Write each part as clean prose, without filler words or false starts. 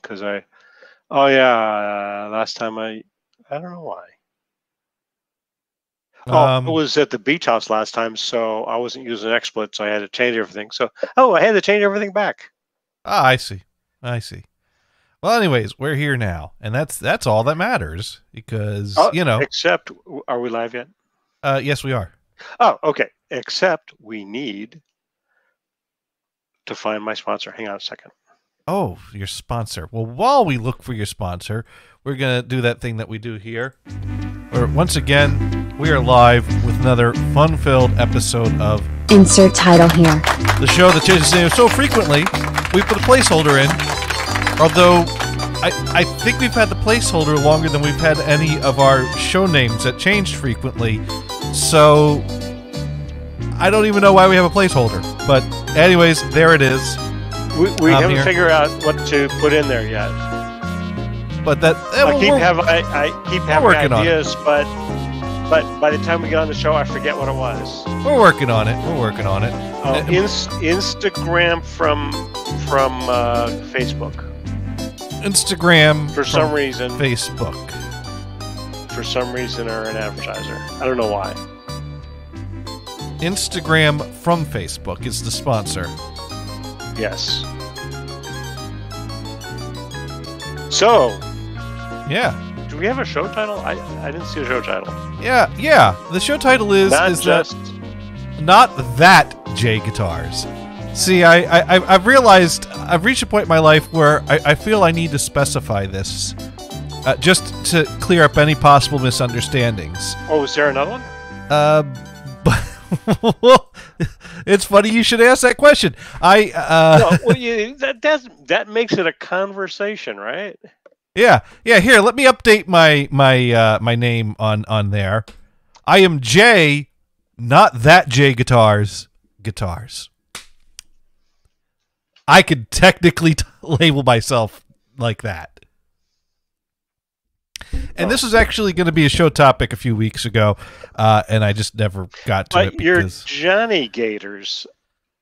because oh yeah, last time I don't know why. I was at the beach house last time, so I wasn't using XSplit, so I had to change everything. So, I had to change everything back. Ah, I see. Well, anyways, we're here now, and that's all that matters because Except, are we live yet? Yes, we are. Oh, okay. Except we need to find my sponsor. Hang on a second. Oh, your sponsor. Well, while we look for your sponsor, we're gonna do that thing that we do here. Or once again, we are live with another fun-filled episode of Insert Title Here. The show that changes the name so frequently, we put a placeholder in. Although, I think we've had the placeholder longer than we've had any of our show names that changed frequently. So, I don't even know why we have a placeholder. But anyways, there it is. We haven't figured out what to put in there yet. But that I keep having ideas, but by the time we get on the show, I forget what it was. We're working on it. Instagram from Facebook. Instagram for some reason. Facebook. For some reason, are an advertiser. I don't know why. Instagram from Facebook is the sponsor. Yes. So. Yeah. Do we have a show title? I didn't see a show title. Yeah. The show title is not that J Gatarz. See, I've realized I've reached a point in my life where I feel I need to specify this, just to clear up any possible misunderstandings. Oh, is there another one? Well, it's funny you should ask that question. That makes it a conversation, right? Yeah. Here, let me update my name on there. I am J, not that J Gatarz. Guitars. I could technically label myself like that. And this was actually going to be a show topic a few weeks ago, and I just never got to it. You're Johnny Gatarz.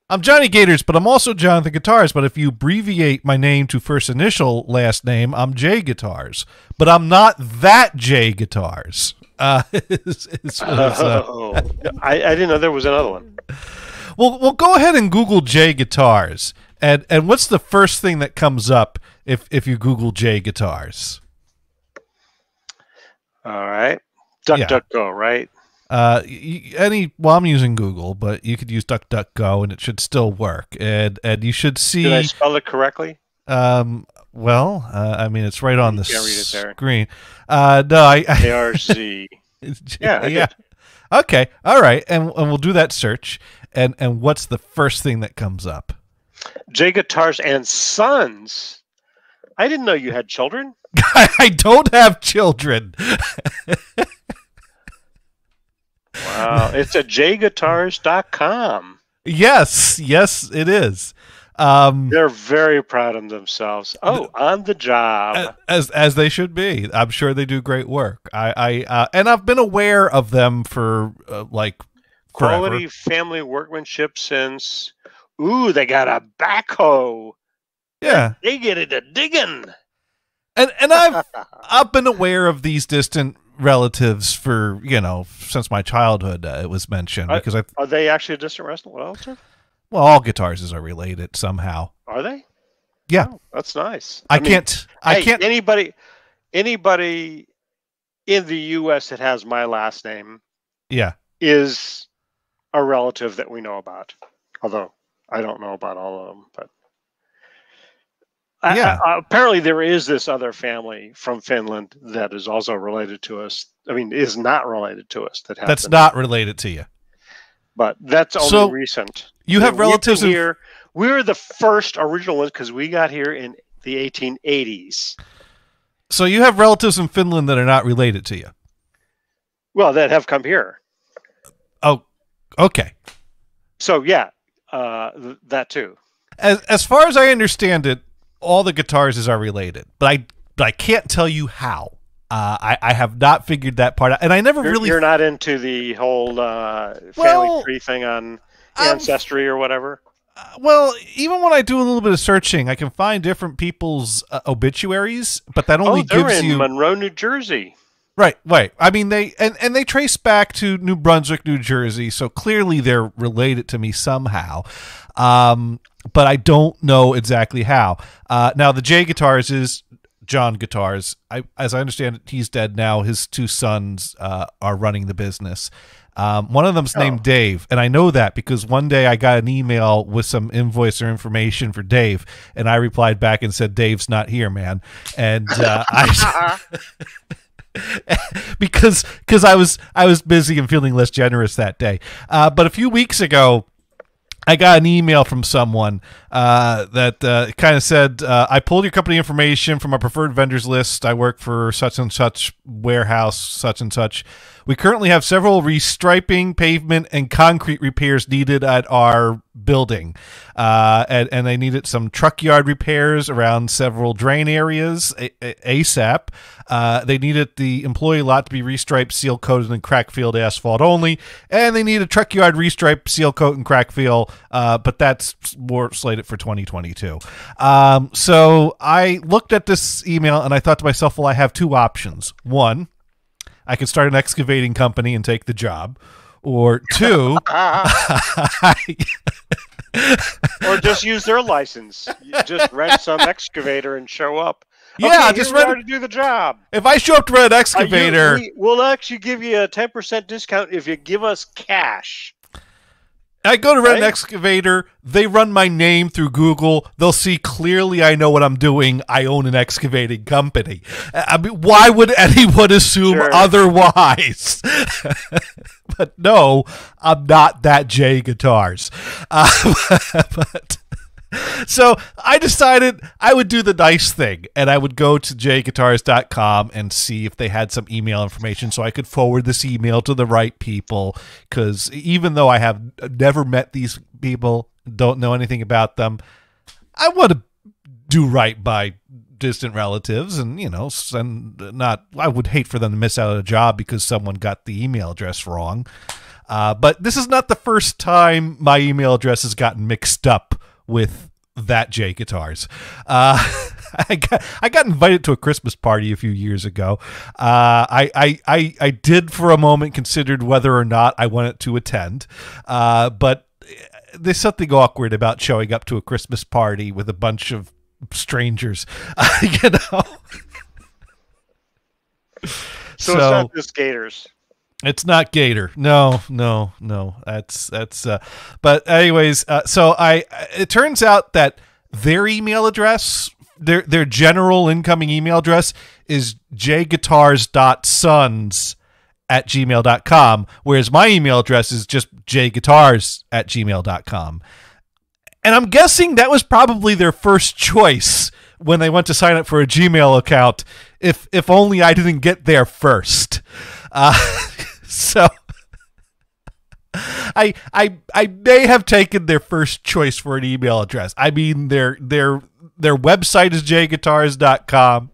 I'm Johnny Gatarz, but I'm also Jonathan Gatarz. But if you abbreviate my name to first initial last name, I'm J Gatarz. But I'm not that J Gatarz. I didn't know there was another one. Well, go ahead and Google J Gatarz. And what's the first thing that comes up if you Google J Gatarz? All right. DuckDuckGo, right? I'm using Google, but you could use DuckDuckGo and it should still work. And you should see. Did I spell it correctly? I mean, it's right on the screen. ARZ. Yeah. Okay. All right. And we'll do that search. And what's the first thing that comes up? J Gatarz and Sons. I didn't know you had children. I don't have children. Wow. It's at jgatarz.com. Yes, it is. They're very proud of themselves. Oh, on the job. As they should be. I'm sure they do great work. And I've been aware of them for forever. Quality family workmanship since. Ooh, they got a backhoe. Yeah, they get it a digging. And I've been aware of these distant relatives for since my childhood. It was mentioned because are they actually a distant relative? Well, all Gatarz are related somehow. Are they? Yeah, that's nice. I can't. Anybody in the U.S. that has my last name, is a relative that we know about. Although I don't know about all of them, but apparently there is this other family from Finland that is also related to us. I mean, is not related to us. That's not related to you. But that's only recent. You have relatives here. We're the first original ones because we got here in the 1880s. So you have relatives in Finland that are not related to you. Well, that have come here. Oh, okay. So yeah, that too. As far as I understand it, all the Gatarzes are related, but I can't tell you how. I have not figured that part out, and I never really. You're not into the whole family tree thing on Ancestry or whatever. Well, even when I do a little bit of searching, I can find different people's obituaries, but that only gives you Monroe, New Jersey. Right. I mean, they trace back to New Brunswick, New Jersey, so clearly they're related to me somehow. But I don't know exactly how. Now, the J Gatarz is John Gatarz. As I understand it, he's dead now. His two sons are running the business. One of them's named Dave, and I know that because one day I got an email with some invoice or information for Dave, and I replied back and said, "Dave's not here, man." And I because I was busy and feeling less generous that day. But a few weeks ago, I got an email from someone that kind of said, I pulled your company information from our preferred vendors list. I work for such and such warehouse, such and such. We currently have several restriping, pavement, and concrete repairs needed at our building. And they needed some truck yard repairs around several drain areas ASAP. They needed the employee lot to be restriped, seal coated, and crack filled asphalt only. And they need a truck yard restripe, seal coat, and crack fill. But that's more slated for 2022. So I looked at this email and I thought to myself, well, I have two options. One, I could start an excavating company and take the job. Or two, or just use their license. You just rent some excavator and show up. Yeah, okay, just rent to do the job. If I show up to rent an excavator, we'll actually give you a 10% discount if you give us cash. I go to rent an excavator. They run my name through Google. They'll see clearly I know what I'm doing. I own an excavating company. I mean, why would anyone assume otherwise? But no, I'm not that J Gatarz. So I decided I would do the nice thing, and I would go to jgatarz.com and see if they had some email information so I could forward this email to the right people, because even though I have never met these people, don't know anything about them, I want to do right by distant relatives and, you know, I would hate for them to miss out on a job because someone got the email address wrong. But this is not the first time my email address has gotten mixed up with that J Gatarz. I got invited to a Christmas party a few years ago. I did for a moment considered whether or not I wanted to attend, but there's something awkward about showing up to a Christmas party with a bunch of strangers, you know. So it's not just Gators. It's not Gator. No. That's but anyways, so it turns out that their email address, their general incoming email address is jgatarz.sons@gmail.com, whereas my email address is just jgatarz@gmail.com. And I'm guessing that was probably their first choice when they went to sign up for a Gmail account, if only I didn't get there first. So I may have taken their first choice for an email address. I mean, their website is jgatarz.com.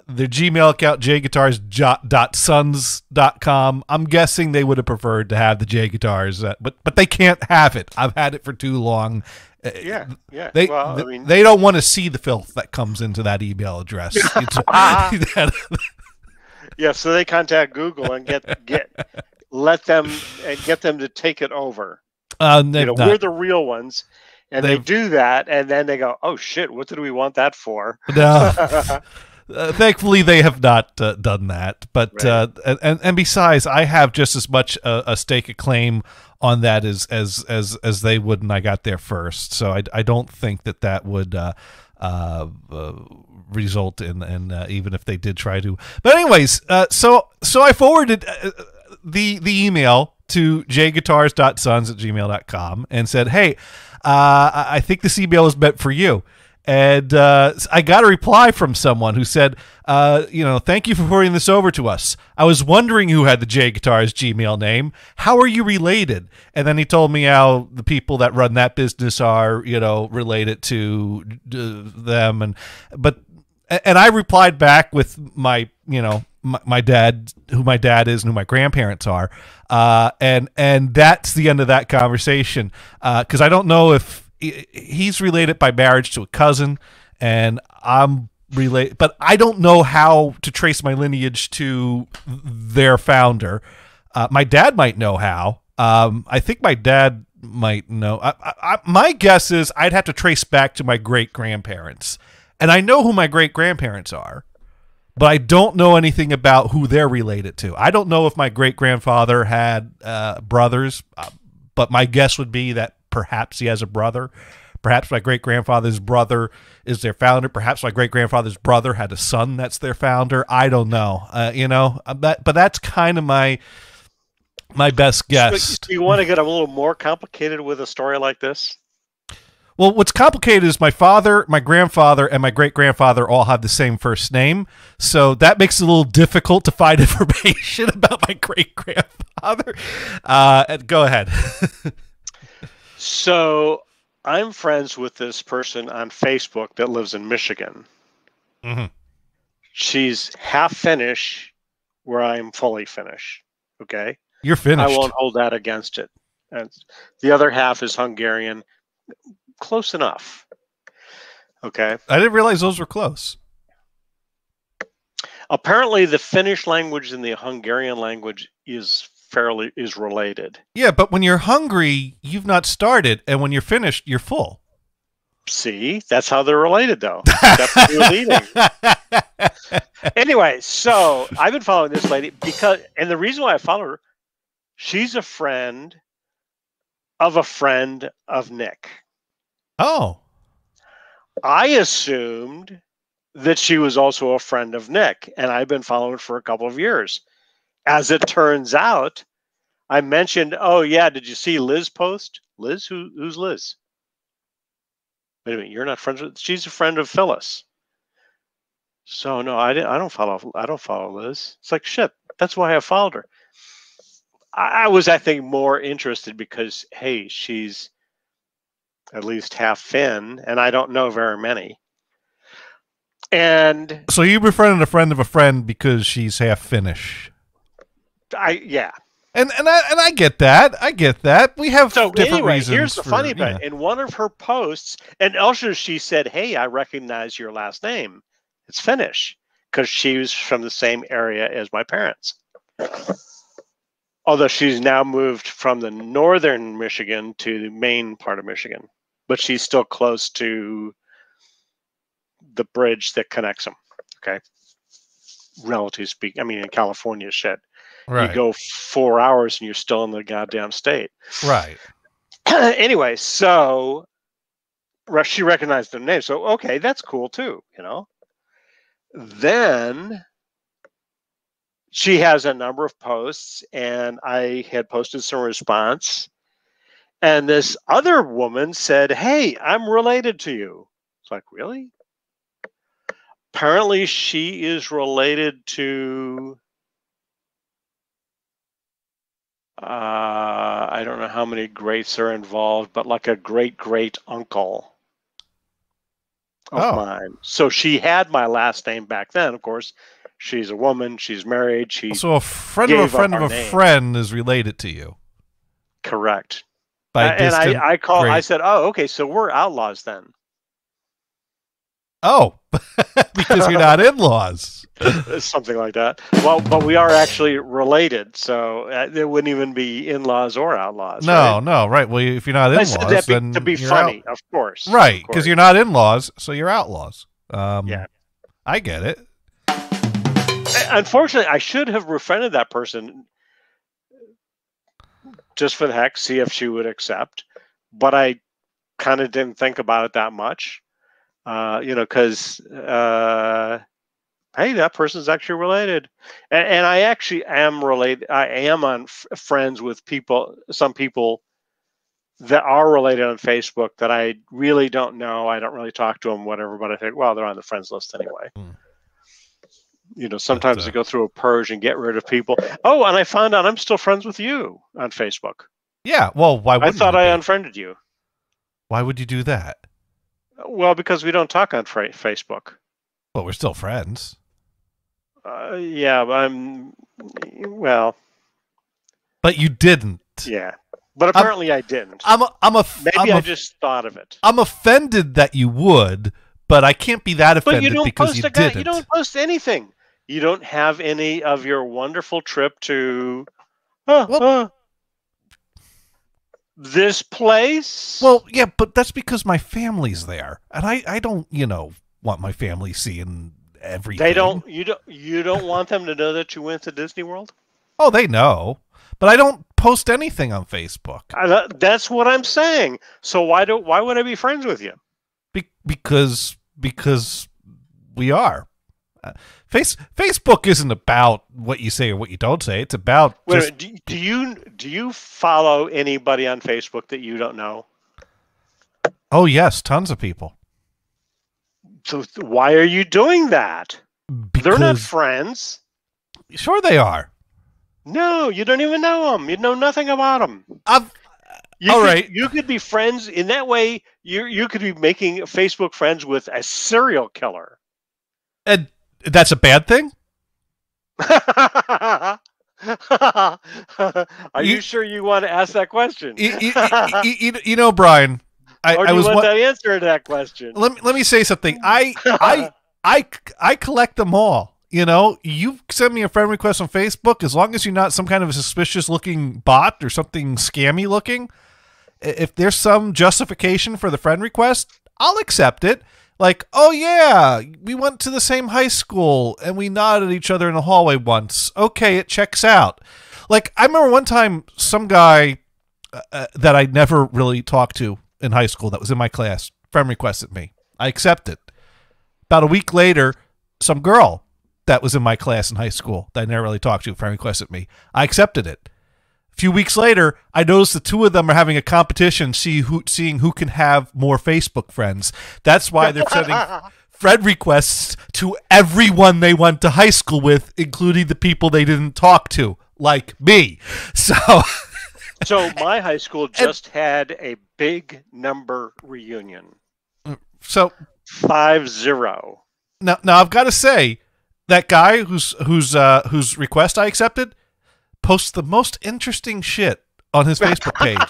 Their Gmail account, jgatarz.sons.com. I'm guessing they would have preferred to have the J Gatarz, but they can't have it. I've had it for too long. Yeah. They don't want to see the filth that comes into that email address. Yeah, so they contact Google and get them to take it over. We're the real ones, and they do that, and then they go, "Oh shit, what did we want that for?" No. Thankfully, they have not done that. But right. And besides, I have just as much a stake of claim on that as they would, and I got there first. So I don't think that would result in even if they did try to. But anyways, so I forwarded the email to jgatarz.sons@gmail.com and said, hey, I think this email is meant for you. And I got a reply from someone who said, thank you for forwarding this over to us. I was wondering who had the J Gatarz Gmail name. How are you related? And then he told me how the people that run that business are, related to them. And I replied back with my dad, who my dad is and who my grandparents are. And that's the end of that conversation. Because I don't know if he's related by marriage to a cousin, and I'm related, but I don't know how to trace my lineage to their founder. My dad might know how. I think my dad might know. My guess is I'd have to trace back to my great-grandparents, and I know who my great-grandparents are, but I don't know anything about who they're related to. I don't know if my great-grandfather had brothers, but my guess would be that perhaps he has a brother. Perhaps my great-grandfather's brother is their founder. Perhaps my great-grandfather's brother had a son that's their founder. I don't know. But that's kind of my best guess. So you want to get a little more complicated with a story like this? Well, what's complicated is my father, my grandfather, and my great-grandfather all have the same first name, so that makes it a little difficult to find information about my great-grandfather. Go ahead. So I'm friends with this person on Facebook that lives in Michigan. Mm-hmm. She's half Finnish, where I'm fully Finnish. Okay? You're finished. I won't hold that against it. And the other half is Hungarian. Close enough. Okay. I didn't realize those were close. Apparently, the Finnish language and the Hungarian language is related. Yeah, but when you're hungry, you've not started, and when you're finished, you're full. See, that's how they're related, though. That's what you're leading. Anyway, so I've been following this lady and the reason why I follow her, she's a friend of Nick. Oh. I assumed that she was also a friend of Nick, and I've been following her for a couple of years. As it turns out, I mentioned, oh, yeah, did you see Liz post? Liz? Who's Liz? Wait a minute, you're not friends with... She's a friend of Phyllis. So, no, I don't follow Liz. It's like, shit, that's why I followed her. I was, I think, more interested because, hey, she's at least half Finn, and I don't know very many. And so you befriended a friend of a friend because she's half Finnish. Yeah. And I get that. I get that. We have different reasons. Here's the funny bit. In one of her posts, and also she said, hey, I recognize your last name. It's Finnish, because she was from the same area as my parents. Although she's now moved from the northern Michigan to the main part of Michigan. But she's still close to the bridge that connects them. Okay. Relatively speaking. I mean, in California, shit. Right. You go 4 hours and you're still in the goddamn state. Right. Anyway, so she recognized the name. So, okay, that's cool too, Then she has a number of posts, and I had posted some response. And this other woman said, hey, I'm related to you. It's like, really? Apparently she is related to, I don't know how many greats are involved, but like a great uncle of mine. So she had my last name back then, of course. She's a woman. She's married. So a friend of a friend of a friend is related to you. Correct. And I said, oh, okay, so we're outlaws then. Oh, because you're not in-laws. Something like that. Well, but we are actually related, so there wouldn't even be in-laws or outlaws. No, right? Well, if you're not in-laws, then to be funny, of course. Right, because you're not in-laws, so you're outlaws. Yeah. I get it. Unfortunately, I should have befriended that person just for the heck, see if she would accept. But I kind of didn't think about it that much, because, hey, that person's actually related. And I actually am related. I am friends with some people that are related on Facebook that I really don't know. I don't really talk to them, whatever, but I think, well, they're on the friends list anyway. Sometimes I go through a purge and get rid of people. Oh, and I found out I'm still friends with you on Facebook. Yeah, well, why wouldn't I thought I unfriended you. Why would you do that? Well, because we don't talk on Facebook. Well, we're still friends. Yeah, well. But you didn't. Yeah. But apparently I didn't. Maybe I just thought of it. I'm offended that you would, but I can't be that offended because you didn't. You don't post anything. You don't have any of your wonderful trip to this place. Well, yeah, but that's because my family's there, and I don't, want my family seeing everything. They don't. You don't want them to know that you went to Disney World? Oh, they know, but I don't post anything on Facebook. That's what I'm saying. So why would I be friends with you? Because we are. Facebook isn't about what you say or what you don't say. It's about. Do you follow anybody on Facebook that you don't know? Oh yes, tons of people. So why are you doing that? They're not friends. Sure, they are. No, you don't even know them. You know nothing about them. Right. You could be friends in that way. You could be making Facebook friends with a serial killer. And that's a bad thing? Are you sure you want to ask that question? Brian, I was want to answer that question. Let me say something. I collect them all. You send me a friend request on Facebook, as long as you're not some kind of a suspicious looking bot or something scammy looking. If there's some justification for the friend request, I'll accept it. Like, oh yeah, we went to the same high school and we nodded at each other in the hallway once. Okay, it checks out. Like, I remember one time some guy that I never really talked to in high school that was in my class friend requested me. I accepted. About a week later, some girl that was in my class in high school that I never really talked to friend requested me. I accepted it. A few weeks later, I noticed the two of them are having a competition, seeing who can have more Facebook friends. That's why they're sending friend requests to everyone they went to high school with, including the people they didn't talk to, like me. So my high school just had a big number reunion. So 50. Now I've got to say, that guy whose request I accepted posts the most interesting shit on his Facebook page.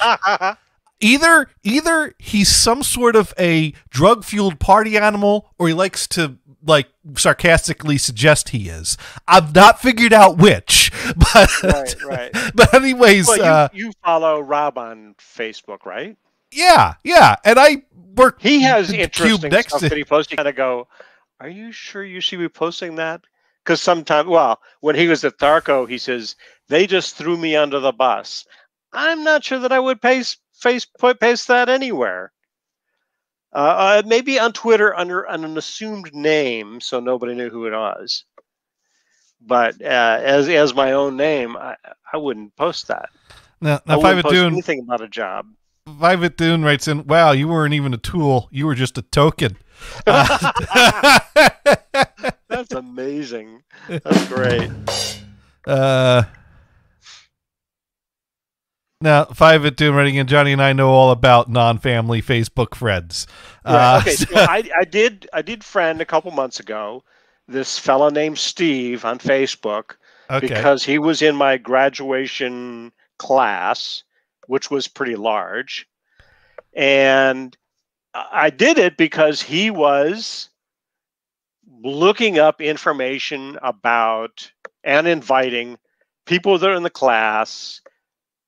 Either he's some sort of a drug-fueled party animal, or he likes to sarcastically suggest he is. I've not figured out which, but right. But anyways, you follow Rob on Facebook, right? Yeah, and I work. He has interesting stuff that he posts. You kind of go, are you sure you should be posting that? Because sometimes, when he was at Tharco, he says, they just threw me under the bus. I'm not sure that I would paste that anywhere. Maybe on Twitter under an assumed name, so nobody knew who it was. But as my own name, I wouldn't post that. Now I wouldn't post anything about a job. Vivek Dune writes in, wow, you weren't even a tool. You were just a token. That's amazing. That's great. Now, Vivek Dune writing in, Johnny and I know all about non-family Facebook friends. Right, okay, so I did friend a couple months ago this fella named Steve on Facebook because he was in my graduation class, which was pretty large. And I did it because he was looking up information about and inviting people that are in the class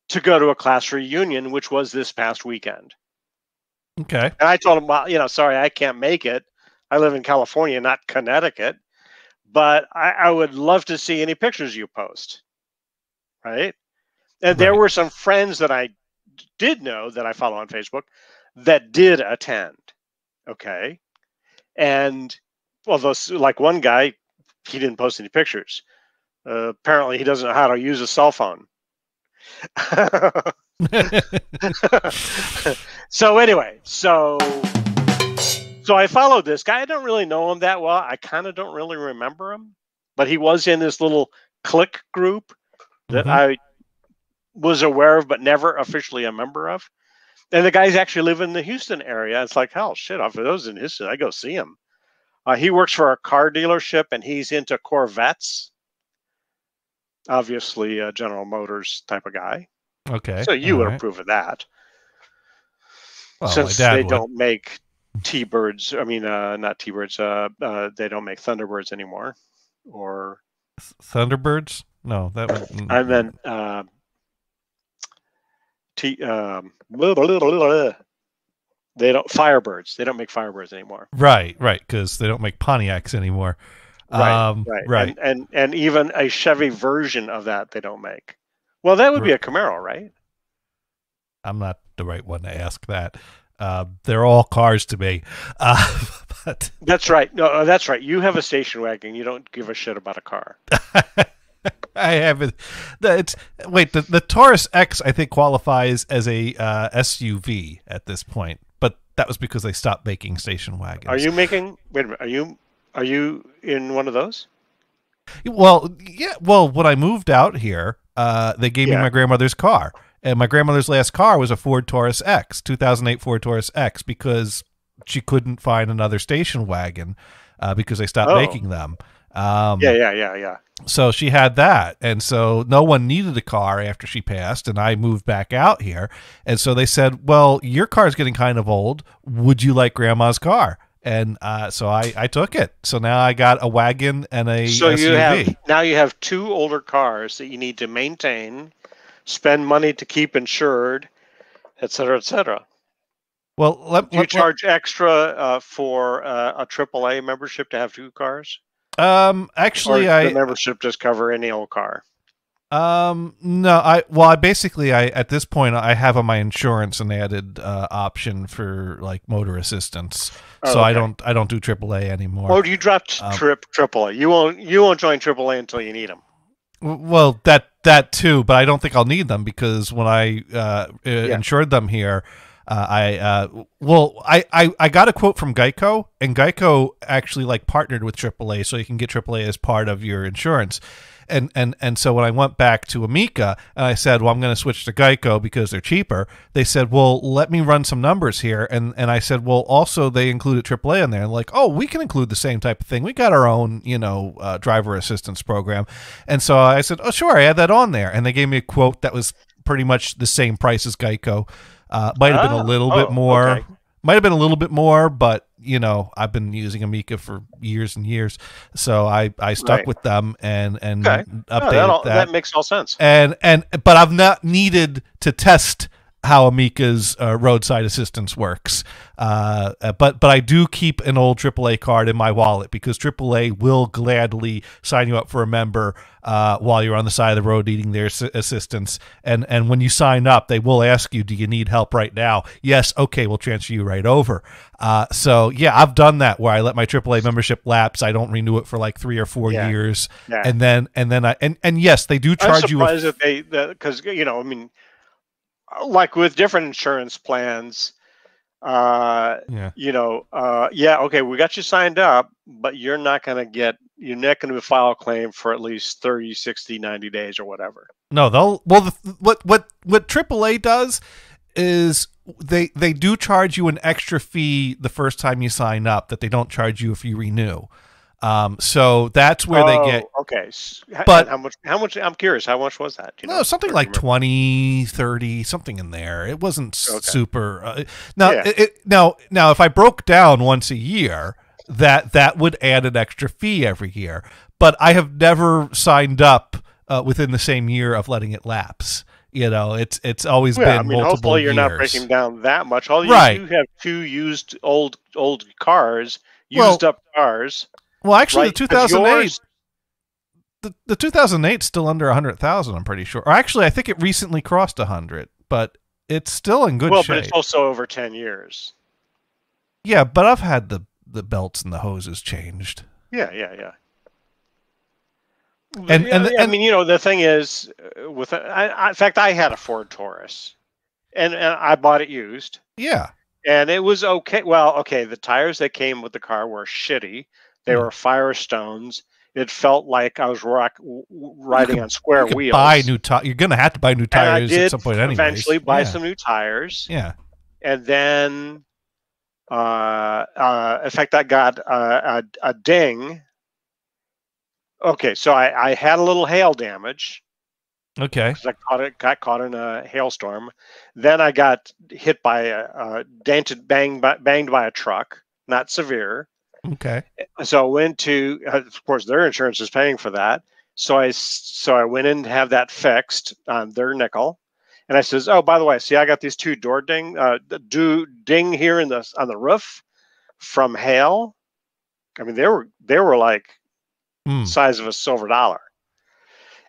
to go to a class reunion, which was this past weekend. Okay. And I told him, well, sorry, I can't make it. I live in California, not Connecticut. But I would love to see any pictures you post. Right? And there were some friends that I did know that I follow on Facebook that did attend. Okay. And, well, those, like one guy, he didn't post any pictures. Apparently, he doesn't know how to use a cell phone. So anyway, so I followed this guy. I don't really know him that well. I kind of don't really remember him, but he was in this little click group that I was aware of, but never officially a member of. And the guys actually live in the Houston area. It's like, hell, shit, if those in Houston, I go see him. He works for a car dealership, and he's into Corvettes. Obviously, a General Motors type of guy. Okay. So you would approve of that. Well, since my dad they would. don't make T-birds. I mean, not T-birds. They don't make Thunderbirds anymore. Or Thunderbirds? No, that would. I meant blah, blah, blah, blah. They don't Firebirds. They don't make Firebirds anymore. Right, because they don't make Pontiacs anymore. Right. Right. And even a Chevy version of that they don't make. Well, that would be a Camaro, right? I'm not the right one to ask that. They're all cars to me. But that's right. No, that's right. You have a station wagon. You don't give a shit about a car. I haven't. The Taurus X I think qualifies as a SUV at this point, but that was because they stopped making station wagons. Are you making? Wait a minute. Are you in one of those? Well, yeah. Well, when I moved out here, they gave me my grandmother's car, and my grandmother's last car was a Ford Taurus X, 2008 Ford Taurus X, because she couldn't find another station wagon because they stopped making them. Yeah. So she had that, and so no one needed a car after she passed, and I moved back out here, and so they said, well, your car's getting kind of old. Would you like Grandma's car? And so I took it. So now I got a wagon and a SUV. You have two older cars that you need to maintain, spend money to keep insured, et cetera, et cetera. Well, do you charge extra for a AAA membership to have two cars? Actually, or the membership just cover any old car? No, I basically at this point I have on my insurance an added option for like motor assistance, so I don't do AAA anymore. Oh, you dropped AAA. You won't join AAA until you need them. Well, that too, but I don't think I'll need them because when I insured them here, I got a quote from Geico, and Geico actually like partnered with AAA, so you can get AAA as part of your insurance. And so when I went back to Amica and I said, well, I'm going to switch to Geico because they're cheaper, they said, well, let me run some numbers here. And I said, well, also they included AAA in there. And like, oh, we can include the same type of thing. We got our own, driver assistance program. And so I said, oh, sure, I had that on there. And they gave me a quote that was pretty much the same price as Geico. Might have been a little bit more. Okay. Might have been a little bit more, but I've been using Amica for years and years, so I stuck with them and updated that. That makes all sense. But I've not needed to test how Amica's roadside assistance works. But I do keep an old AAA card in my wallet because AAA will gladly sign you up for a member while you're on the side of the road needing their assistance. And when you sign up, they will ask you, do you need help right now? Yes. Okay. We'll transfer you right over. So yeah, I've done that where I let my AAA membership lapse. I don't renew it for like 3 or 4 years. Yeah. And then yes, they do charge you. I'm surprised because like with different insurance plans, okay, we got you signed up, but you're not going to file a claim for at least 30, 60, 90 days or whatever. No, what AAA does is they do charge you an extra fee the first time you sign up that they don't charge you if you renew. So that's where they get. Okay. But how much, I'm curious, how much was that? Something like 20, 30, something in there. It wasn't super. Now, if I broke down once a year, that would add an extra fee every year. But I have never signed up within the same year of letting it lapse. It's always been multiple hopefully you're years. Not breaking down that much. All you do have two used old cars, up cars. Well, actually, the 2008, the 2008 is still under 100,000. I'm pretty sure. Or actually, I think it recently crossed 100, but it's still in good shape. Well, but it's also over 10 years. Yeah, but I've had the belts and the hoses changed. Yeah. And the thing is, in fact, I had a Ford Taurus, and I bought it used. Yeah. And it was okay. Well, okay, the tires that came with the car were shitty. They were Firestones. It felt like I was riding on square wheels. You're going to have to buy new tires at some point anyway. Eventually buy some new tires. Yeah. And then, in fact, I got a ding. Okay, so I had a little hail damage. Okay. Because got caught in a hailstorm. Then I got hit by banged by a truck, not severe. Okay. So I went to, of course, their insurance is paying for that. So I went in to have that fixed on their nickel. And I says, oh, by the way, see, I got these two door ding here on the roof from hail. I mean, they were like size of a silver dollar.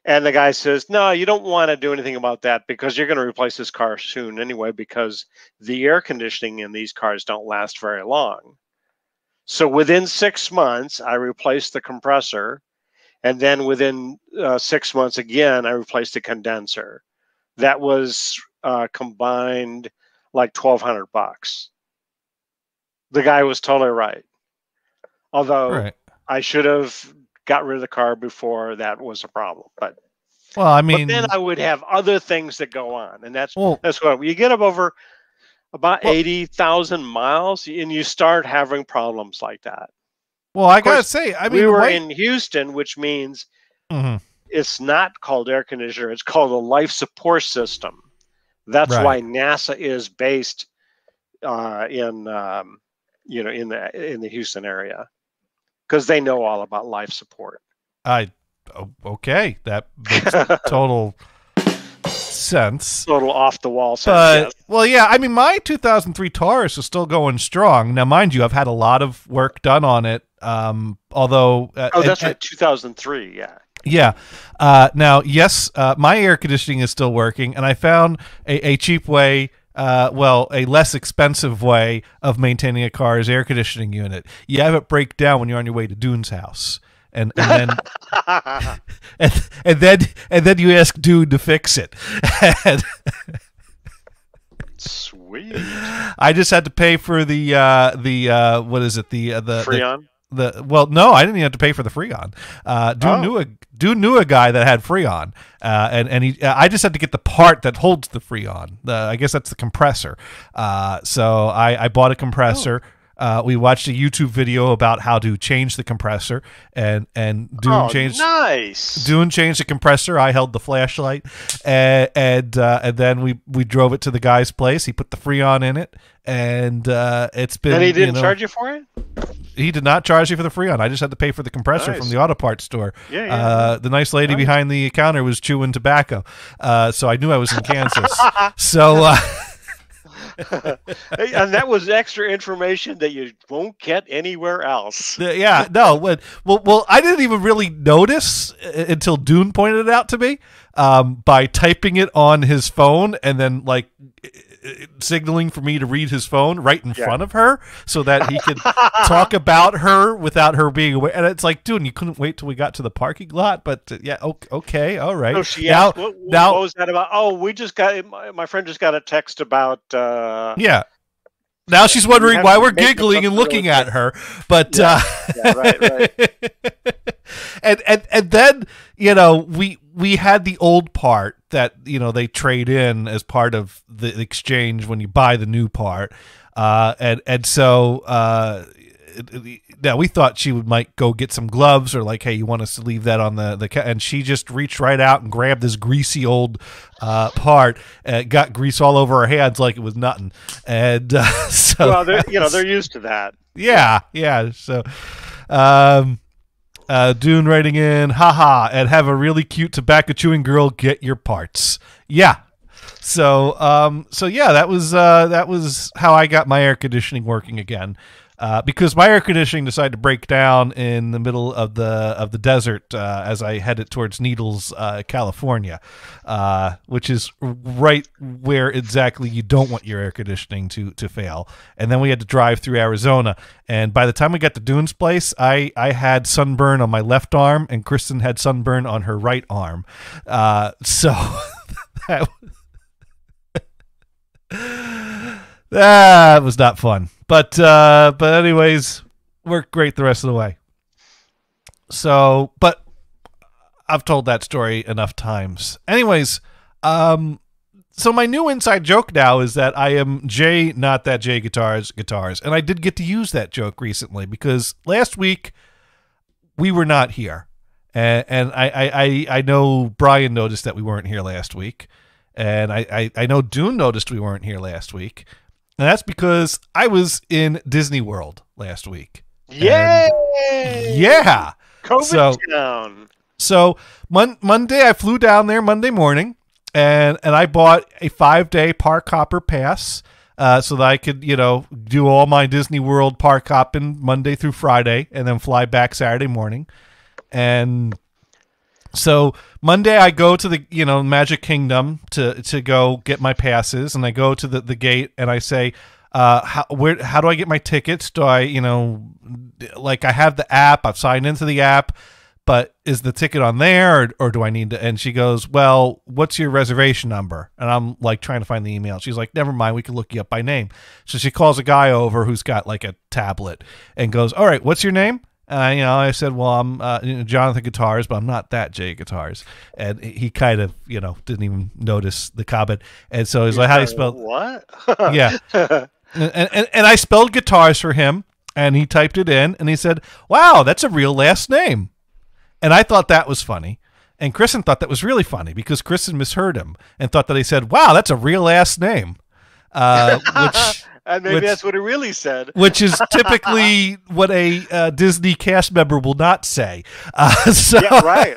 And the guy says, no, you don't want to do anything about that because you're going to replace this car soon anyway, because the air conditioning in these cars don't last very long. So within 6 months, I replaced the compressor. And then within 6 months again, I replaced the condenser. That was combined like $1,200. The guy was totally right. Although I should have got rid of the car before that was a problem. But well, I mean, but then I would have other things that go on, and that's what you get up over about 80,000 miles, and you start having problems like that. Well, I gotta say, I mean, we were in Houston, which means it's not called air conditioner; it's called a life support system. That's why NASA is based in the Houston area, because they know all about life support. Okay, that makes total sense. Total off the wall sense. But yes. Well, yeah, I mean, my 2003 Taurus is still going strong. Now, mind you, I've had a lot of work done on it. Although that's right, 2003. Yeah. Yeah. Now, yes, my air conditioning is still working, and I found a cheap way. A less expensive way of maintaining a car's air conditioning unit. You have it break down when you're on your way to Dune's house, and then and then you ask Dune to fix it. Sweet. I just had to pay for the what is it, the Freon? No, I didn't even have to pay for the Freon. Dune knew a guy that had Freon, and I just had to get the part that holds the Freon. I guess that's the compressor. So I bought a compressor. We watched a YouTube video about how to change the compressor, and Dune changed. Nice. Dune changed the compressor. I held the flashlight, and then we drove it to the guy's place. He put the Freon in it, and it's been. And he didn't charge you for it? He did not charge you for the Freon. I just had to pay for the compressor from the auto parts store. Yeah. The nice lady behind the counter was chewing tobacco, so I knew I was in Kansas. So. And that was extra information that you won't get anywhere else. Yeah, no. Well, I didn't even really notice until Dune pointed it out to me by typing it on his phone and then like signaling for me to read his phone right in front of her so that he could talk about her without her being aware. And it's like, dude, you couldn't wait till we got to the parking lot. But yeah, okay, all right. So she asked, what was that about? Oh, my friend just got a text about. Yeah. Now she's wondering why we're giggling and looking at her, but right. and then we had the old part that they trade in as part of the exchange when you buy the new part, and so now we thought she might go get some gloves or like, hey, you want us to leave that on the and she just reached right out and grabbed this greasy old part, got grease all over her hands like it was nothing, and so they're used to that. Yeah. So, Dune writing in, haha, and have a really cute tobacco chewing girl get your parts. Yeah. So yeah, that was how I got my air conditioning working again. Because my air conditioning decided to break down in the middle of the desert as I headed towards Needles, California, which is right where exactly you don't want your air conditioning to fail. And then we had to drive through Arizona. And by the time we got to Dune's place, I had sunburn on my left arm, and Kristen had sunburn on her right arm. So that was not fun. But anyways, worked great the rest of the way. So, but I've told that story enough times. Anyways, so my new inside joke now is that I am J, not that J Gatarz, and I did get to use that joke recently because last week we were not here, And I know Brian noticed that we weren't here last week, and I know Dune noticed we weren't here last week, and that's because I was in Disney World last week. Yay! Yeah. COVID town. So Monday I flew down there Monday morning, and I bought a 5-day park hopper pass. So that I could, do all my Disney World park hopping Monday through Friday, and then fly back Saturday morning. And so Monday I go to the Magic Kingdom to go get my passes, and I go to the gate and I say, how do I get my tickets? Do I I have the app, I've signed into the app, but is the ticket on there, or do I need to? And she goes, well, what's your reservation number? And I'm like trying to find the email. She's like, never mind, we can look you up by name. So she calls a guy over who's got like a tablet and goes, all right, what's your name? And I said, well, I'm Jonathan Gatarz, but I'm not that J Gatarz. And he kind of, didn't even notice the comment. And so he's like, how do you spell what? Yeah. And I spelled guitars for him, and he typed it in, and he said, wow, that's a real last name. And I thought that was funny. And Kristen thought that was really funny because Kristen misheard him and thought that he said, wow, that's a real last name. And maybe that's what he really said. Which is typically what a Disney cast member will not say. Yeah, right.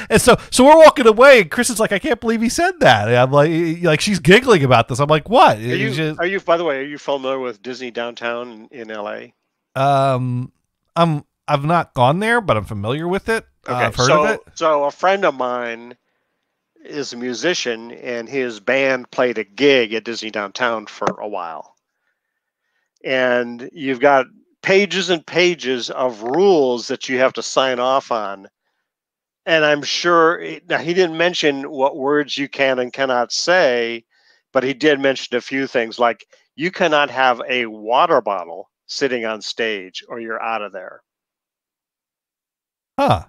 And so we're walking away, and Kristen's like, I can't believe he said that. And I'm like she's giggling about this. I'm like, what? Are you? By the way, are you familiar with Disney Downtown in LA? I've not gone there, but I'm familiar with it. Okay, I've heard of it. So a friend of mine is a musician, and his band played a gig at Disney Downtown for a while. And you've got pages and pages of rules that you have to sign off on. And I'm sure, now he didn't mention what words you can and cannot say, but he did mention a few things like you cannot have a water bottle sitting on stage or you're out of there. Huh.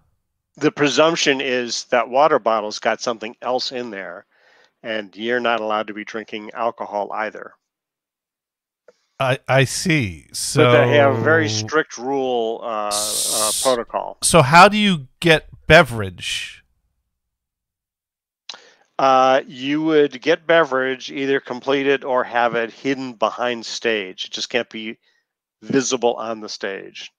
The presumption is that water bottle's got something else in there, and you're not allowed to be drinking alcohol either. I see. So but they have a very strict rule protocol. So how do you get beverage? You would get beverage either completed or have it hidden behind stage. It just can't be visible on the stage.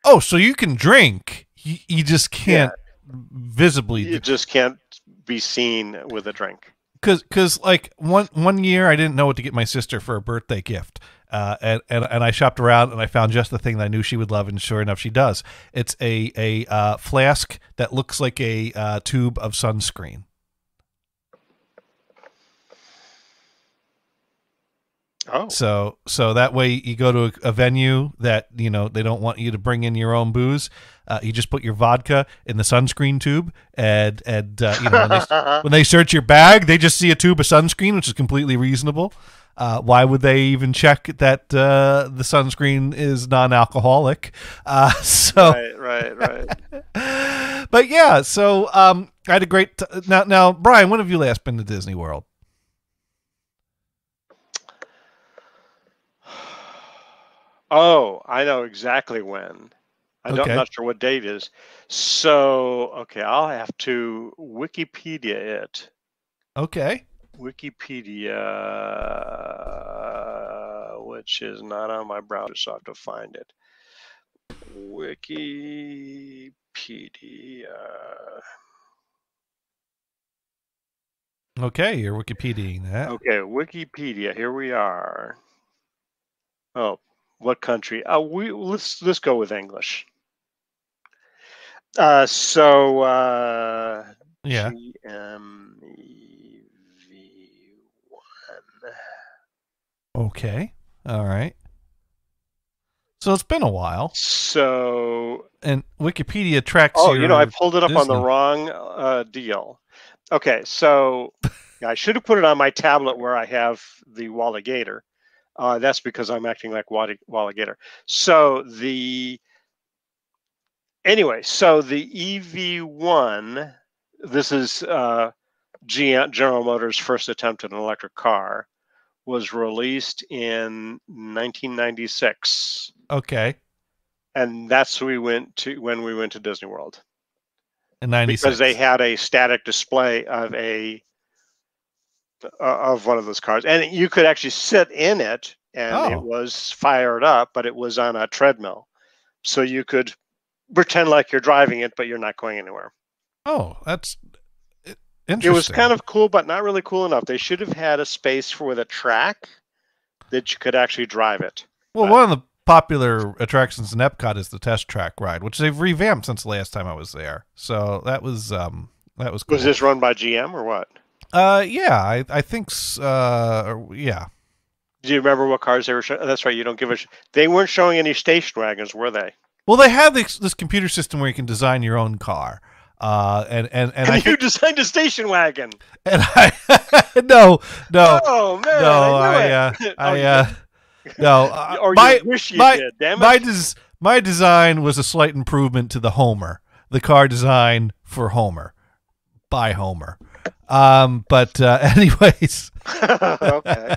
Oh, so you can drink. You just can't visibly. You just can't be seen with a drink. Because like one year I didn't know what to get my sister for a birthday gift, and I shopped around and I found just the thing that I knew she would love, and sure enough she does. It's a flask that looks like a tube of sunscreen. Oh. So that way you go to a venue that they don't want you to bring in your own booze. You just put your vodka in the sunscreen tube, and when they search your bag, they just see a tube of sunscreen, which is completely reasonable. Why would they even check that the sunscreen is non-alcoholic? Right. But yeah, so I had a great now, Brian, when have you last been to Disney World? Oh, I know exactly when. I'm not sure what date it is. So, okay, I'll have to Wikipedia it. Okay. Wikipedia, which is not on my browser, so I have to find it. Wikipedia. Okay, you're Wikipediaing that. Okay, Wikipedia. Here we are. Oh. What country? Let's go with English. Yeah. GMEV1. Okay. All right. So it's been a while. And Wikipedia tracks. Oh, I pulled it up Disney. On the wrong deal. Okay, so I should have put it on my tablet where I have the Walligator. That's because I'm acting like Walligator. So the EV1, this is General Motors' first attempt at an electric car, was released in 1996. Okay. and that's when we went to Disney World in '96 because they had a static display of one of those cars, and you could actually sit in it, and it was fired up, but it was on a treadmill, so you could pretend like you're driving it, but you're not going anywhere. Oh, that's interesting. It was kind of cool, but not really cool enough. They should have had a space for the track that you could actually drive it. Well, one of the popular attractions in Epcot is the test track ride, which they've revamped since the last time I was there. So that was cool. Was this run by GM or what? Yeah, I think yeah. Do you remember what cars they were showing? That's right, you don't give a they weren't showing any station wagons, were they? Well, they have this computer system where you can design your own car. And you designed a station wagon. And no. Oh man, no. Or you wish you did. Damn it. My design was a slight improvement to the Homer, the car design for Homer, by Homer. But anyways, okay.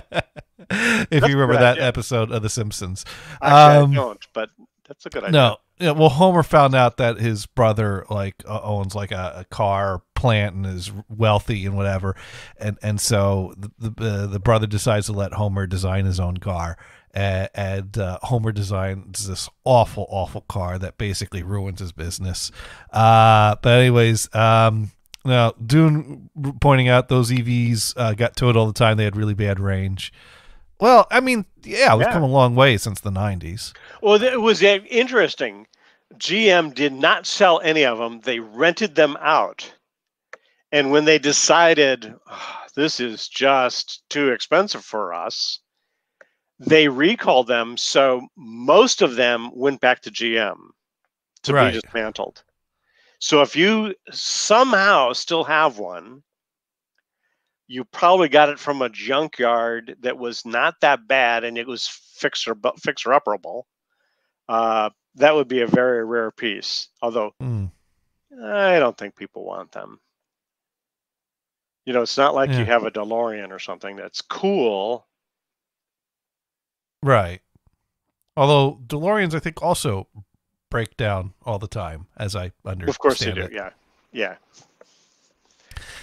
If you remember that episode of The Simpsons, actually, I don't, but that's a good idea. No. Yeah, well, Homer found out that his brother owns like a car plant and is wealthy and whatever, and so the brother decides to let Homer design his own car, and Homer designs this awful car that basically ruins his business. But anyways, now Dune pointing out those EVs got towed all the time. They had really bad range. Well, I mean, yeah, we've come a long way since the 90s. Well, it was interesting. GM did not sell any of them. They rented them out. And when they decided, this is just too expensive for us, they recalled them. So most of them went back to GM to be dismantled. So if you somehow still have one, you probably got it from a junkyard that was not that bad, and it was fixer-upperable. That would be a very rare piece. Although I don't think people want them. You know, it's not like you have a DeLorean or something that's cool. Right. Although DeLoreans, I think, also break down all the time, as I understand it. Of course they do. Yeah.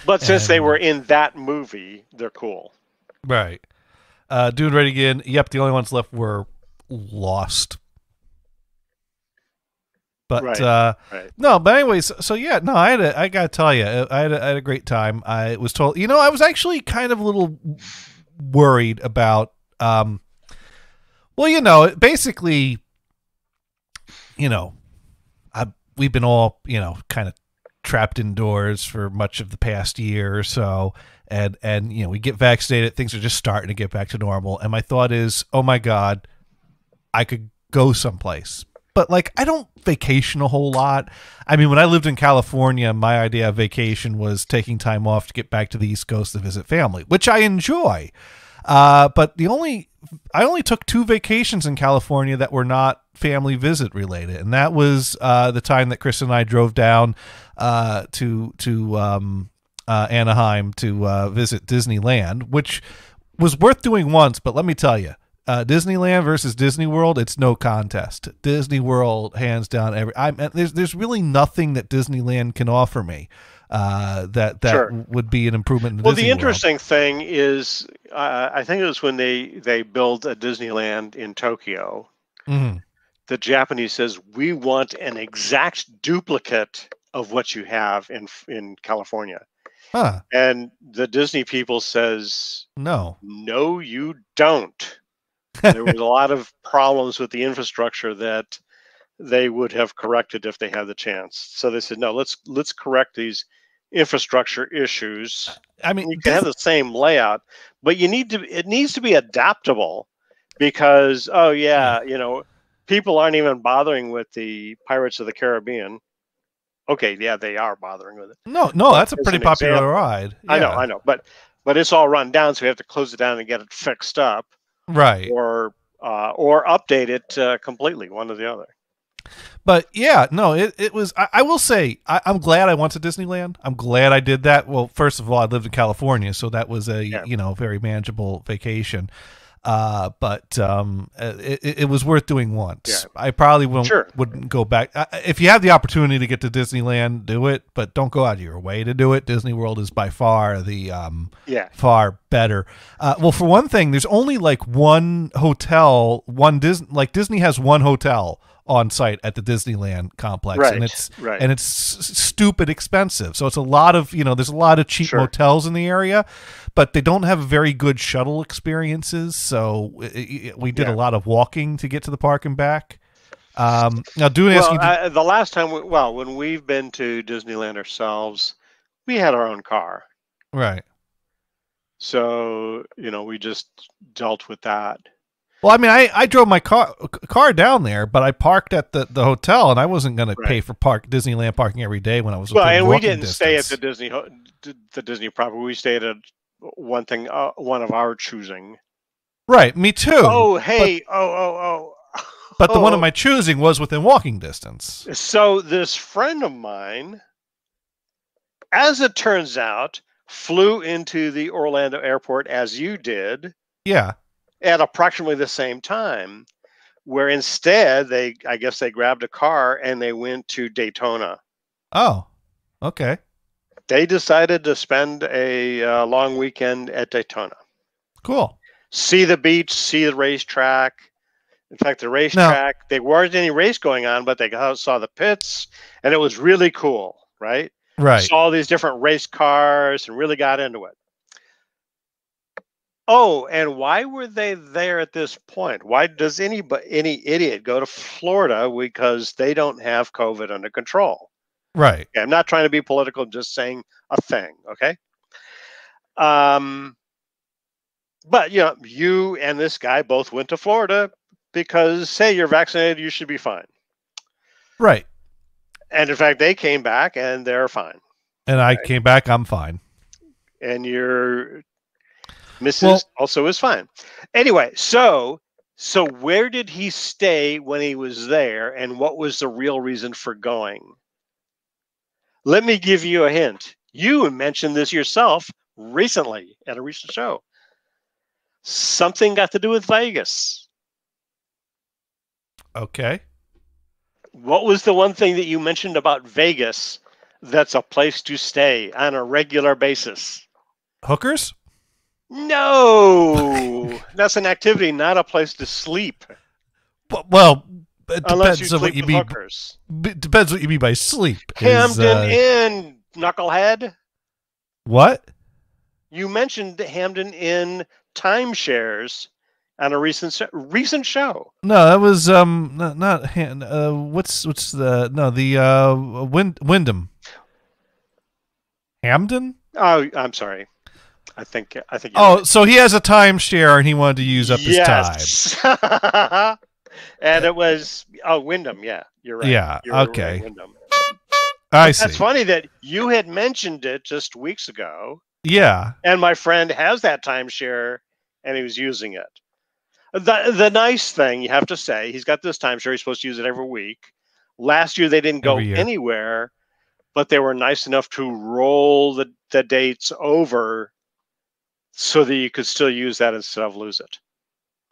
But since they were in that movie, they're cool. Right. Doing Ready Again. Yep, the only ones left were Lost. But no, but anyways, so yeah, no, I gotta tell you, I had a great time. I was told, I was actually kind of a little worried about, basically, we've been all, kind of trapped indoors for much of the past year or so, and we get vaccinated, things are just starting to get back to normal, and my thought is, oh my God, I could go someplace. But I don't vacation a whole lot. I mean, when I lived in California, my idea of vacation was taking time off to get back to the East Coast to visit family, which I enjoy. But I only took 2 vacations in California that were not family visit related, and that was the time that Chris and I drove down to Anaheim to visit Disneyland, which was worth doing once. But let me tell you, Disneyland versus Disney World, it's no contest. Disney World, hands down. There's really nothing that Disneyland can offer me that would be an improvement in Disney the World. Interesting thing is, I think it was when they built a Disneyland in Tokyo. Mm-hmm. The Japanese says, we want an exact duplicate of what you have in California. Huh. And the Disney people says, no, you don't. There was a lot of problems with the infrastructure that they would have corrected if they had the chance. So they said, no, let's correct these infrastructure issues. I mean, you can have the same layout, but it needs to be adaptable, because people aren't even bothering with the Pirates of the Caribbean. Okay, yeah, they are bothering with it. No, that's a pretty popular ride. Yeah. I know, but it's all run down, so we have to close it down and get it fixed up. Right. Or update it completely, one or the other. But yeah, no, it was, I will say, I'm glad I went to Disneyland. I'm glad I did that. Well, first of all, I lived in California, so that was a, very manageable vacation. But it was worth doing once. Yeah. I probably wouldn't go back. If you have the opportunity to get to Disneyland, do it, but don't go out of your way to do it. Disney World is by far the far better. Well, for one thing, there's only like one hotel, Disney has one hotel on site at the Disneyland complex, right, and it's stupid expensive. So it's a lot of there's a lot of cheap motels in the area, but they don't have very good shuttle experiences. So we did a lot of walking to get to the park and back. Now, the last time, when we've been to Disneyland ourselves, we had our own car, right? So we just dealt with that. Well, I mean, I drove my car down there, but I parked at the hotel, and I wasn't going to pay for Disneyland parking every day when I was. And we didn't stay at the Disney property. We stayed at one of our choosing. Right, me too. Oh, hey, But the one of my choosing was within walking distance. So this friend of mine, as it turns out, flew into the Orlando airport as you did. Yeah. At approximately the same time, where instead I guess they grabbed a car and they went to Daytona. Oh, okay. They decided to spend a long weekend at Daytona. Cool. See the beach, see the racetrack. In fact, the racetrack, there weren't any race going on, but they saw the pits, and it was really cool, right? Right. Saw all these different race cars and really got into it. Oh, and why were they there at this point? Why does any idiot go to Florida? Because they don't have COVID under control. Right. Okay, I'm not trying to be political, I'm just saying a thing, okay? But you and this guy both went to Florida because, hey, you're vaccinated, you should be fine. Right. And in fact, they came back and they're fine. And I came back, I'm fine. And your Mrs. also is fine. Anyway, so where did he stay when he was there, and what was the real reason for going? Let me give you a hint. You mentioned this yourself recently at a recent show. Something got to do with Vegas. Okay. What was the one thing that you mentioned about Vegas that's a place to stay on a regular basis? Hookers? No, that's an activity, not a place to sleep. Well, it unless depends you on what you mean. Hookers. Depends what you mean by sleep. Hamden Inn, knucklehead. What? You mentioned Hamden Inn timeshares on a recent show. No, that was Wyndham. Hamden? Oh, I'm sorry. I think. Right. So he has a timeshare and he wanted to use up his time. And it was Wyndham. Yeah, you're right. Yeah. Okay. Right, Wyndham. I see. That's funny that you had mentioned it just weeks ago. Yeah. And my friend has that timeshare, and he was using it. The nice thing, you have to say, he's got this timeshare. He's supposed to use it every week. Last year they didn't go anywhere, but they were nice enough to roll the dates over so that you could still use that instead of lose it.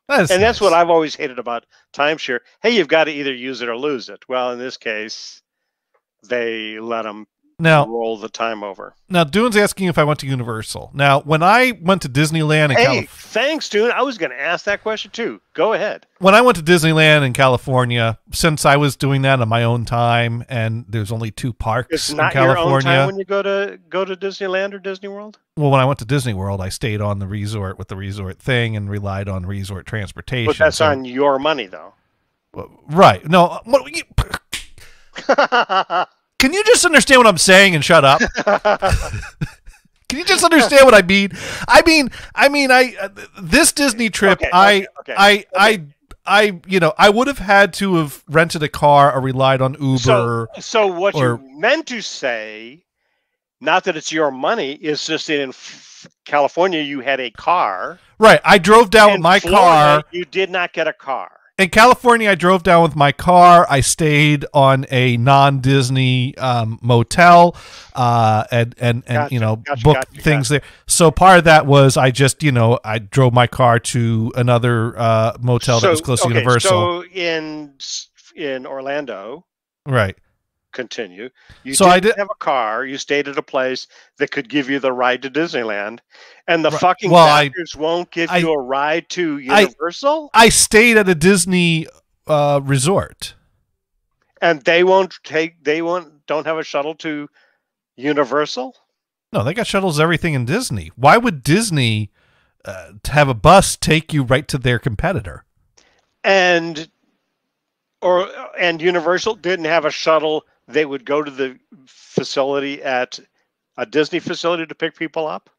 That's what I've always hated about timeshare. Hey, you've got to either use it or lose it. Well, in this case, they let them roll the time over. Now, Dune's asking if I went to Universal. Now, when I went to Disneyland in California... Thanks, Dune. I was going to ask that question, too. Go ahead. When I went to Disneyland in California, since I was doing that on my own time, and there's only 2 parks in California... It's not your own time when you go to Disneyland or Disney World? Well, when I went to Disney World, I stayed on the resort with the resort thing and relied on resort transportation. But that's on your money, though. Right. No, can you just understand what I'm saying and shut up? Can you just understand what I mean? I mean, this Disney trip, I would have had to have rented a car or relied on Uber. So what you meant to say, not that it's your money, is just in California you had a car. Right. I drove down with my car. You did not get a car. in California, I drove down with my car. I stayed on a non-Disney motel, and Gotcha, booked things there. So part of that was I just I drove my car to another motel that was close to Universal. So in Orlando, right? Continue. I didn't have a car. You stayed at a place that could give you the ride to Disneyland, and the fucking bastards won't give you a ride to Universal. I stayed at a Disney resort, and they don't have a shuttle to Universal. No, they got shuttles to everything in Disney. Why would Disney have a bus take you right to their competitor? And Universal didn't have a shuttle. They would go to the facility at a Disney facility to pick people up.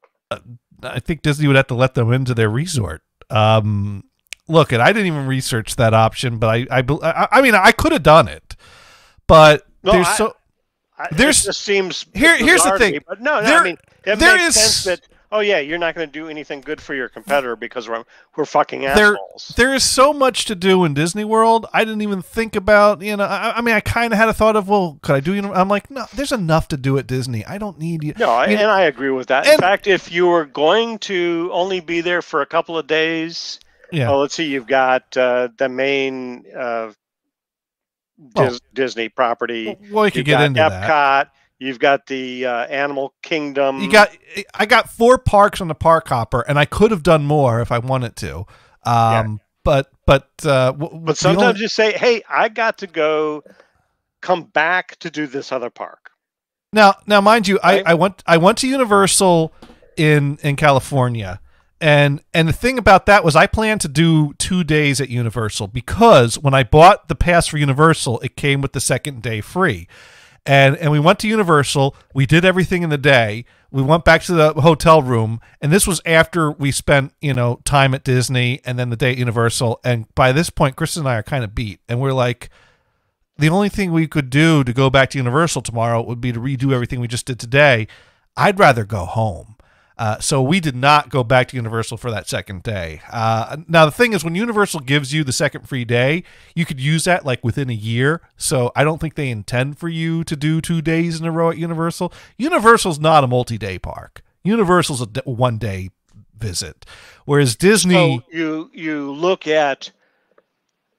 I think Disney would have to let them into their resort. Look, and I didn't even research that option, but I mean, I could have done it, but it just seems here's the thing. But I mean, it makes sense that. Oh yeah, you're not going to do anything good for your competitor because we're fucking assholes. There is so much to do in Disney World. I didn't even think about, I mean, I kind of had a thought of, well, could I do, I'm like, no, there's enough to do at Disney. I don't need you. No, and I agree with that. In fact, if you were going to only be there for a couple of days, let's see, you've got the main Disney property. Well, you could get into Epcot, that. You've got the Animal Kingdom. I got 4 parks on the Park Hopper, and I could have done more if I wanted to. But sometimes you say, "Hey, I got to come back to do this other park." Now, mind you, right? I went to Universal in California, and the thing about that was I planned to do 2 days at Universal because when I bought the pass for Universal, it came with the second day free. And we went to Universal. We did everything in the day. We went back to the hotel room, and this was after we spent, time at Disney and then the day at Universal. And by this point, Kristen and I are kind of beat, and we're like, the only thing we could do to go back to Universal tomorrow would be to redo everything we just did today. I'd rather go home. So we did not go back to Universal for that second day. Now, the thing is, when Universal gives you the second free day, you could use that like within a year. So I don't think they intend for you to do 2 days in a row at Universal. Universal's not a multi-day park. Universal's a one-day visit. Whereas Disney... So you look at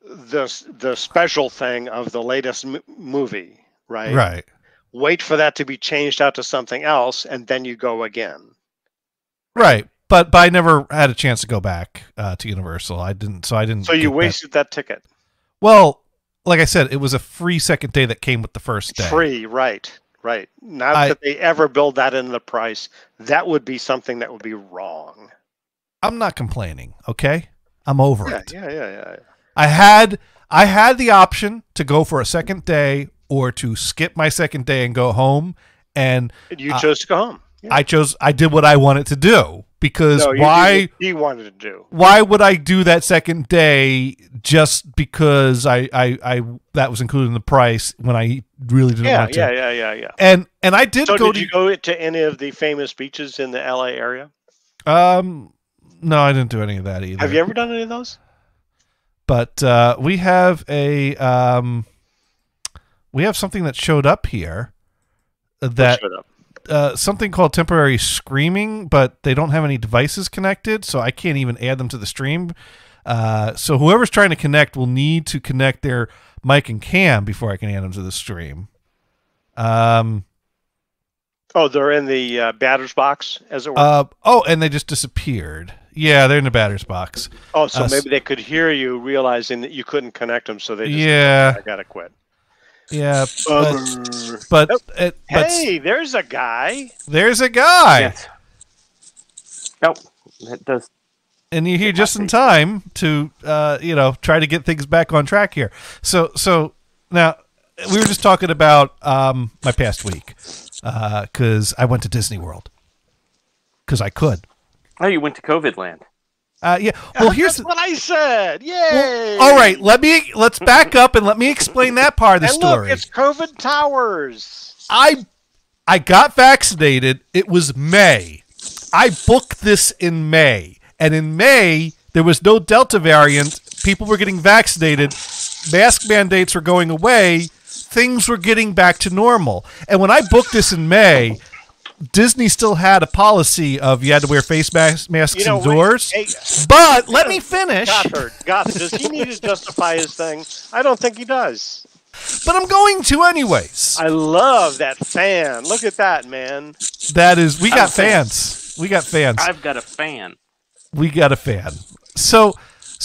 the special thing of the latest movie, right? Right. Wait for that to be changed out to something else, and then you go again. Right, but I never had a chance to go back to Universal. I didn't. So you wasted that ticket. Well, like I said, it was a free second day that came with the first day. Free, right. Not that they ever build that into the price. That would be something that would be wrong. I'm not complaining. Okay, I'm over it. Yeah. I had the option to go for a second day or to skip my second day and go home, and you chose to go home. Yeah. I did what I wanted to do because he wanted to do. Why would I do that second day just because I that was included in the price when I really didn't want to? Yeah. And I did go. So did you go to any of the famous beaches in the LA area? No, I didn't do any of that either. Have you ever done any of those? But we have something that showed up here that. Showed up? Something called temporary screaming, but they don't have any devices connected, so I can't even add them to the stream. So whoever's trying to connect will need to connect their mic and cam before I can add them to the stream. They're in the batter's box, as it were? And they just disappeared. Yeah, they're in the batter's box. Oh, so maybe they could hear you realizing that you couldn't connect them, so they just I gotta quit. Yeah, but hey, there's a guy. There's a guy. Yes. Nope, that does. And you're here just in time to, try to get things back on track here. So now we were just talking about my past week because I went to Disney World because I could. Oh, you went to COVID land. Yeah. Well, that's what I said. Yay! Well, all right. Let's back up and let me explain that part of the story. Look, it's COVID towers. I got vaccinated. It was May. I booked this in May, and in May there was no Delta variant. people were getting vaccinated, mask mandates were going away, things were getting back to normal. And when I booked this in May, Disney still had a policy of you had to wear face masks indoors. But let me finish. Gothard, does he need to justify his thing? I don't think he does. But I'm going to anyways. I love that fan. Look at that, man. That is, we got fans. We got fans. I've got a fan. We got a fan. So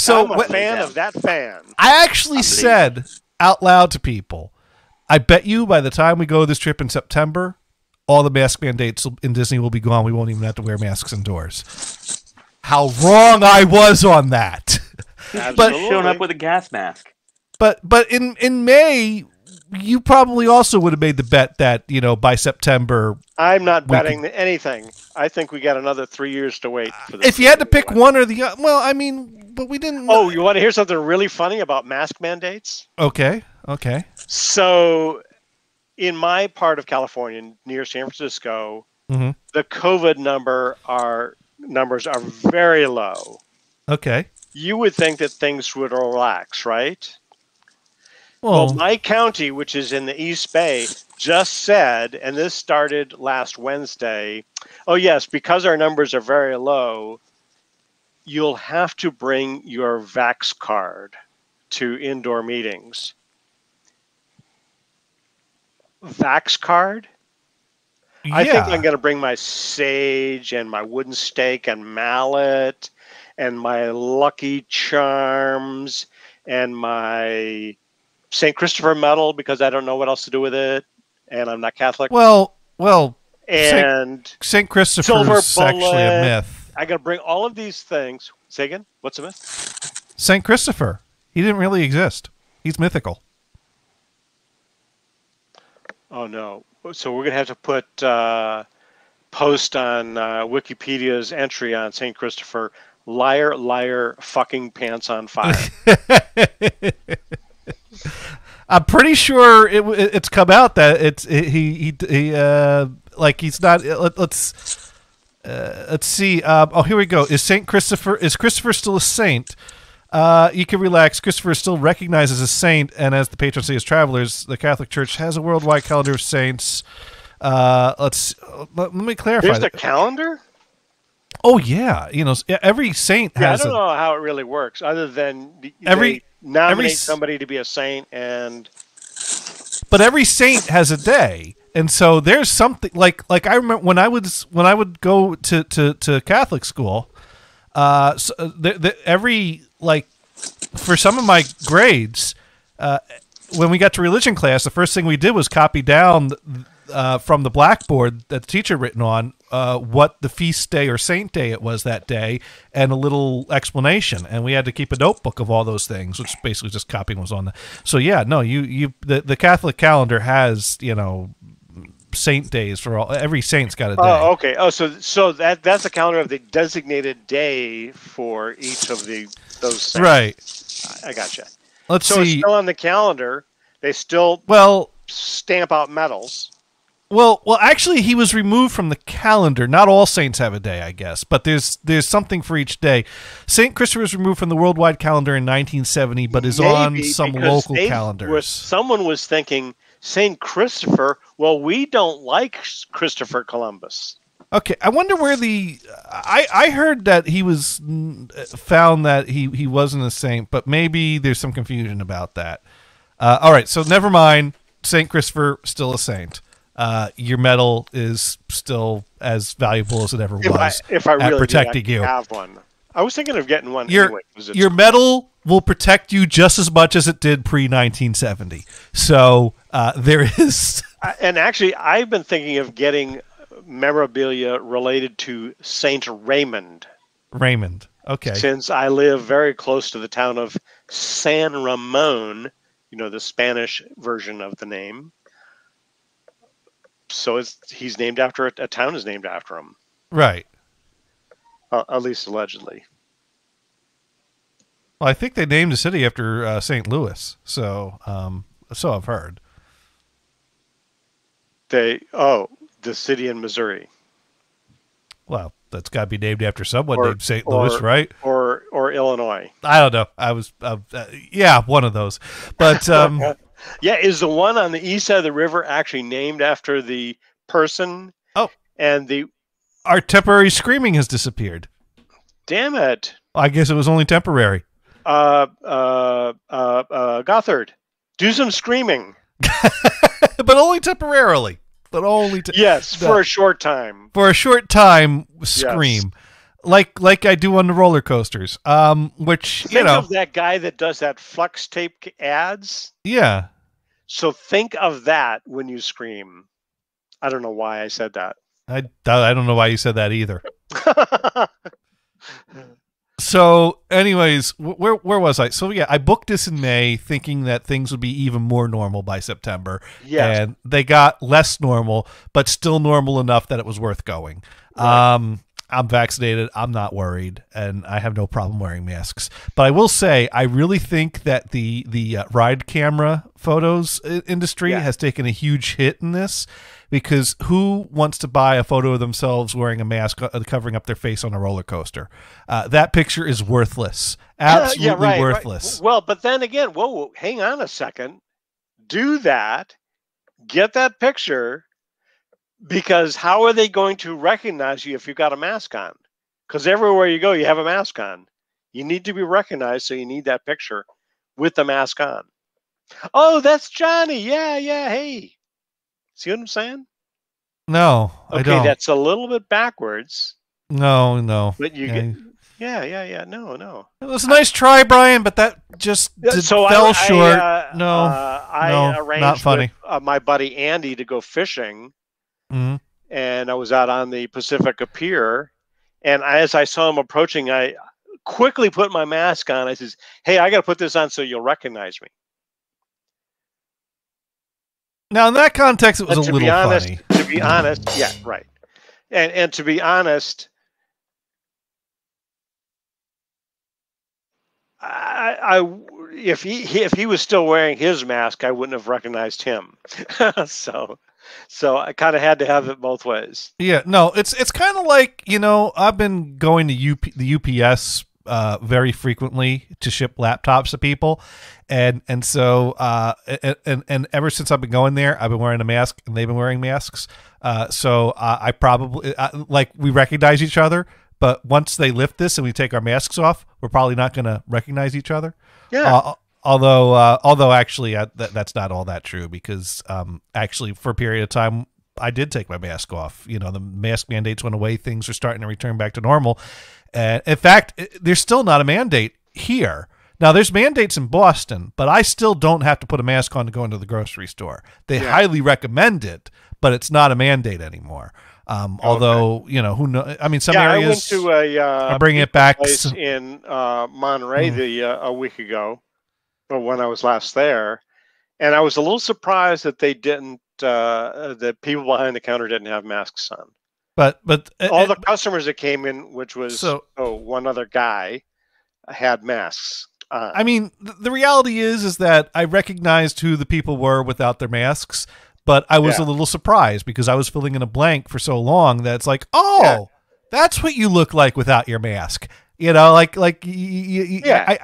I'm a fan of that fan. I actually said out loud to people, I bet you by the time we go this trip in September, all the mask mandates in Disney will be gone. We won't even have to wear masks indoors. How wrong I was on that. But showing up with a gas mask. But in May, you probably also would have made the bet that, by September. I'm not betting anything. I think we got another 3 years to wait for this. If you had to pick one or the other, but we didn't. Oh, you want to hear something really funny about mask mandates? Okay. So, in my part of California, near San Francisco, the COVID numbers are very low. Okay. You would think that things would relax, right? Well, my county, which is in the East Bay, just said, and this started last Wednesday, oh yes, because our numbers are very low, you'll have to bring your Vax card to indoor meetings. Vax card? Yeah. I think I'm going to bring my sage and my wooden stake and mallet and my Lucky Charms and my St. Christopher medal because I don't know what else to do with it, and I'm not Catholic. Well, and St. Christopher is actually a myth. I got to bring all of these things. Say again? What's a myth? St. Christopher. He didn't really exist. He's mythical. Oh no! So we're gonna have to put post on Wikipedia's entry on St. Christopher. Liar, liar, fucking pants on fire. I'm pretty sure it's come out that he's not. Let's see. Here we go. Is Christopher still a saint? You can relax. Christopher is still recognized as a saint, and as the patron saint of travelers, the Catholic Church has a worldwide calendar of saints. Let me clarify. There's a calendar? Oh yeah, every saint has. I don't know how it really works, other than they nominate somebody to be a saint, but every saint has a day, and so there's something like I remember when I would go to Catholic school. Every for some of my grades, when we got to religion class, the first thing we did was copy down from the blackboard that the teacher written on what the feast day or saint day it was that day, and a little explanation. And we had to keep a notebook of all those things, which basically just copying was on the. So yeah, no, the Catholic calendar has saint days for all. Every saint's got a day. Oh, okay. Oh, so that's a calendar of the designated day for each of those saints. Right. I gotcha. Let's see. It's still on the calendar. They still stamp out medals. Well, actually, he was removed from the calendar. Not all saints have a day, I guess, but there's something for each day. Saint Christopher was removed from the worldwide calendar in 1970, but is on some local calendars. Someone was thinking, Saint Christopher, well, we don't like Christopher Columbus. Okay, I wonder where I heard that he was found that he wasn't a saint, but maybe there's some confusion about that. All right, so never mind. Saint Christopher, still a saint. Your medal is still as valuable as it ever was. If I really protecting you, have one. I was thinking of getting one. Your medal will protect you just as much as it did pre-1970. So there is. And actually, I've been thinking of getting memorabilia related to Saint Raymond. Raymond, okay. Since I live very close to the town of San Ramon, the Spanish version of the name. So he's named after a town is named after him. Right. At least allegedly. Well, I think they named the city after St. Louis. So I've heard. The city in Missouri. Well, that's got to be named after someone named St. Louis, right? Or Illinois? I don't know. I was, yeah, one of those. But yeah, is the one on the east side of the river actually named after the person? Oh, and our temporary screaming has disappeared. Damn it! I guess it was only temporary. Gothard, do some screaming, but only temporarily. Yes, for a short time. For a short time, scream. Yes. Like I do on the roller coasters. Which think of that guy that does that flex tape ads. Yeah. So think of that when you scream. I don't know why I said that. I don't know why you said that either. So, anyways, where was I? So, yeah, I booked this in May thinking that things would be even more normal by September. Yes. And they got less normal, but still normal enough that it was worth going. Right. I'm vaccinated. I'm not worried, and I have no problem wearing masks. But I will say, I really think that the ride camera photos industry has taken a huge hit in this, because who wants to buy a photo of themselves wearing a mask covering up their face on a roller coaster? That picture is worthless. Absolutely worthless. Right. Well, but then again, whoa, hang on a second. Do that. Get that picture. Because how are they going to recognize you if you've got a mask on? Because everywhere you go, you have a mask on. You need to be recognized, so you need that picture with the mask on. Oh, that's Johnny. Yeah, hey. See what I'm saying? No, I don't. Okay, that's a little bit backwards. No. But you get... Yeah. No. It was a nice try, Brian, but that just fell short. I arranged not funny. With my buddy Andy to go fishing. Mm-hmm. And I was out on the Pacifica Pier, and as I saw him approaching, I quickly put my mask on. I says, "Hey, I got to put this on so you'll recognize me." Now, in that context, it was a little funny. To be honest, yeah, right. And to be honest, if he was still wearing his mask, I wouldn't have recognized him. So I kind of had to have it both ways. Yeah, no, it's kind of like, I've been going to the UPS very frequently to ship laptops to people, and so and ever since I've been going there, I've been wearing a mask, and they've been wearing masks. So I probably like we recognize each other, but once they lift this and we take our masks off, we're probably not going to recognize each other. Yeah. Although actually that's not all that true, because actually for a period of time I did take my mask off. The mask mandates went away. Things are starting to return back to normal. And in fact, there's still not a mandate here. Now, there's mandates in Boston, but I still don't have to put a mask on to go into the grocery store. They highly recommend it, but it's not a mandate anymore. Although, who knows? I mean, some areas I went to are bringing it back. Place in Monterey a week ago, but when I was last there, and I was a little surprised that they didn't, the people behind the counter didn't have masks on. But all the customers that came in, which was one other guy, had masks on. I mean, the reality is that I recognized who the people were without their masks, but I was a little surprised because I was filling in a blank for so long that it's like, that's what you look like without your mask. I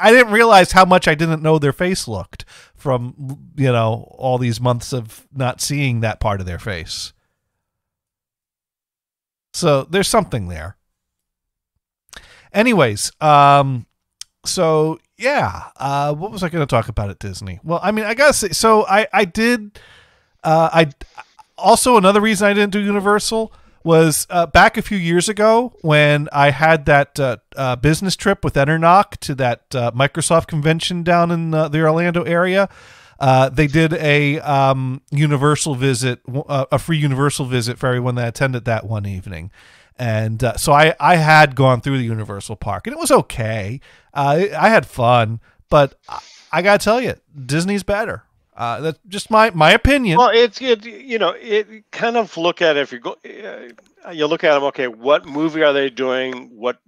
didn't realize how much I didn't know their face looked from, all these months of not seeing that part of their face. So there's something there. Anyways, what was I going to talk about at Disney? Well, I mean, I gotta say, so I did. I also, another reason I didn't do Universal was back a few years ago when I had that business trip with Enternock to that Microsoft convention down in the Orlando area. They did a Universal visit, a free Universal visit for everyone that attended that one evening. And so I had gone through the Universal Park, and it was okay. I had fun, but I got to tell you, Disney's better. That's just my opinion. Well, it kind of look at it, if you go, you look at them. Okay, what movie are they doing? What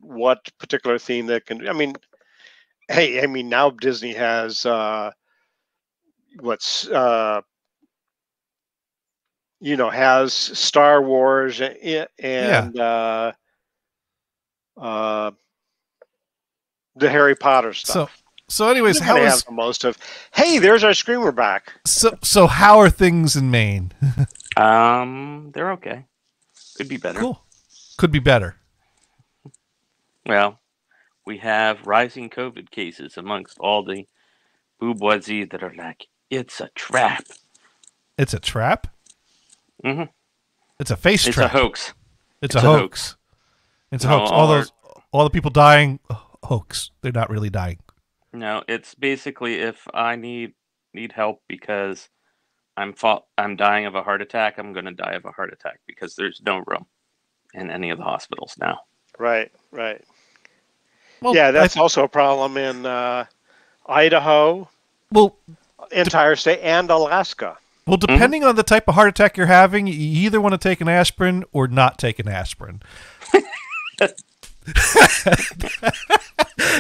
particular theme they can do? I mean, now Disney has has Star Wars and The Harry Potter stuff. So anyways, how is the most of? Hey, there's our most of. Hey, there's our screamer back. So how are things in Maine? They're okay. Could be better. Cool. Could be better. Well, we have rising COVID cases amongst all the bourgeoisie that are like, it's a trap. It's a trap? Mm-hmm. It's a face trap. It's a hoax. It's a hoax. It's a hoax. All the people dying, hoax. They're not really dying. No, it's basically if I need help because I'm dying of a heart attack, I'm going to die of a heart attack because there's no room in any of the hospitals now. Right. Well, yeah, that's also a problem in Idaho, entire state, and Alaska. Well, depending on the type of heart attack you're having, you either want to take an aspirin or not take an aspirin.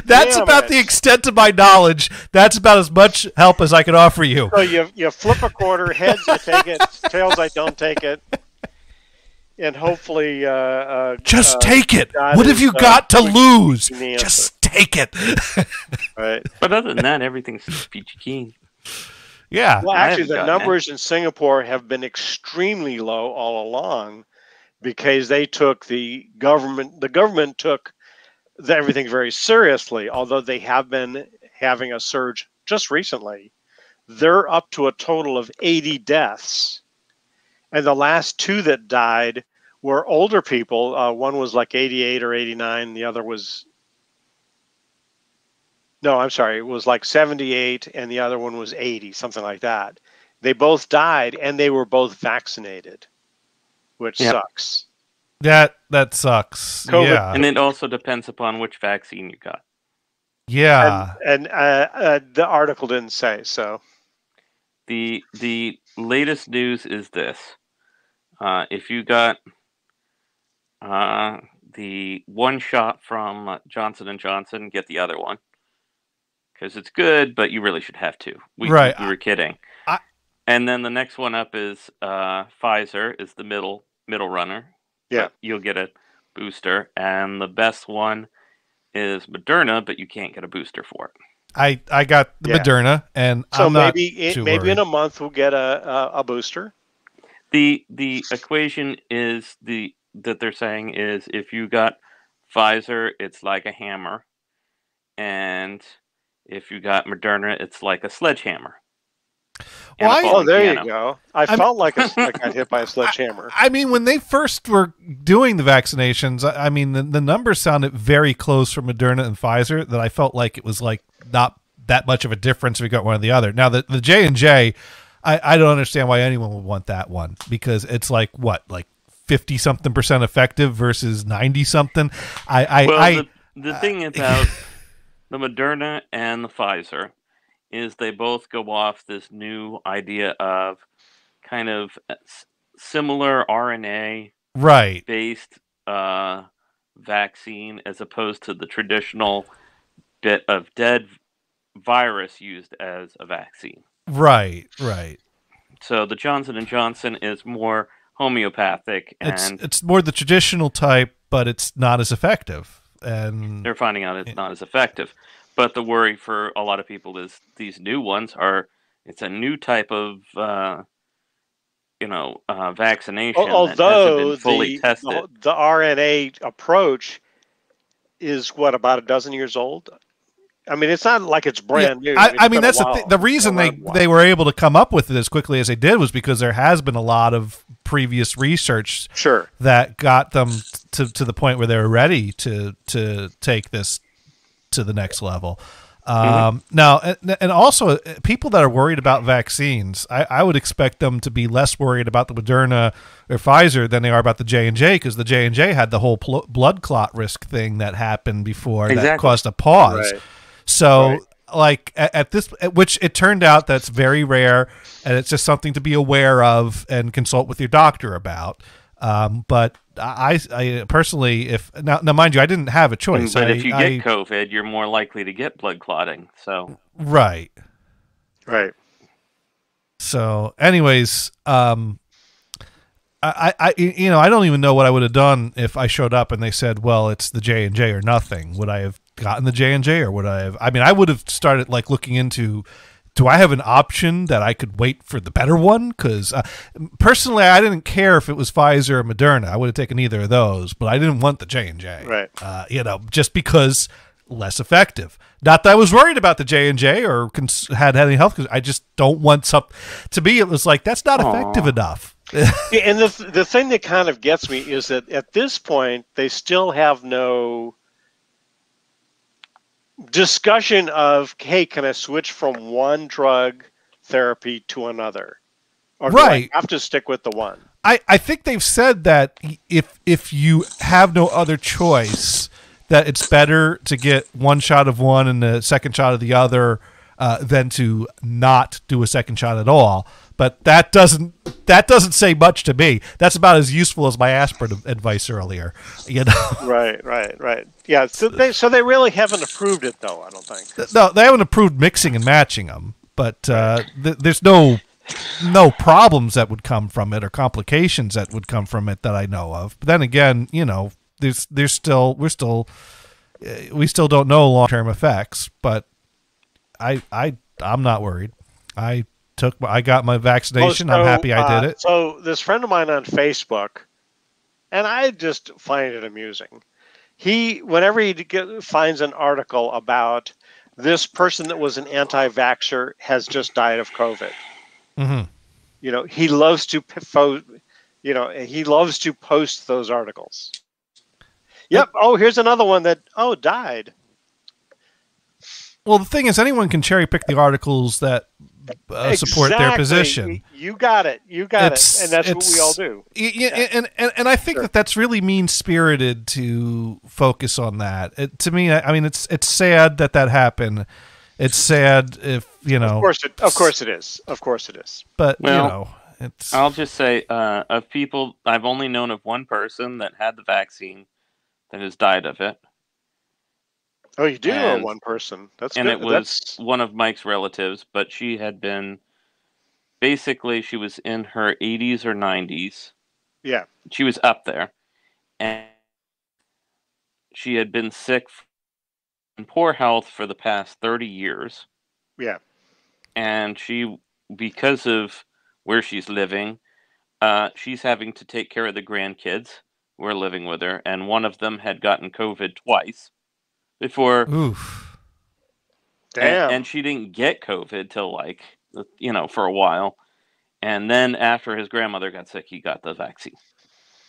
That's about the extent of my knowledge. That's about as much help as I can offer you. So you flip a quarter, heads I take it, tails I don't take it, and hopefully just take it. What have you got to lose? Just take it. Right. But other than that, everything's peachy keen. Yeah. Well, actually, the numbers in Singapore have been extremely low all along because they took the government took everything very seriously, although they have been having a surge just recently. They're up to a total of 80 deaths. And the last two that died were older people. One was like 88 or 89. The other was... No, I'm sorry. It was like 78, and the other one was 80, something like that. They both died, and they were both vaccinated, which sucks. That sucks. COVID. Yeah, and it also depends upon which vaccine you got. Yeah, and the article didn't say so. The latest news is this: if you got the one shot from Johnson & Johnson, get the other one. Because it's good, but you really should have two. We were kidding. And then the next one up is Pfizer is the middle runner. Yeah. You'll get a booster. And the best one is Moderna, but you can't get a booster for it. I got the Moderna, and so I'm maybe in a month we'll get a booster. The equation is that they're saying is if you got Pfizer, it's like a hammer, and if you got Moderna, it's like a sledgehammer. Well, there you go. I felt like I got hit by a sledgehammer. I mean, when they first were doing the vaccinations, I mean, the numbers sounded very close for Moderna and Pfizer that I felt like it was like not that much of a difference if you got one or the other. Now, the J&J, I don't understand why anyone would want that one because it's like, what, like 50-something% effective versus 90-something? The thing about the Moderna and the Pfizer is they both go off this new idea of kind of similar RNA based vaccine as opposed to the traditional bit of dead virus used as a vaccine. Right. So the Johnson & Johnson is more homeopathic, and it's more the traditional type, but it's not as effective. And they're finding out it's not as effective. But the worry for a lot of people is these new ones it's a new type of, vaccination that hasn't been fully tested. The RNA approach is, about a dozen years old? I mean, it's not like it's brand new. I mean, that's the reason they were able to come up with it as quickly as they did was because there has been a lot of previous research that got them to the point where they were ready to take this to the next level. Now, and also people that are worried about vaccines, I would expect them to be less worried about the Moderna or Pfizer than they are about the J&J, because the J&J had the whole blood clot risk thing that happened before that caused a pause. Right. So like at this, which it turned out that's very rare, and it's just something to be aware of and consult with your doctor about. But I personally, now mind you, I didn't have a choice. But if you get COVID, you're more likely to get blood clotting. So right. So, anyways, I don't even know what I would have done if I showed up and they said, "Well, it's the J&J or nothing." Would I have gotten the J&J, or would I have? I mean, I would have started like looking into, do I have an option that I could wait for the better one? Because personally, I didn't care if it was Pfizer or Moderna. I would have taken either of those, but I didn't want the J&J. Right. You know, just because less effective. Not that I was worried about the J&J or had any health, because I just don't want something. To me, it was like, that's not effective enough. Yeah, and the thing that kind of gets me is that at this point, they still have no discussion of, hey, can I switch from one drug therapy to another? Or do I have to stick with the one? I think they've said that if you have no other choice, that it's better to get one shot of one and the second shot of the other than to not do a second shot at all. But that doesn't say much to me. That's about as useful as my aspirin advice earlier. You know? Right. Yeah. So they really haven't approved it, though. I don't think. No, they haven't approved mixing and matching them. But there's no problems that would come from it or complications that would come from it that I know of. But then again, you know, we still don't know long-term effects. But I'm not worried. I got my vaccination. I'm happy I did it. So this friend of mine on Facebook, and I just find it amusing. Whenever he finds an article about this person that was an anti-vaxxer has just died of COVID, you know, he loves to post those articles. Yep. Oh, here's another one that died. Well, the thing is, anyone can cherry pick the articles that support their position. You got it. And that's what we all do. And I think that's really mean-spirited to focus on that. To me, I mean, it's sad that happened. It's sad if, you know. Of course it is. But, you know, it's. I'll just say, of people, I've only known of one person that had the vaccine that has died of it. Oh, you do know one person. That's and good. It was one of Mike's relatives, but she had been, basically, she was in her 80s or 90s. Yeah. She was up there. And she had been sick in poor health for the past 30 years. Yeah. And because of where she's living, she's having to take care of the grandkids who are living with her. And one of them had gotten COVID twice. Before, oof, damn, and she didn't get COVID till for a while, and then after his grandmother got sick, he got the vaccine.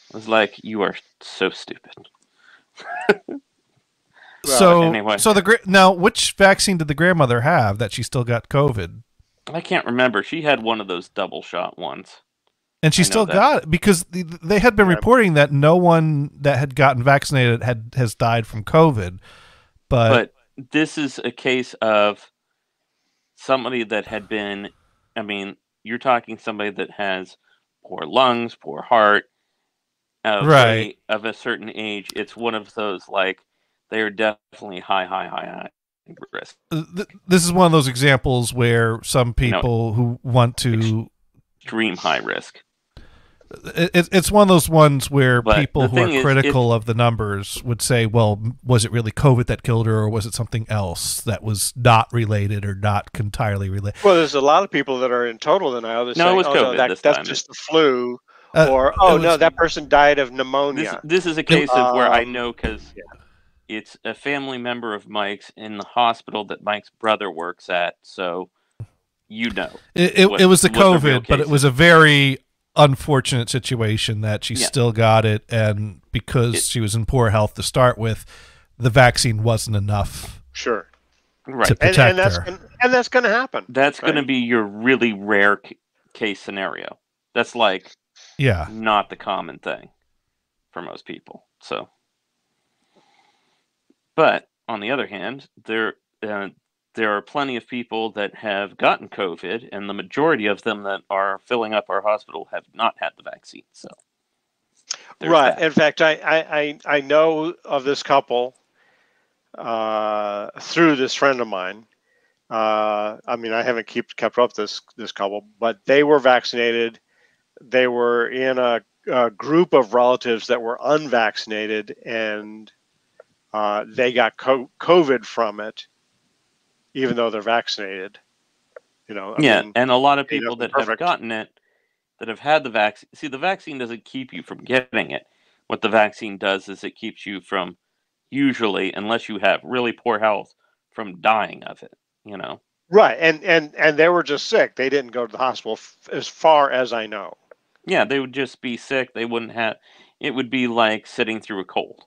It was like, you are so stupid. Anyway, now which vaccine did the grandmother have that she still got COVID? I can't remember. She had one of those double shot ones, and she still got it because they had been reporting that no one that had gotten vaccinated has died from COVID. But this is a case of somebody that had been, I mean, you're talking somebody that has poor lungs, poor heart, of a certain age. It's one of those, like, they are definitely high risk. This is one of those examples where some people who want to... Extreme high risk. It's one of those ones where people who are critical of the numbers would say, well, was it really COVID that killed her, or was it something else that was not related or not entirely related? Well, there's a lot of people that are in total denial. That it was COVID that's just the flu. That person died of pneumonia. This is a case of where I know, because it's a family member of Mike's in the hospital that Mike's brother works at, so it was the COVID, but it was a very unfortunate situation that she still got it, and because she was in poor health to start with, the vaccine wasn't enough. Sure, to protect her. And that's going to happen. That's going to be your really rare case scenario. That's not the common thing for most people. So, but on the other hand, there are plenty of people that have gotten COVID, and the majority of them that are filling up our hospital have not had the vaccine. So, right. In fact, I know of this couple through this friend of mine. I mean, I haven't kept up this couple, but they were vaccinated. They were in a group of relatives that were unvaccinated, and they got COVID from it, even though they're vaccinated. You know, I mean, and a lot of people that have gotten it, that have had the vaccine. See, the vaccine doesn't keep you from getting it. What the vaccine does is it keeps you from, usually, unless you have really poor health, from dying of it. You know. Right, and they were just sick. They didn't go to the hospital, as far as I know. Yeah, they would just be sick. They wouldn't have. It would be like sitting through a cold.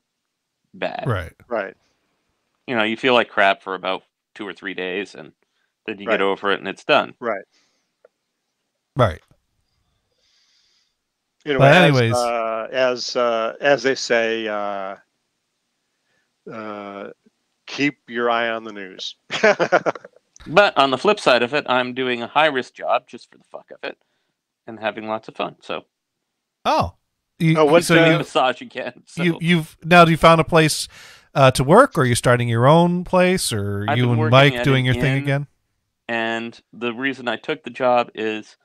Bad. Right. You know, you feel like crap for about 2 or 3 days, and then you get over it, and it's done. Right. You know, but anyways, as they say, keep your eye on the news. But on the flip side of it, I'm doing a high-risk job just for the fuck of it, and having lots of fun. So, massage again. So. Now you found a place to work, or are you starting your own place, or you and Mike doing your thing again? And the reason I took the job is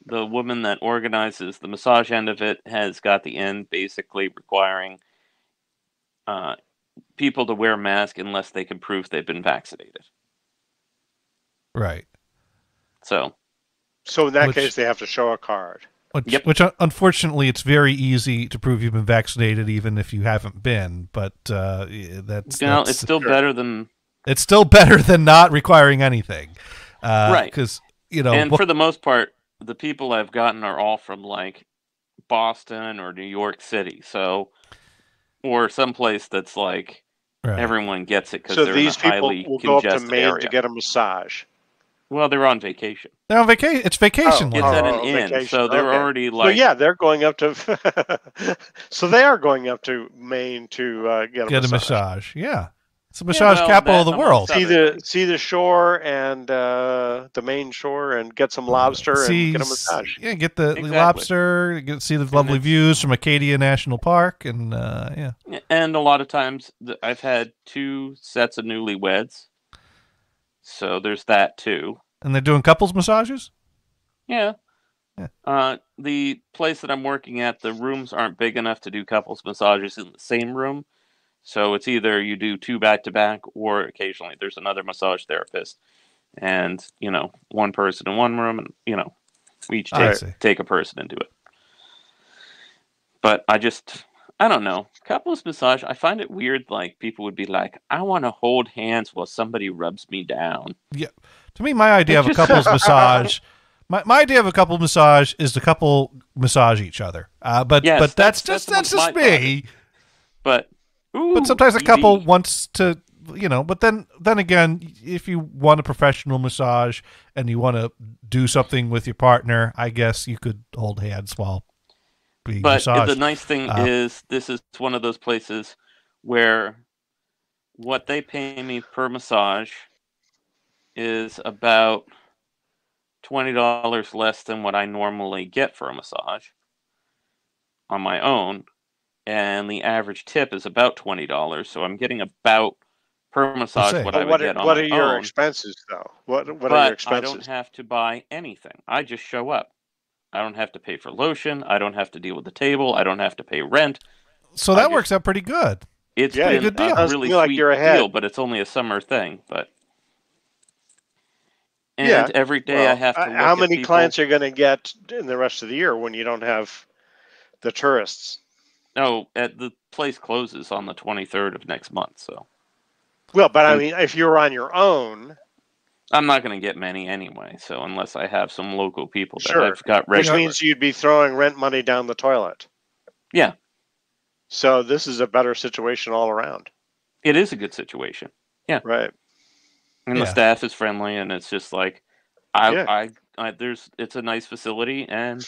the woman that organizes the massage end of it has got the end basically requiring people to wear masks unless they can prove they've been vaccinated. Right. So in that case, they have to show a card. Which unfortunately, it's very easy to prove you've been vaccinated, even if you haven't been. But it's still better than not requiring anything, right? Because for the most part, the people I've gotten are all from like Boston or New York City, or someplace that's like everyone gets it because they're in a highly will go up to Maine area to get a massage. Well, they're on vacation. They're on vacation. It's vacation. It's at an inn, so they're already like. So yeah, they're going up to. So they are going up to Maine to get a massage. Yeah, it's a massage capital of the world. See the shore and the Maine shore, and get some lobster and get a massage. Yeah, get the lobster. See the lovely views from Acadia National Park, and yeah. And a lot of times, I've had 2 sets of newlyweds. So there's that too. And they're doing couples massages? Yeah. The place that I'm working at, the rooms aren't big enough to do couples massages in the same room. So it's either you do 2 back-to-back, or occasionally there's another massage therapist. And, one person in one room, and, we each take a person and do it. But I don't know. Couples massage, I find it weird, like, people would be like, I want to hold hands while somebody rubs me down. Yeah. To me, my idea of a couples massage... My idea of a couple massage is the couple massage each other. But that's just me. But sometimes a couple wants to, but then again, if you want a professional massage and you want to do something with your partner, I guess you could hold hands while being massaged. The nice thing is this is one of those places where what they pay me per massage is about $20 less than what I normally get for a massage on my own, and the average tip is about $20. So I'm getting about per massage what I would get on my own. What are your expenses, though? What are your expenses? I don't have to buy anything. I just show up. I don't have to pay for lotion. I don't have to deal with the table. I don't have to pay rent. So that works out pretty good. It's been a good deal. A really sweet deal, but it's only a summer thing. And every day I have to look how many clients are going to get in the rest of the year when you don't have the tourists? No, the place closes on the 23rd of next month. So, well, but I mean, if you're on your own, I'm not going to get many anyway. So unless I have some local people that I've got regular, which means you'd be throwing rent money down the toilet. Yeah. So this is a better situation all around. It is a good situation. Yeah. Right. And the staff is friendly, and it's just like, it's a nice facility, and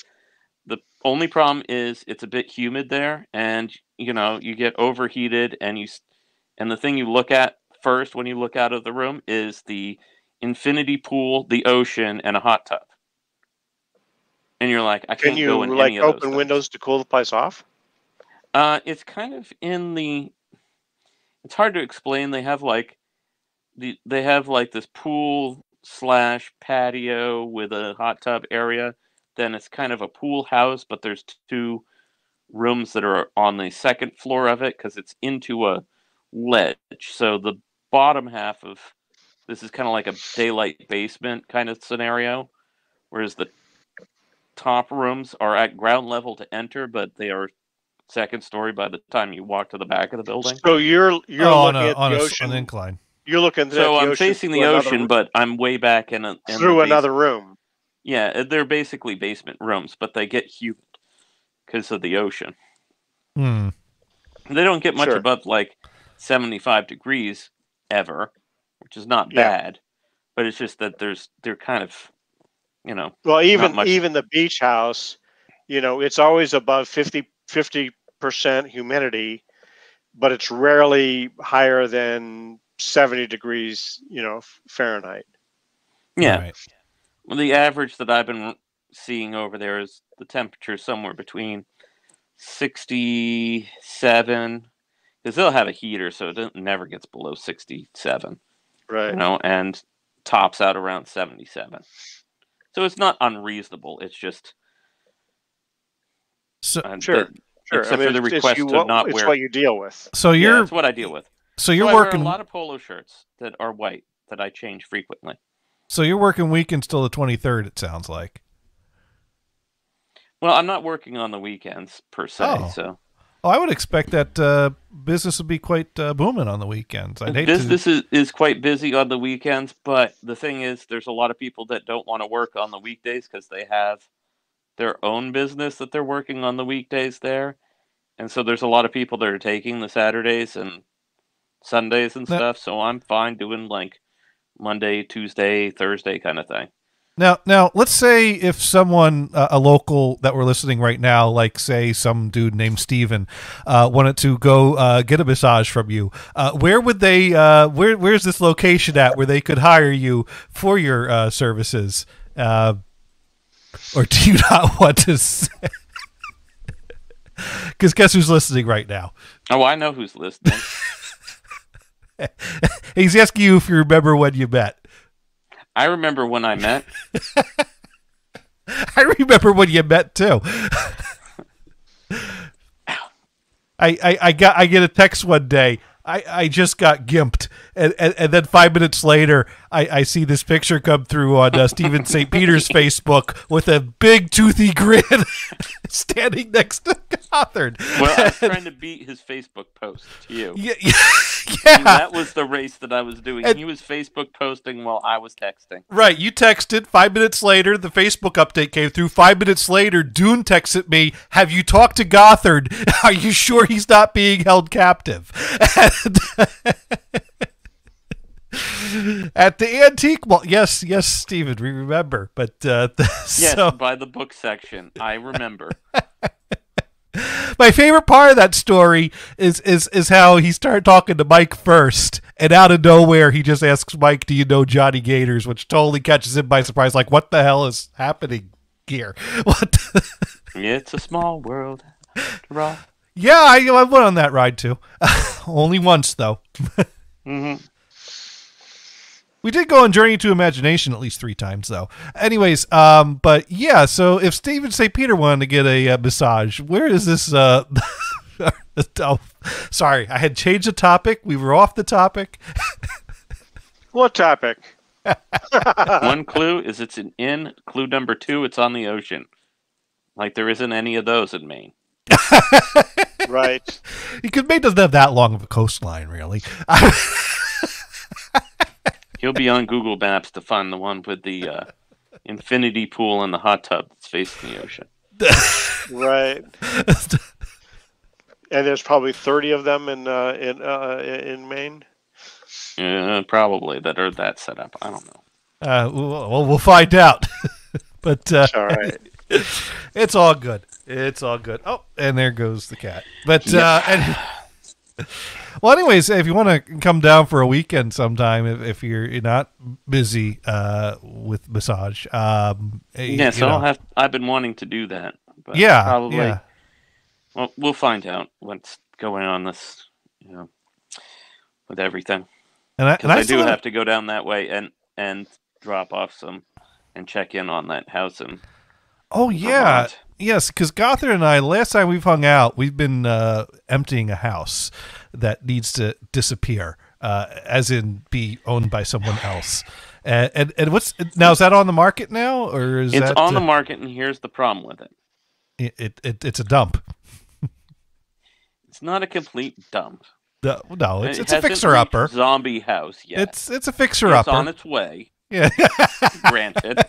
the only problem is it's a bit humid there, and you get overheated, and the thing you look at first when you look out of the room is the infinity pool, the ocean, and a hot tub, and you're like, I can't go in any of those. Can you open windows to cool the place off? It's kind of it's hard to explain. They have this pool / patio with a hot tub area. Then it's kind of a pool house, but there's 2 rooms that are on the second floor of it because it's into a ledge. So the bottom half of this is kind of like a daylight basement kind of scenario, whereas the top rooms are at ground level to enter, but they are second story by the time you walk to the back of the building. So you're looking at the ocean. On an incline. You're looking at the so ocean. I'm facing the ocean, but I'm way back through another room. Yeah, they're basically basement rooms, but they get humid because of the ocean. Hmm. They don't get much above like 75 degrees ever, which is not bad. But it's just that they're kind of, Well, even the beach house, it's always above 50% humidity, but it's rarely higher than 70 degrees, Fahrenheit. Yeah. Right. Well, the average that I've been seeing over there is the temperature somewhere between 67, because they'll have a heater, so it never gets below 67. Right. And tops out around 77. So it's not unreasonable. It's just sure. Except for the request to not wear. It's what you deal with. So that's what I deal with. So you're I working wear a lot of polo shirts that are white that I change frequently. So you're working weekends till the 23rd. It sounds like. Well, I'm not working on the weekends per se. So. Oh, I would expect that business would be quite booming on the weekends. Business is quite busy on the weekends, but the thing is, there's a lot of people that don't want to work on the weekdays because they have their own business that they're working on the weekdays there. And so there's a lot of people that are taking the Saturdays and Sundays and stuff. So I'm fine doing like Monday, Tuesday, Thursday kind of thing. Now, let's say if someone, a local that we're listening right now, like say some dude named Steven, wanted to go get a massage from you, where would they, where's this location at where they could hire you for your services? Or do you not want to say? Because guess who's listening right now? Oh, I know who's listening. He's asking you if you remember when you met. I remember when I met. I remember when you met too. I get a text one day. I just got gimped, and then 5 minutes later, I see this picture come through on Stephen St. Peter's Facebook with a big toothy grin, standing next to Gothard. Well, I was trying to beat his Facebook post to you. Yeah. And that was the race that I was doing. He was Facebook posting while I was texting. Right, you texted. 5 minutes later, the Facebook update came through. 5 minutes later, Dune texted me, "Have you talked to Gothard? Are you sure he's not being held captive?" At the antique mall. Yes, Stephen, we remember. But yes, by the book section, I remember. My favorite part of that story is how he started talking to Mike first, and out of nowhere he just asks Mike, "Do you know Johnny Gatarz?" Which totally catches him by surprise. Like, what the hell is happening here? What? It's a small world. Right. Yeah, I went on that ride too. Only once though. Mm-hmm. We did go on Journey to Imagination at least 3 times, though. Anyways, but yeah, so if Stephen St. Peter wanted to get a massage, where is this? Oh, sorry, I had changed the topic. We were off the topic. What topic? One clue is it's an inn. Clue number 2, it's on the ocean. Like there isn't any of those in Maine. Right. Because Maine doesn't have that long of a coastline, really. He'll be on Google Maps to find the one with the infinity pool and the hot tub that's facing the ocean. Right. And there's probably 30 of them in Maine. Probably that are that set up. I don't know. Well, we'll find out. But all right. It's all good. It's all good. Oh, and there goes the cat. But well, anyways, if you want to come down for a weekend sometime, if you're not busy with massage, I've been wanting to do that. But yeah, probably. Yeah. Well, we'll find out what's going on this, with everything. And I do have to go down that way and drop off some and check in on that house and Oh yeah, yes. Because Gothard and I, last time we've hung out, we've been emptying a house that needs to disappear, as in be owned by someone else. And what's now? Is that on the market now, or is it's that on the market? And here's the problem with it? It's a dump. It's not a complete dump. No, it's a fixer-upper. Zombie house yet. It's a fixer-upper. It's on its way. Yeah. Granted.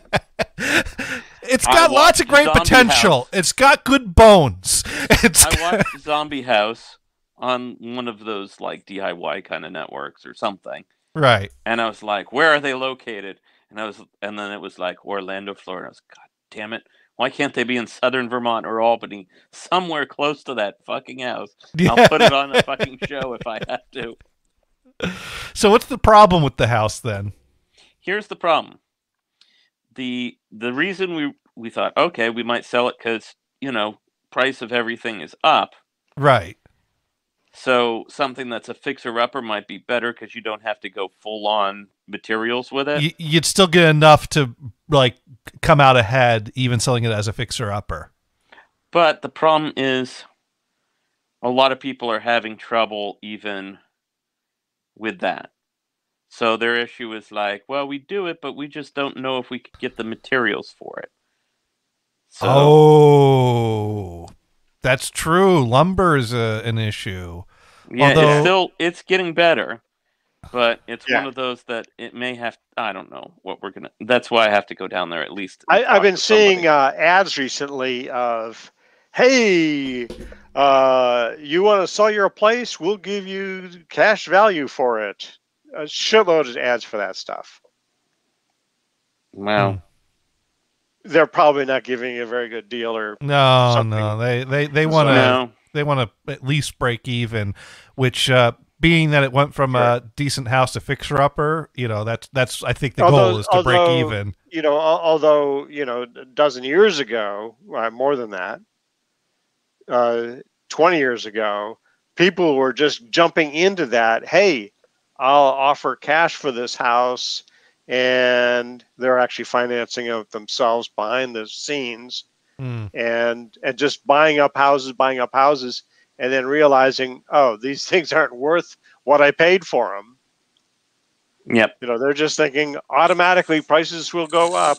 It's got lots of great potential. House. It's got good bones. I watched Zombie House on one of those like DIY kind of networks or something. Right. And I was like, where are they located? And then it was like Orlando, Florida. I was, God damn it. Why can't they be in southern Vermont or Albany? Somewhere close to that fucking house. Yeah. I'll put it on a fucking show if I have to. So what's the problem with the house then? Here's the problem. The reason we thought, okay, we might sell it because, price of everything is up. Right. So something that's a fixer-upper might be better because you don't have to go full-on materials with it. You'd still get enough to like come out ahead even selling it as a fixer-upper. But the problem is a lot of people are having trouble even with that. So their issue is like, well, we do it, but we just don't know if we could get the materials for it. So, that's true. Lumber is an issue. Yeah, it's getting better, but it's one of those that it may have. I don't know what we're gonna. That's why I have to go down there at least. I've been seeing ads recently of, hey, you want to sell your place? We'll give you cash value for it. A shitload of ads for that stuff. Wow. They're probably not giving you a very good deal or something. No. They want to at least break even, which being that it went from a decent house to fixer upper, that's I think the goal is to break even. Although a dozen years ago, more than that, 20 years ago, people were just jumping into that. Hey, I'll offer cash for this house, and they're actually financing it themselves behind the scenes, and just buying up houses, and then realizing, oh, these things aren't worth what I paid for them. Yep. They're just thinking automatically prices will go up.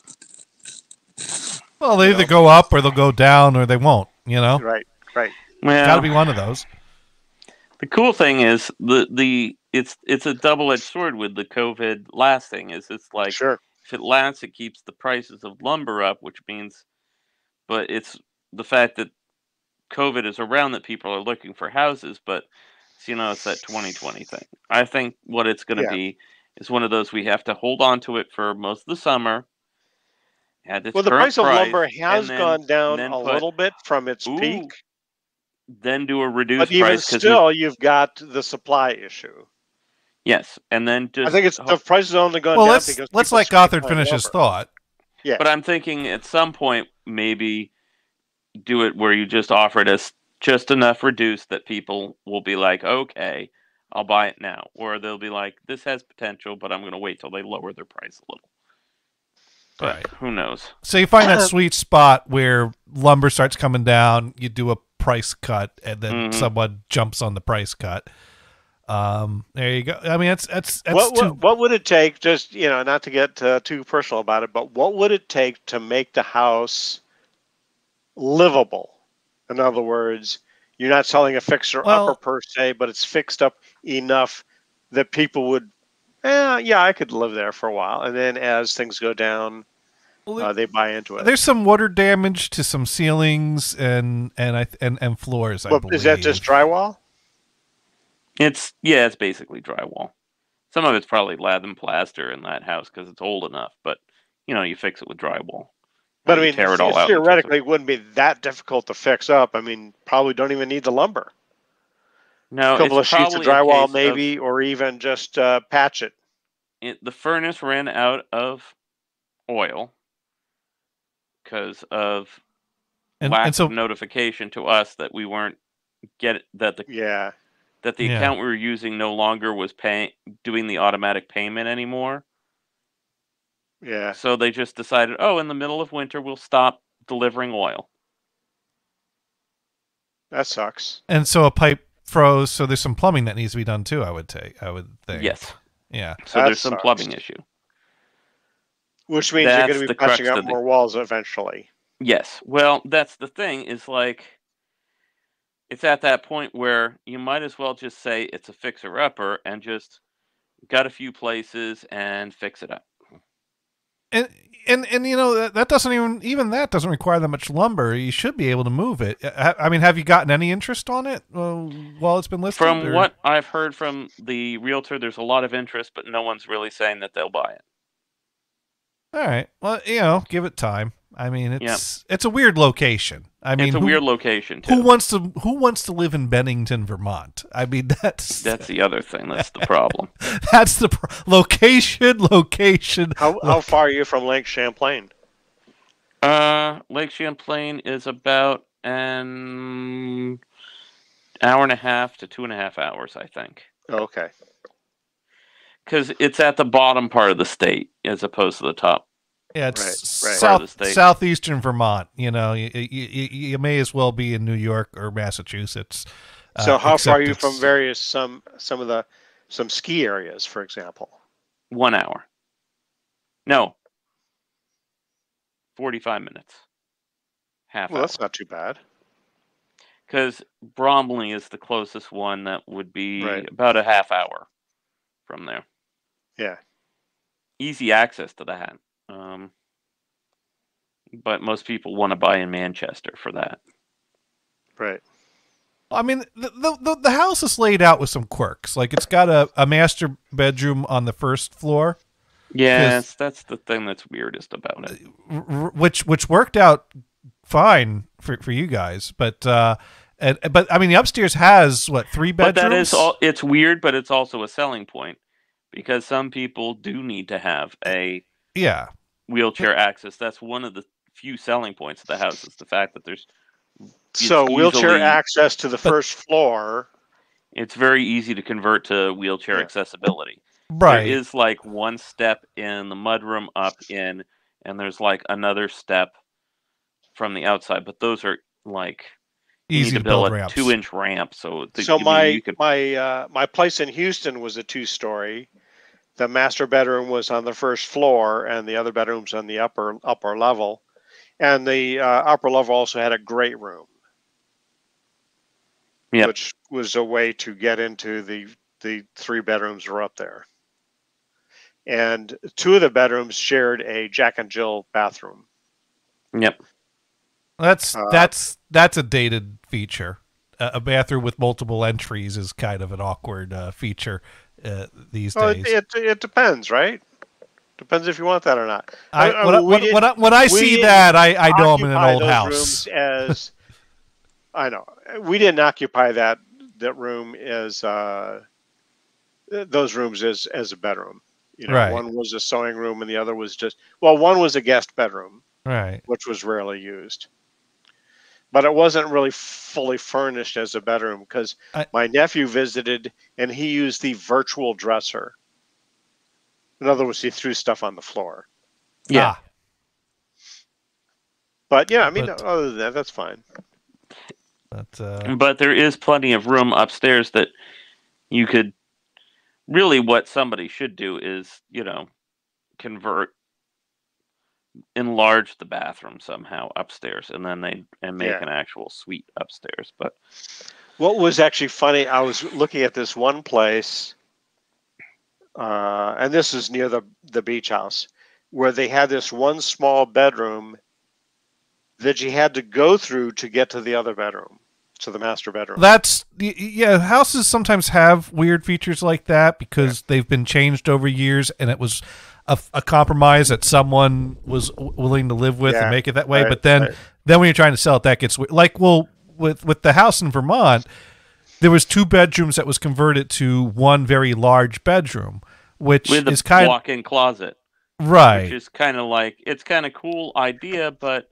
Well, they either go up or they'll go down or they won't. Right. Well, it's got to be one of those. The cool thing is it's a double-edged sword with the COVID last thing. It's like if it lasts, it keeps the prices of lumber up, which means, but it's the fact that COVID is around that people are looking for houses, but it's that 2020 thing. I think what it's going to be is one of those we have to hold on to it for most of the summer. Well, the price of lumber has gone down a little bit from its peak. Then do a reduced price. But even still, you've got the supply issue. Yes, and then I think the price is only going down because let's let Gothard finish his thought. Yeah, but I'm thinking at some point maybe do it where you just offer it as just enough reduced that people will be like, okay, I'll buy it now, or they'll be like, this has potential, but I'm going to wait till they lower their price a little. But who knows? So you find that sweet spot where lumber starts coming down, you do a price cut, and then someone jumps on the price cut. There you go. I mean, that's what would it take? Just not to get too personal about it, but what would it take to make the house livable? In other words, you're not selling a fixer-upper per se, but it's fixed up enough that people would, I could live there for a while. And then as things go down, they buy into it. There's some water damage to some ceilings and floors, I believe. Is that just drywall? It's basically drywall. Some of it's probably lath plaster in that house because it's old enough, but you fix it with drywall. But I mean, theoretically, it wouldn't be that difficult to fix up. I mean, probably don't even need the lumber. No, a couple of sheets of drywall, maybe, or even just patch it. The furnace ran out of oil because of lack of notification to us that we weren't that the account we were using no longer was doing the automatic payment anymore. Yeah. So they just decided, in the middle of winter, we'll stop delivering oil. That sucks. And so a pipe froze, so there's some plumbing that needs to be done too, I would think. Yes. Yeah. So there's some plumbing issue. Which means you're going to be patching up more walls eventually. Yes. Well, that's the thing, is like, it's at that point where you might as well just say it's a fixer-upper and just gut a few places and fix it up. And you know, that doesn't even that doesn't require that much lumber. You should be able to move it. I mean, have you gotten any interest on it while it's been listed? From what I've heard from the realtor, there's a lot of interest, but no one's really saying that they'll buy it. All right. Well, you know, give it time. I mean, it's a weird location. I mean, it's a weird location too. Who wants to live in Bennington, Vermont? I mean, that's the other thing. That's the problem. That's the location. How far are you from Lake Champlain? Lake Champlain is about an hour and a half to 2.5 hours, I think. Okay. Because it's at the bottom part of the state as opposed to the top. Yeah, it's southeastern Vermont. You know, you may as well be in New York or Massachusetts. So how far are you from some ski areas, for example? 1 hour. No. 45 minutes. Half hour. That's not too bad. Because Bromley is the closest one that would be about a half hour from there. Yeah. Easy access to that. But most people want to buy in Manchester for that. Right. I mean, the house is laid out with some quirks. Like, it's got a master bedroom on the first floor. Yes, that's the thing that's weirdest about it. Which worked out fine for you guys, but I mean, the upstairs has 3 bedrooms. But that is all. It's weird, but it's also a selling point because some people do need to have a wheelchair access. That's one of the few selling points of the house, is the fact that there's wheelchair access to the first floor. It's very easy to convert to wheelchair accessibility. Right. There is like one step in the mudroom up in, and there's like another step from the outside, but those are like easy to build ramps. 2-inch ramp. So my place in Houston was a 2-story. The master bedroom was on the first floor, and the other bedrooms on the upper level. And the upper level also had a great room, which was a way to get into the 3 bedrooms were up there. And 2 of the bedrooms shared a Jack and Jill bathroom. Yep. That's a dated feature. A bathroom with multiple entries is kind of an awkward feature these days. It depends, right? Depends if you want that or not. When I see that, I know I'm in an old house. I know we didn't occupy that room as those rooms as a bedroom. You know, one was a sewing room, and the other was one was a guest bedroom, which was rarely used. But it wasn't really fully furnished as a bedroom because my nephew visited and he used the virtual dresser. In other words, he threw stuff on the floor. Yeah. But yeah, I mean, other than that, that's fine. But there is plenty of room upstairs that you could really, what somebody should do is, enlarge the bathroom somehow upstairs, and then make an actual suite upstairs. But what was actually funny, I was looking at this one place, and this is near the beach house, where they had this one small bedroom that you had to go through to get to the other bedroom, to the master bedroom. Houses sometimes have weird features like that because they've been changed over years, and it was a compromise that someone was willing to live with and make it that way. But then when you're trying to sell it, that gets weird. Like, with the house in Vermont, there was 2 bedrooms that was converted to one very large bedroom, which is kind of walk-in closet, right? Which is kind of like, it's kind of cool idea, but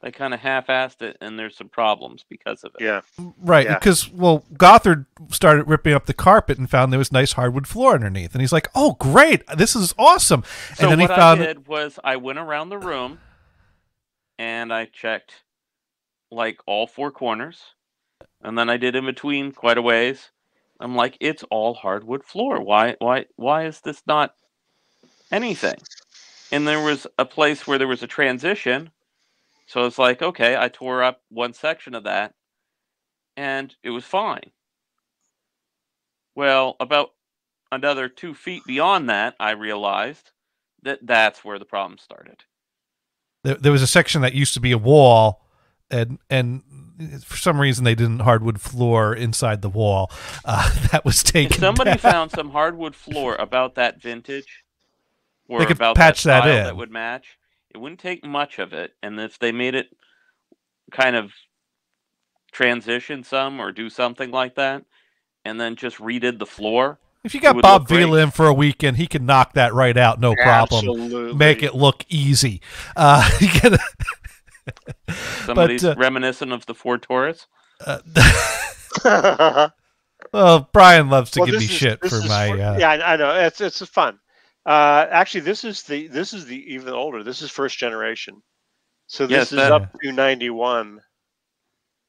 they kind of half-assed it, and there's some problems because of it. Yeah, right. Yeah. Because Gothard started ripping up the carpet and found there was nice hardwood floor underneath, and he's like, "Oh, great! This is awesome!" So and then I did was I went around the room, and I checked like all four corners, and then I did in between quite a ways. I'm like, it's all hardwood floor. Why is this not anything? And there was a place where there was a transition, so it's like, okay, I tore up one section of that, and it was fine. Well, about another 2 feet beyond that, I realized that that's where the problem started. There was a section that used to be a wall, and for some reason they didn't hardwood floor inside the wall. That was taken. If somebody down. found some hardwood floor about that vintage, or they could about patch that in. That would match. It wouldn't take much of it, and if they made it kind of transition some or do something like that, and then just redid the floor. If you got Bob Vila in for a weekend, he can knock that right out, no problem. Absolutely. Make it look easy. Somebody's reminiscent of the Ford Taurus. Well, Brian loves to give me shit for my. Yeah, I know it's fun. Actually, this is even older. This is first generation. So this is up to 91.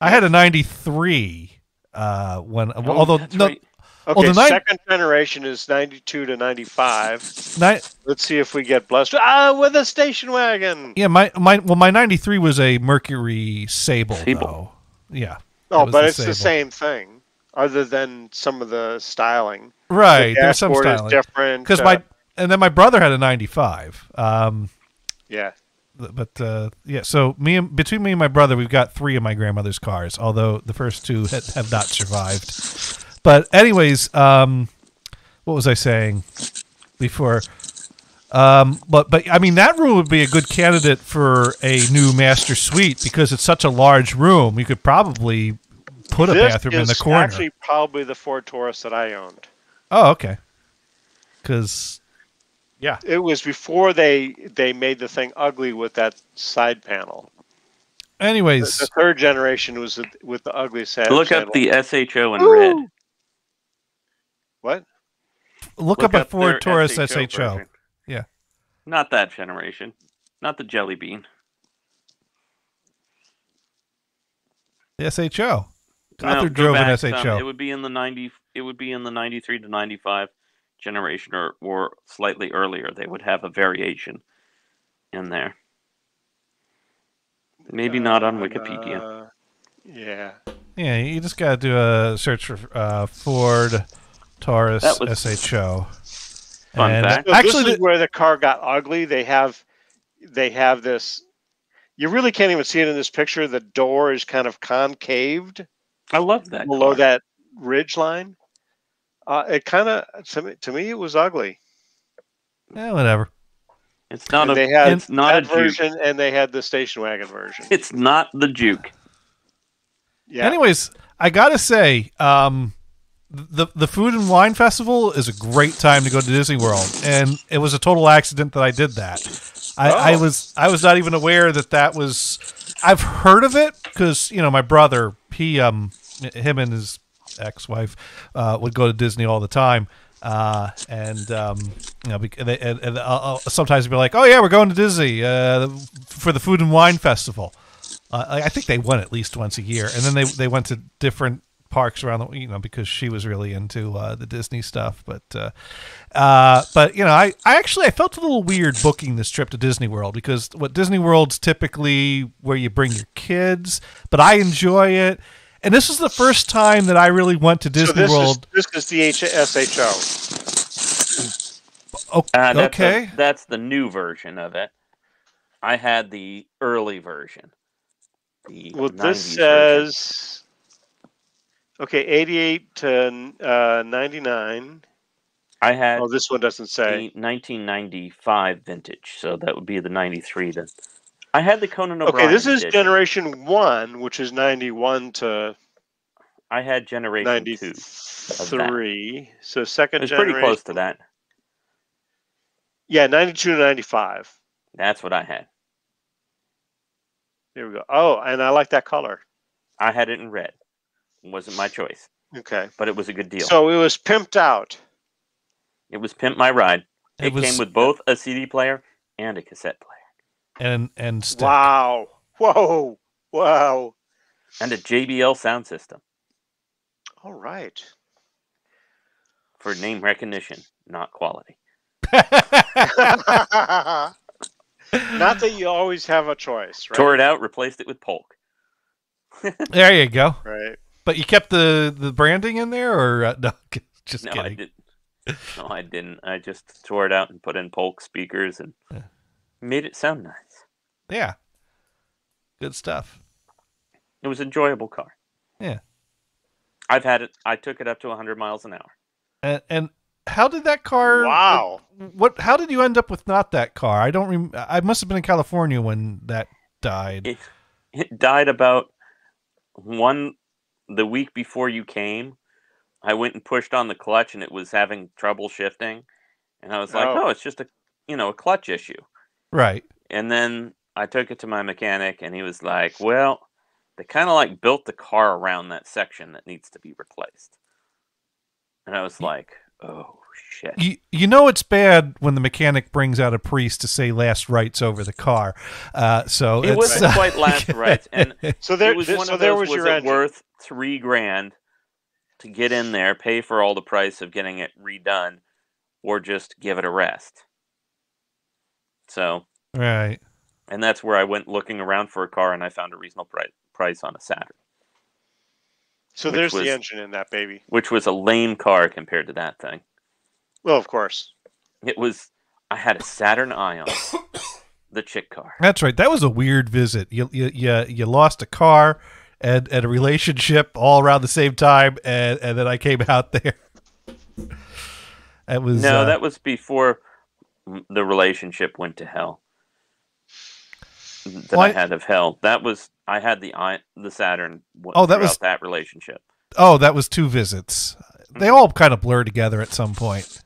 I had a 93 although no. Right. Okay, second generation is 92 to 95. Let's see if we get blessed with a station wagon. Yeah, my 93 was a Mercury Sable. Though. Yeah. Oh, but it's the same thing, other than some of the styling. Right, there's some styling. Is different. Because and then my brother had a 95. Yeah. But yeah, so between me and my brother, we've got 3 of my grandmother's cars, although the first 2 have not survived. But anyways, what was I saying before? But I mean, that room would be a good candidate for a new master suite because it's such a large room. You could probably put a bathroom in the corner. This is actually probably the Ford Taurus that I owned. Oh, okay. Because, yeah. It was before they made the thing ugly with that side panel. Anyways. The third generation was with the ugly side panel. Look up the SHO in red. What? Look up a Ford Taurus SHO. Version. Yeah. Not that generation. Not the Jelly Bean. The SHO. Gothard drove an SHO. It would be in the 90. It would be in the 93 to 95 generation, or slightly earlier. They would have a variation in there. Maybe not on Wikipedia. Yeah. Yeah, you just got to do a search for Ford Taurus SHO. Fun fact. So actually, this is where the car got ugly. They have this. You really can't even see it in this picture. The door is kind of concaved. I love that below that ridge line. It kind of to me it was ugly. Yeah, whatever. It's not and it's not a version, Juke. And they had the station wagon version. It's not the Juke. Yeah. Anyways, I gotta say, the Food and Wine Festival is a great time to go to Disney World, and it was a total accident that I did that. I was not even aware that was. I've heard of it because my brother, him and his ex-wife would go to Disney all the time. And sometimes be like, "Oh yeah, we're going to Disney for the Food and Wine Festival." I think they went at least once a year, and then they went to different parks around the because she was really into the Disney stuff. But I felt a little weird booking this trip to Disney World because Disney World's typically where you bring your kids, but I enjoy it. And this is the first time that I really went to Disney World. This is the SHO. Okay. That's the new version of it. I had the early version. This says, okay, 88 to 99. I had. Oh, this one doesn't say. The 1995 vintage, so that would be the 93. I had the Conan O'Brien. Okay, this is edition. Generation 1, which is 91 to. I had Generation 93. So second it's generation. Pretty close to that. Yeah, 92 to 95. That's what I had. There we go. Oh, and I like that color. I had it in red. It wasn't my choice. Okay. But it was a good deal. So it was pimped out. It was Pimp My Ride. It came with both a CD player and a cassette player. And stick. Wow. Whoa. Wow. And a JBL sound system. All right. For name recognition, not quality. Not that you always have a choice, right? Tore it out, replaced it with Polk. There you go. Right. But you kept the branding in there, or no? Just kidding. I didn't. No, I didn't. I just tore it out and put in Polk speakers and made it sound nice. Yeah. Good stuff. It was an enjoyable car. Yeah. I've had it. I took it up to 100 miles an hour. And how did that car? Wow. How did you end up with not that car? I don't remember. I must have been in California when that died. It died about the week before you came. I went and pushed on the clutch, and it was having trouble shifting. And I was like, "Oh, it's just a clutch issue." Right. And then I took it to my mechanic, and he was like, "Well, they kind of like built the car around that section that needs to be replaced." And I was like, "Oh shit!" You know it's bad when the mechanic brings out a priest to say last rites over the car. So it wasn't quite last rites, and so there was was your engine worth $3,000 to get in there, pay for all the price of getting it redone, or just give it a rest. So right, and that's where I went looking around for a car, and I found a reasonable price on a Saturn. So there's the engine in that baby. Which was a lame car compared to that thing. Well, of course. I had a Saturn Ion, the chick car. That's right. That was a weird visit. You lost a car and a relationship all around the same time, and then I came out there. It was that was before the relationship went to hell. I had of hell. I had the Saturn. That relationship. Oh, that was 2 visits. They all kind of blur together at some point.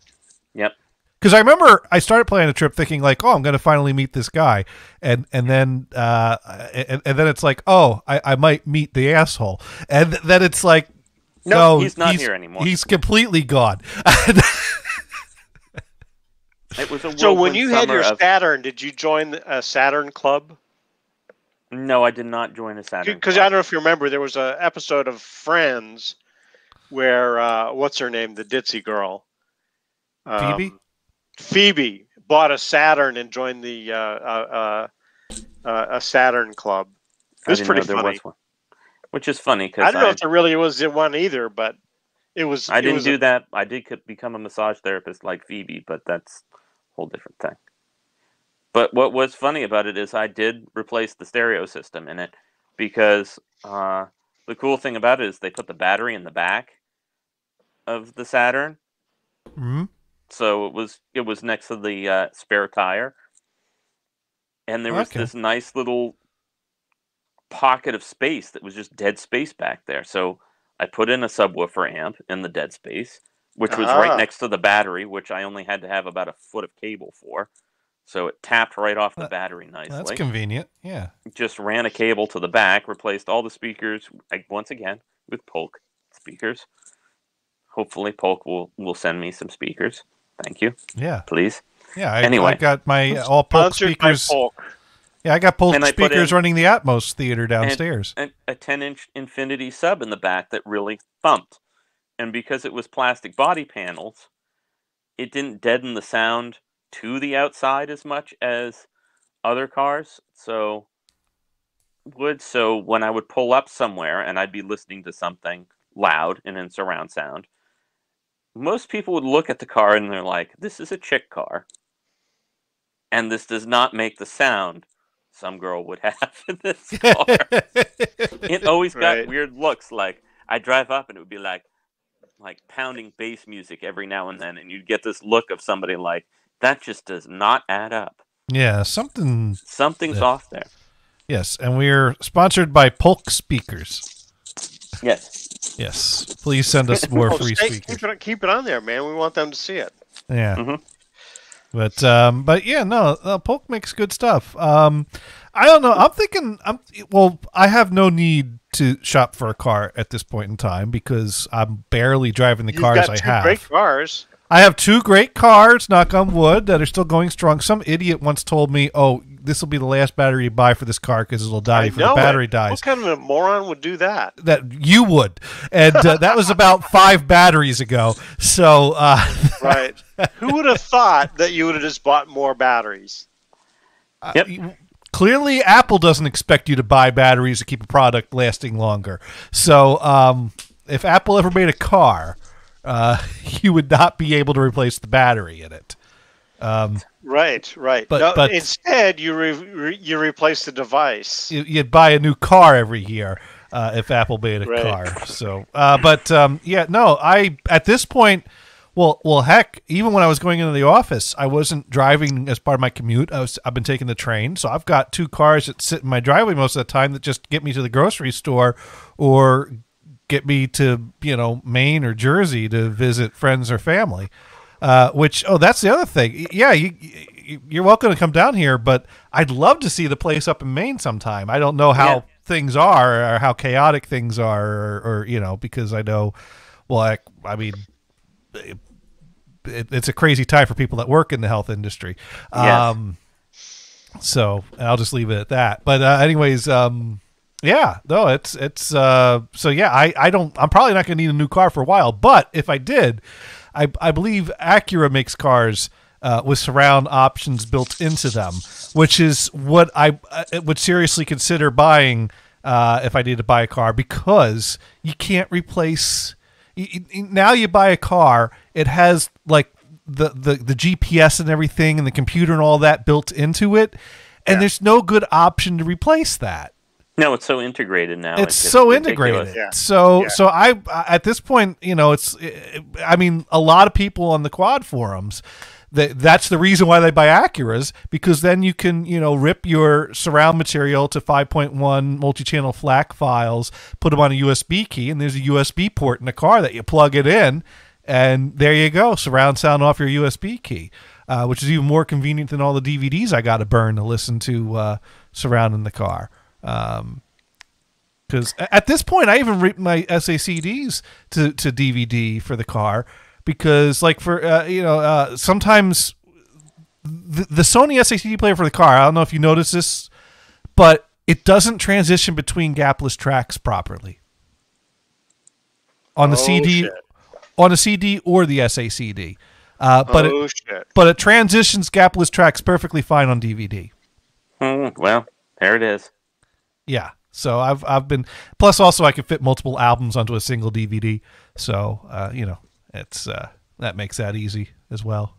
Yep. Because I remember I started planning a trip thinking like, oh, I'm going to finally meet this guy, and then it's like, oh, I might meet the asshole, and then it's like, no, he's not here anymore. He's completely gone. It was so when you had your Saturn, did you join a Saturn club? No, I did not join a Saturn. Because I don't know if you remember, there was an episode of Friends where what's her name, the ditzy girl, Phoebe bought a Saturn and joined the a Saturn club. It was pretty funny. Which is funny because I don't know if there really was one either, but it was. I didn't do that. I did become a massage therapist like Phoebe, but that's a whole different thing. But what was funny about it is I did replace the stereo system in it because the cool thing about it is they put the battery in the back of the Saturn. Mm-hmm. So it was next to the spare tire, and there was this nice little pocket of space that was just dead space back there. So I put in a subwoofer amp in the dead space, which was right next to the battery, which I only had to have about a foot of cable for. So it tapped right off the battery nicely. That's convenient, yeah. Just ran a cable to the back, replaced all the speakers, once again, with Polk speakers. Hopefully Polk will send me some speakers. Thank you. Yeah. Please. Yeah, I got my all Polk speakers. Yeah, I got Polk speakers running the Atmos theater downstairs. A 10-inch Infinity sub in the back that really thumped. And because it was plastic body panels, it didn't deaden the sound to the outside as much as other cars. So when I would pull up somewhere and I'd be listening to something loud and in surround sound, most people would look at the car and they're like, this is a chick car. And this does not make the sound some girl would have in this car. It always got weird looks. Like I drive up and it would be like pounding bass music every now and then. And you'd get this look of somebody like, that just does not add up. Yeah, something's off there. Yes, and we're sponsored by Polk Speakers. Yes. Please send us more free speakers. Keep it on there, man. We want them to see it. Yeah. Mm-hmm. But yeah, no, Polk makes good stuff. I don't know. I'm thinking, I have no need to shop for a car at this point in time because I'm barely driving the cars I have. Great cars. I have 2 great cars, knock on wood, that are still going strong. Some idiot once told me, "Oh, this will be the last battery you buy for this car because it'll die if the battery dies." What kind of a moron would do that? That you would, and that was about 5 batteries ago. So, right, who would have thought that you would have just bought more batteries? Yep. Clearly, Apple doesn't expect you to buy batteries to keep a product lasting longer. So, if Apple ever made a car, you would not be able to replace the battery in it. Right. But instead, you replace the device. You'd buy a new car every year if Apple made a car. So, at this point, well, heck, even when I was going into the office, I wasn't driving as part of my commute. I've been taking the train, so I've got 2 cars that sit in my driveway most of the time that just get me to the grocery store or get me to, Maine or Jersey to visit friends or family. That's the other thing. Yeah, you're welcome to come down here, but I'd love to see the place up in Maine sometime. I don't know how things are or how chaotic things are or because I know, it's a crazy time for people that work in the health industry. Yes. So I'll just leave it at that. But anyways, I'm probably not going to need a new car for a while, but if I did, I believe Acura makes cars with surround options built into them, which is what I would seriously consider buying if I need to buy a car, because you can't replace. Now you buy a car, it has like the GPS and everything and the computer and all that built into it, and there's no good option to replace that. No, it's so integrated now. It's so integrated. Yeah. So I at this point, a lot of people on the quad forums, that's the reason why they buy Acuras, because then you can, rip your surround material to 5.1 multi-channel FLAC files, put them on a USB key, and there's a USB port in the car that you plug it in, and there you go, surround sound off your USB key, which is even more convenient than all the DVDs I got to burn to listen to surround in the car. Because at this point, I even ripped my SACDs to DVD for the car, because like for sometimes the Sony SACD player for the car, I don't know if you notice this, but it doesn't transition between gapless tracks properly on the CD, shit. On the CD or the SACD. But it transitions gapless tracks perfectly fine on DVD. Well, there it is. Yeah. So I've been, plus also I can fit multiple albums onto a single DVD. So, it's that makes that easy as well.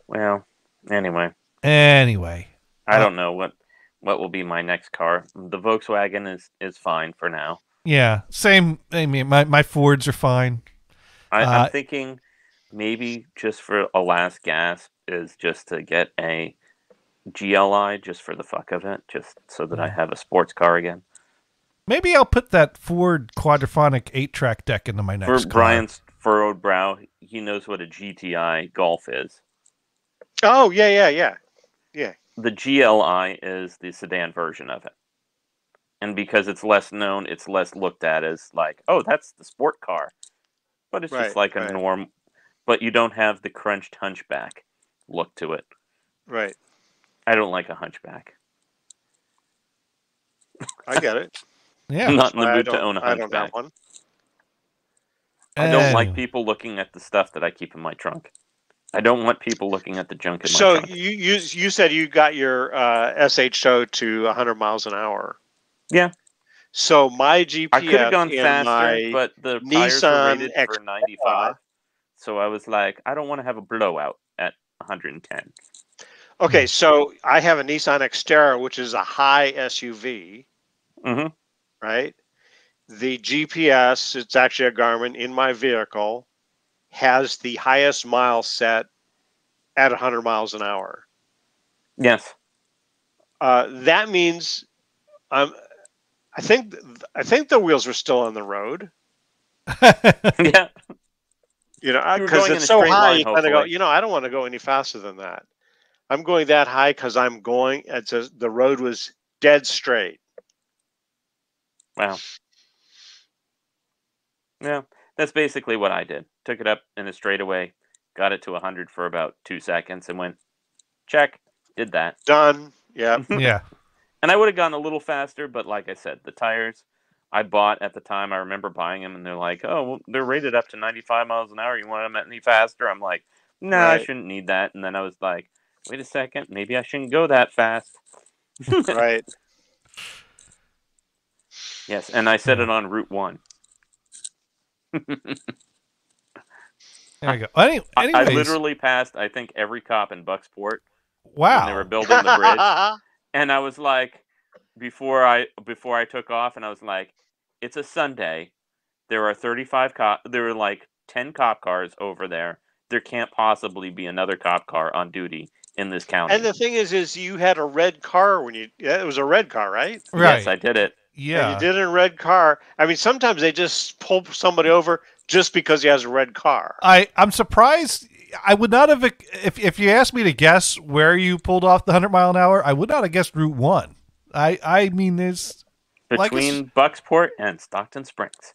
Well, anyway, I don't know what will be my next car. The Volkswagen is fine for now. Yeah, same. I mean, my Fords are fine. I'm thinking maybe just for a last gasp is just to get a GLI just for the fuck of it, just so that I have a sports car again. Maybe I'll put that Ford Quadraphonic 8-track deck into my next car. For Brian's furrowed brow, he knows what a GTI Golf is. Oh, yeah. The GLI is the sedan version of it. And because it's less known, it's less looked at as like, oh, that's the sport car. But it's just like a norm. But you don't have the crunched hunchback look to it. Right. I don't like a hunchback. I get it. Yeah. I'm not in the mood to own a hunchback. I don't have one. I don't like people looking at the stuff that I keep in my trunk. I don't want people looking at the junk in my trunk. So you said you got your SHO to 100 miles an hour. Yeah. So my GPS I could have gone faster, but the tires were rated Nissan for 95. So I was like, I don't want to have a blowout at 110. Okay, so I have a Nissan Xterra, which is a high SUV. Mm-hmm. Right? The GPS, it's actually a Garmin in my vehicle, has the highest mile set at 100 miles an hour. Yes. That means I think the wheels were still on the road. Yeah. Because it's so high, you kind of go, I don't want to go any faster than that. I'm going that high because the road was dead straight. Wow. Yeah, that's basically what I did. Took it up in a straightaway, got it to 100 for about 2 seconds, and went, check, did that. Done. Yeah. Yeah. And I would have gone a little faster, but like I said, the tires I bought at the time, I remember buying them, and they're like, oh, well, they're rated up to 95 miles an hour. You want them any faster? I'm like, no, I shouldn't need that. And then I was like, wait a second, maybe I shouldn't go that fast. Right. Yes, and I set it on Route 1. There we go. Anyways. I literally passed, I think, every cop in Bucksport. Wow. When they were building the bridge. And I was like, before I took off, and I was like, it's a Sunday. There are 35 there were like 10 cop cars over there. There can't possibly be another cop car on duty in this county. And the thing is you had a red car when it was a red car, right? Right. Yes, I did it. Yeah. And you did it in a red car. I mean, sometimes they just pull somebody over just because he has a red car. I'm surprised. I would not have, if you asked me to guess where you pulled off the 100 mile an hour, I would not have guessed Route 1. I mean, there's between Bucksport and Stockton Springs.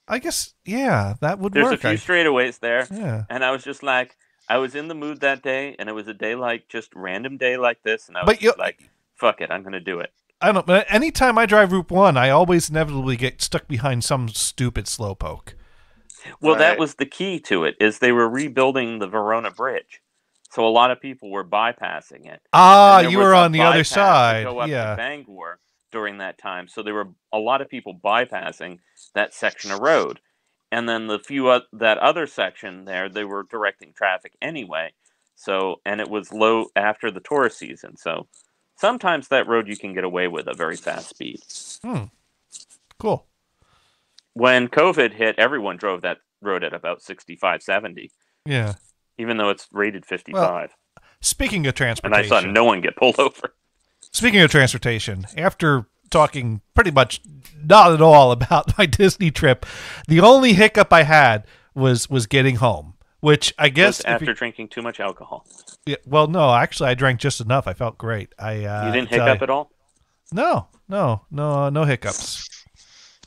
I guess, yeah, that would work. There's a few straightaways there. Yeah. And I was just like, I was in the mood that day, and it was a day like, just random day like this, and I was like, fuck it, I'm going to do it. I don't, but anytime I drive Route 1, I always inevitably get stuck behind some stupid slowpoke. Well, that was the key to it, is they were rebuilding the Verona Bridge. So a lot of people were bypassing it. Ah, you were on the other side. To go up to Bangor during that time. So there were a lot of people bypassing that section of road. And then that other section there, they were directing traffic anyway. So, and it was low after the tourist season. So sometimes that road you can get away with a very fast speed. Cool. When COVID hit, everyone drove that road at about 65, 70. Yeah. Even though it's rated 55. Well, speaking of transportation. And I saw no one get pulled over. Speaking of transportation, after talking pretty much not at all about my Disney trip, the only hiccup I had was getting home, which I guess... after drinking too much alcohol. Yeah, well, no, actually, I drank just enough. I felt great. You didn't hiccup at all? No hiccups.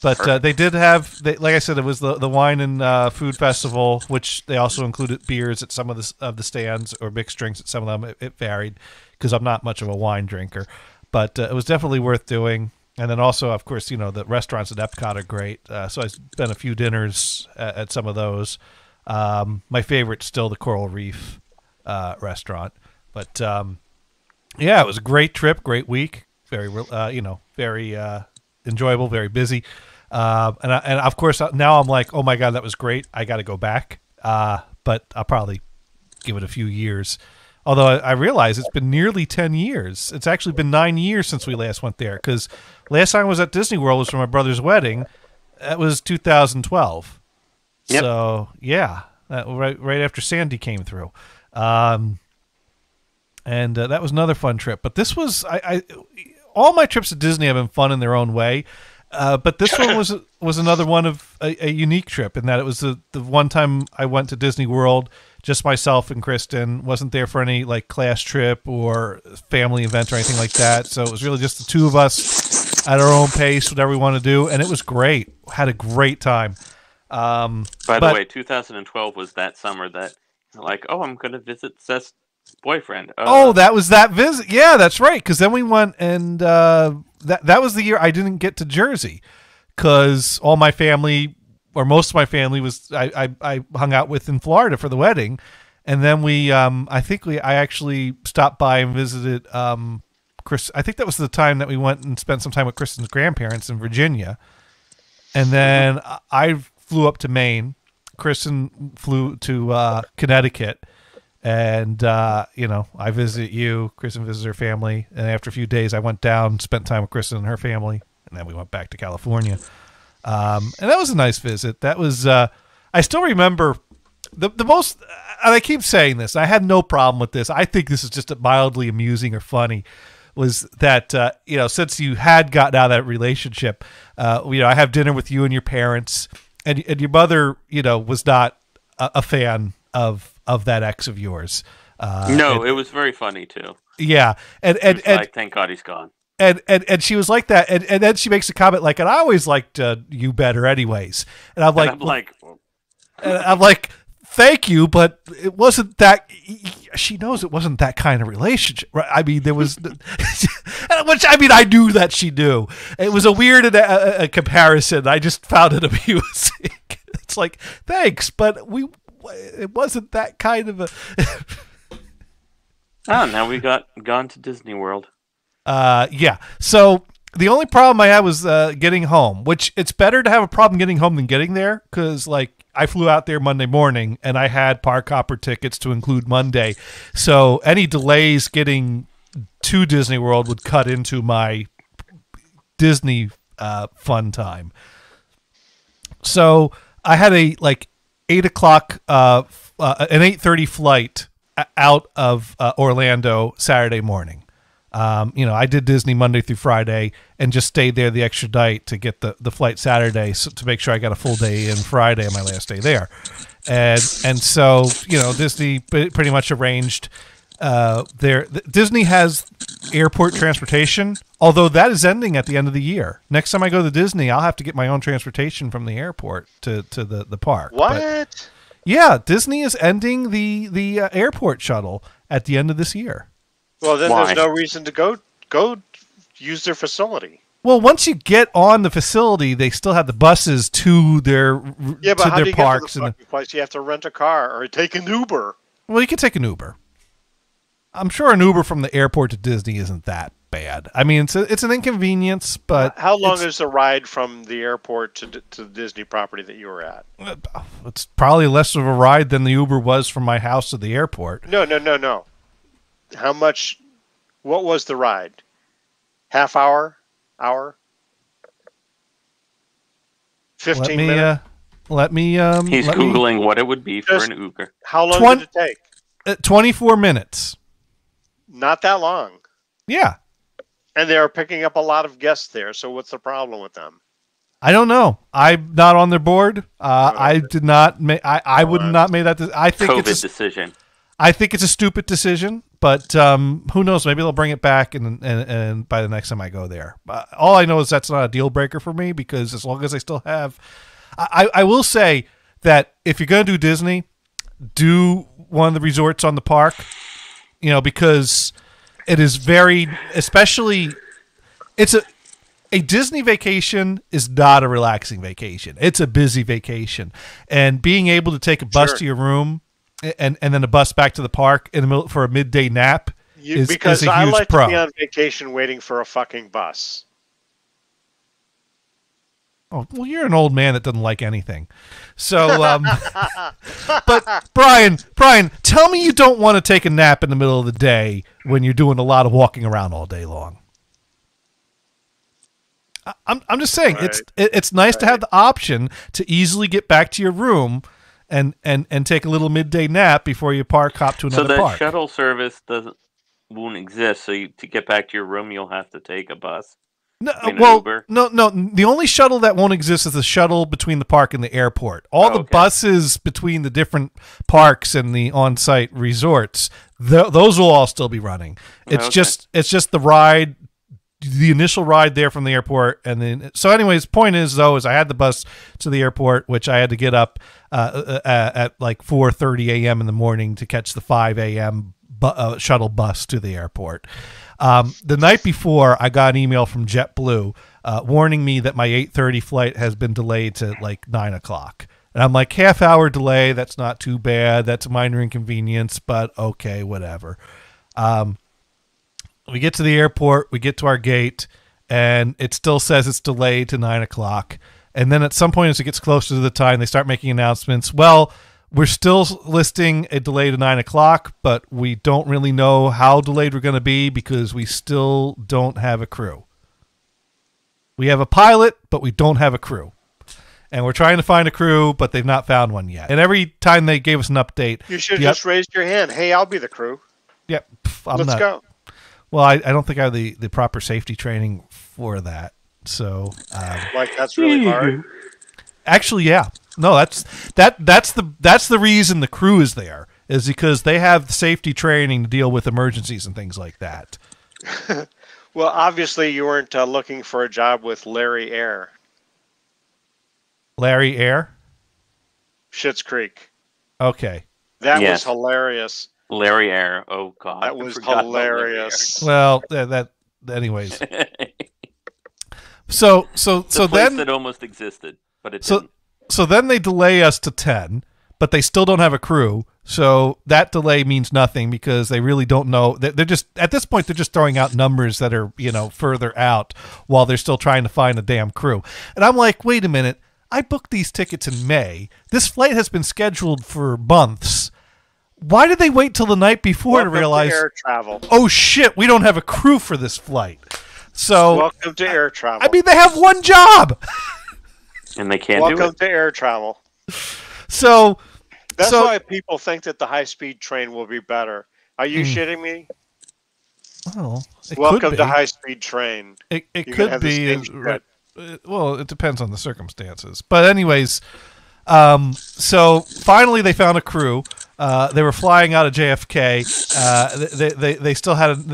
But they did have, like I said, it was the wine and food festival, which they also included beers at some of the stands, or mixed drinks at some of them. It varied because I'm not much of a wine drinker, but it was definitely worth doing. And then also, of course, the restaurants at Epcot are great. So I spent a few dinners at some of those. My favorite's still the Coral Reef restaurant. But yeah, it was a great trip, great week. Very very enjoyable, very busy. And of course now I'm like, oh my God, that was great. I got to go back. But I'll probably give it a few years. Although I realize it's been nearly 10 years. It's actually been 9 years since we last went there. Because last time I was at Disney World was for my brother's wedding. That was 2012. Yep. So yeah, right after Sandy came through. And that was another fun trip. But this was, all my trips to Disney have been fun in their own way. But this one was another one of a unique trip in that it was the one time I went to Disney World, just myself and Kristen, wasn't there for any like class trip or family event or anything like that. So it was really just the two of us at our own pace, whatever we want to do. And it was great. Had a great time. By the way, 2012 was that summer that like, oh, I'm going to visit Seth's boyfriend. That was that visit. Yeah, that's right. Because then we went and that was the year I didn't get to Jersey because all my family, or most of my family, was I hung out with in Florida for the wedding, and then I actually stopped by and visited Chris. I think that was the time that we went and spent some time with Kristen's grandparents in Virginia, and then I flew up to Maine. Kristen flew to Connecticut. And, I visited you, Kristen visited her family. And after a few days, I went down, spent time with Kristen and her family. And then we went back to California. And that was a nice visit. That was, I still remember the most, and I keep saying this, I had no problem with this. I think this is just mildly amusing or funny, was that, since you had gotten out of that relationship, I have dinner with you and your parents, and your mother, was not a fan of that ex of yours. It was very funny too. Yeah. And like, thank God he's gone. And she was like that. And then she makes a comment like, and I always liked you better anyways. And I'm like, thank you, but it wasn't that. She knows it wasn't that kind of relationship. Right? I mean, there was, which I mean, I knew that she knew. It was a weird a comparison. I just found it amusing. It's like, thanks, but it wasn't that kind of a. Now we gone to Disney World. Yeah. So the only problem I had was getting home, which it's better to have a problem getting home than getting there, because like I flew out there Monday morning and I had park hopper tickets to include Monday, so any delays getting to Disney World would cut into my Disney fun time. So I had a 8 o'clock an 8:30 flight out of Orlando Saturday morning. I did Disney Monday through Friday and just stayed there the extra night to get the flight Saturday to make sure I got a full day in Friday on my last day there. And so, Disney pretty much arranged Disney has airport transportation, although that is ending at the end of the year. Next time I go to Disney, I'll have to get my own transportation from the airport to the park. What? But, yeah, Disney is ending the airport shuttle at the end of this year. Well, then there's no reason to go use their facility. Well, once you get on the facility, they still have the buses to their parks. How do you get to the fucking place? You have to rent a car or take an Uber. Well, you can take an Uber. I'm sure an Uber from the airport to Disney isn't that bad. I mean, it's an inconvenience, but how long is the ride from the airport to the Disney property that you were at? It's probably less of a ride than the Uber was from my house to the airport. No. How much? What was the ride? Half hour? 15 minutes? Let me. He's Googling what it would be for an Uber. How long did it take? 24 minutes. Not that long. Yeah. And they are picking up a lot of guests there. So what's the problem with them? I don't know. I'm not on their board. I did not. I would not make that. I think it's a decision. I think it's a stupid decision, but who knows? Maybe they'll bring it back, and by the next time I go there. All I know is that's not a deal breaker for me, because as long as I still have, I will say that if you're going to do Disney, do one of the resorts on the park, because it is especially it's a Disney vacation is not a relaxing vacation. It's a busy vacation, and being able to take a bus to your room. And then a bus back to the park in the middle for a midday nap is a huge pro. Because I like to be on vacation waiting for a fucking bus. Oh, well, you're an old man that doesn't like anything. So, but Brian, tell me you don't want to take a nap in the middle of the day when you're doing a lot of walking around all day long. I'm just saying, right. It's nice to have the option to easily get back to your room and take a little midday nap before you hop to another park. So the shuttle service won't exist. So to get back to your room, you'll have to take a bus. No. The only shuttle that won't exist is the shuttle between the park and the airport. All the buses between the different parks and the on-site resorts, those will all still be running. It's just the ride. The initial ride there from the airport, and then anyways, point is I had the bus to the airport, which I had to get up at like 4:30 a.m. in the morning to catch the 5 a.m. Shuttle bus to the airport. The night before, I got an email from JetBlue warning me that my 8:30 flight has been delayed to like 9 o'clock. And I'm like, half-hour delay, that's not too bad. That's a minor inconvenience, but okay, whatever. We get to the airport, we get to our gate, and it still says it's delayed to 9 o'clock. And then at some point, as it gets closer to the time, they start making announcements. Well, we're still listing a delay to 9 o'clock, but we don't really know how delayed we're going to be because we still don't have a crew. We have a pilot, but we don't have a crew. And we're trying to find a crew, but they've not found one yet. And every time they gave us an update... You should have just raised your hand. Hey, I'll be the crew. Yep. Let's go. Well, I don't think I have the proper safety training for that. So, that's really hard. Actually, yeah. No, that's the reason the crew is there, is because they have safety training to deal with emergencies and things like that. Well, obviously you weren't looking for a job with Larry Air. Larry Air? Schitt's Creek. Okay. That was hilarious. Larry Air. Oh God, that was hilarious. Well, anyways. So then it almost existed, but it didn't. So So then they delay us to 10, but they still don't have a crew. So that delay means nothing because they really don't know. They're just, at this point, they're just throwing out numbers that are, you know, further out while they're still trying to find a damn crew. And I'm like, wait a minute. I booked these tickets in May. This flight has been scheduled for months. Why did they wait till the night before to realize, air travel. Oh shit, we don't have a crew for this flight. So welcome to air travel. I mean, they have one job. And they can't do it. Welcome to air travel. So that's why people think that the high-speed train will be better. Are you shitting me? Well, welcome to high-speed train. It could be. Well, it depends on the circumstances. But anyways, so finally they found a crew. They were flying out of JFK. They still had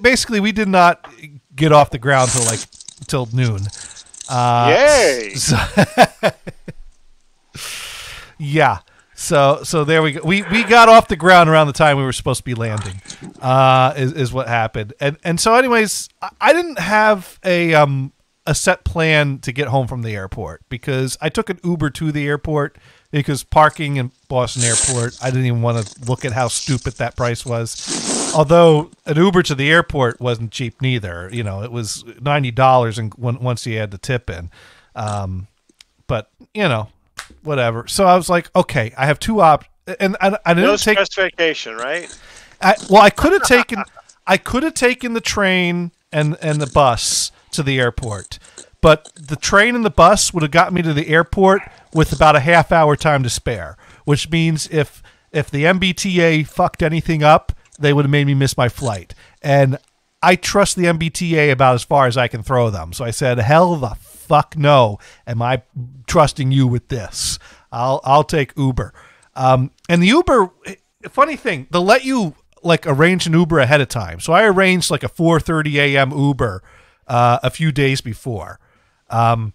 basically we did not get off the ground till noon. Yay! Yeah. So there we go. We got off the ground around the time we were supposed to be landing. Is what happened. And so anyways, I didn't have a set plan to get home from the airport because I took an Uber to the airport because parking in Boston Airport, I didn't even want to look at how stupid that price was. Although an Uber to the airport wasn't cheap neither. You know, it was $90 and once you add the tip in. But, you know, whatever. So I was like, okay, I have two options. And I didn't take specification, right? I could have taken the train and the bus to the airport, but the train and the bus would have got me to the airport with about a half-hour time to spare, which means if the MBTA fucked anything up, they would have made me miss my flight. And I trust the MBTA about as far as I can throw them. So I said, hell the fuck no. Am I trusting you with this? I'll take Uber. And the Uber, funny thing, they'll let you like arrange an Uber ahead of time. So I arranged like a 4:30 a.m. Uber a few days before. And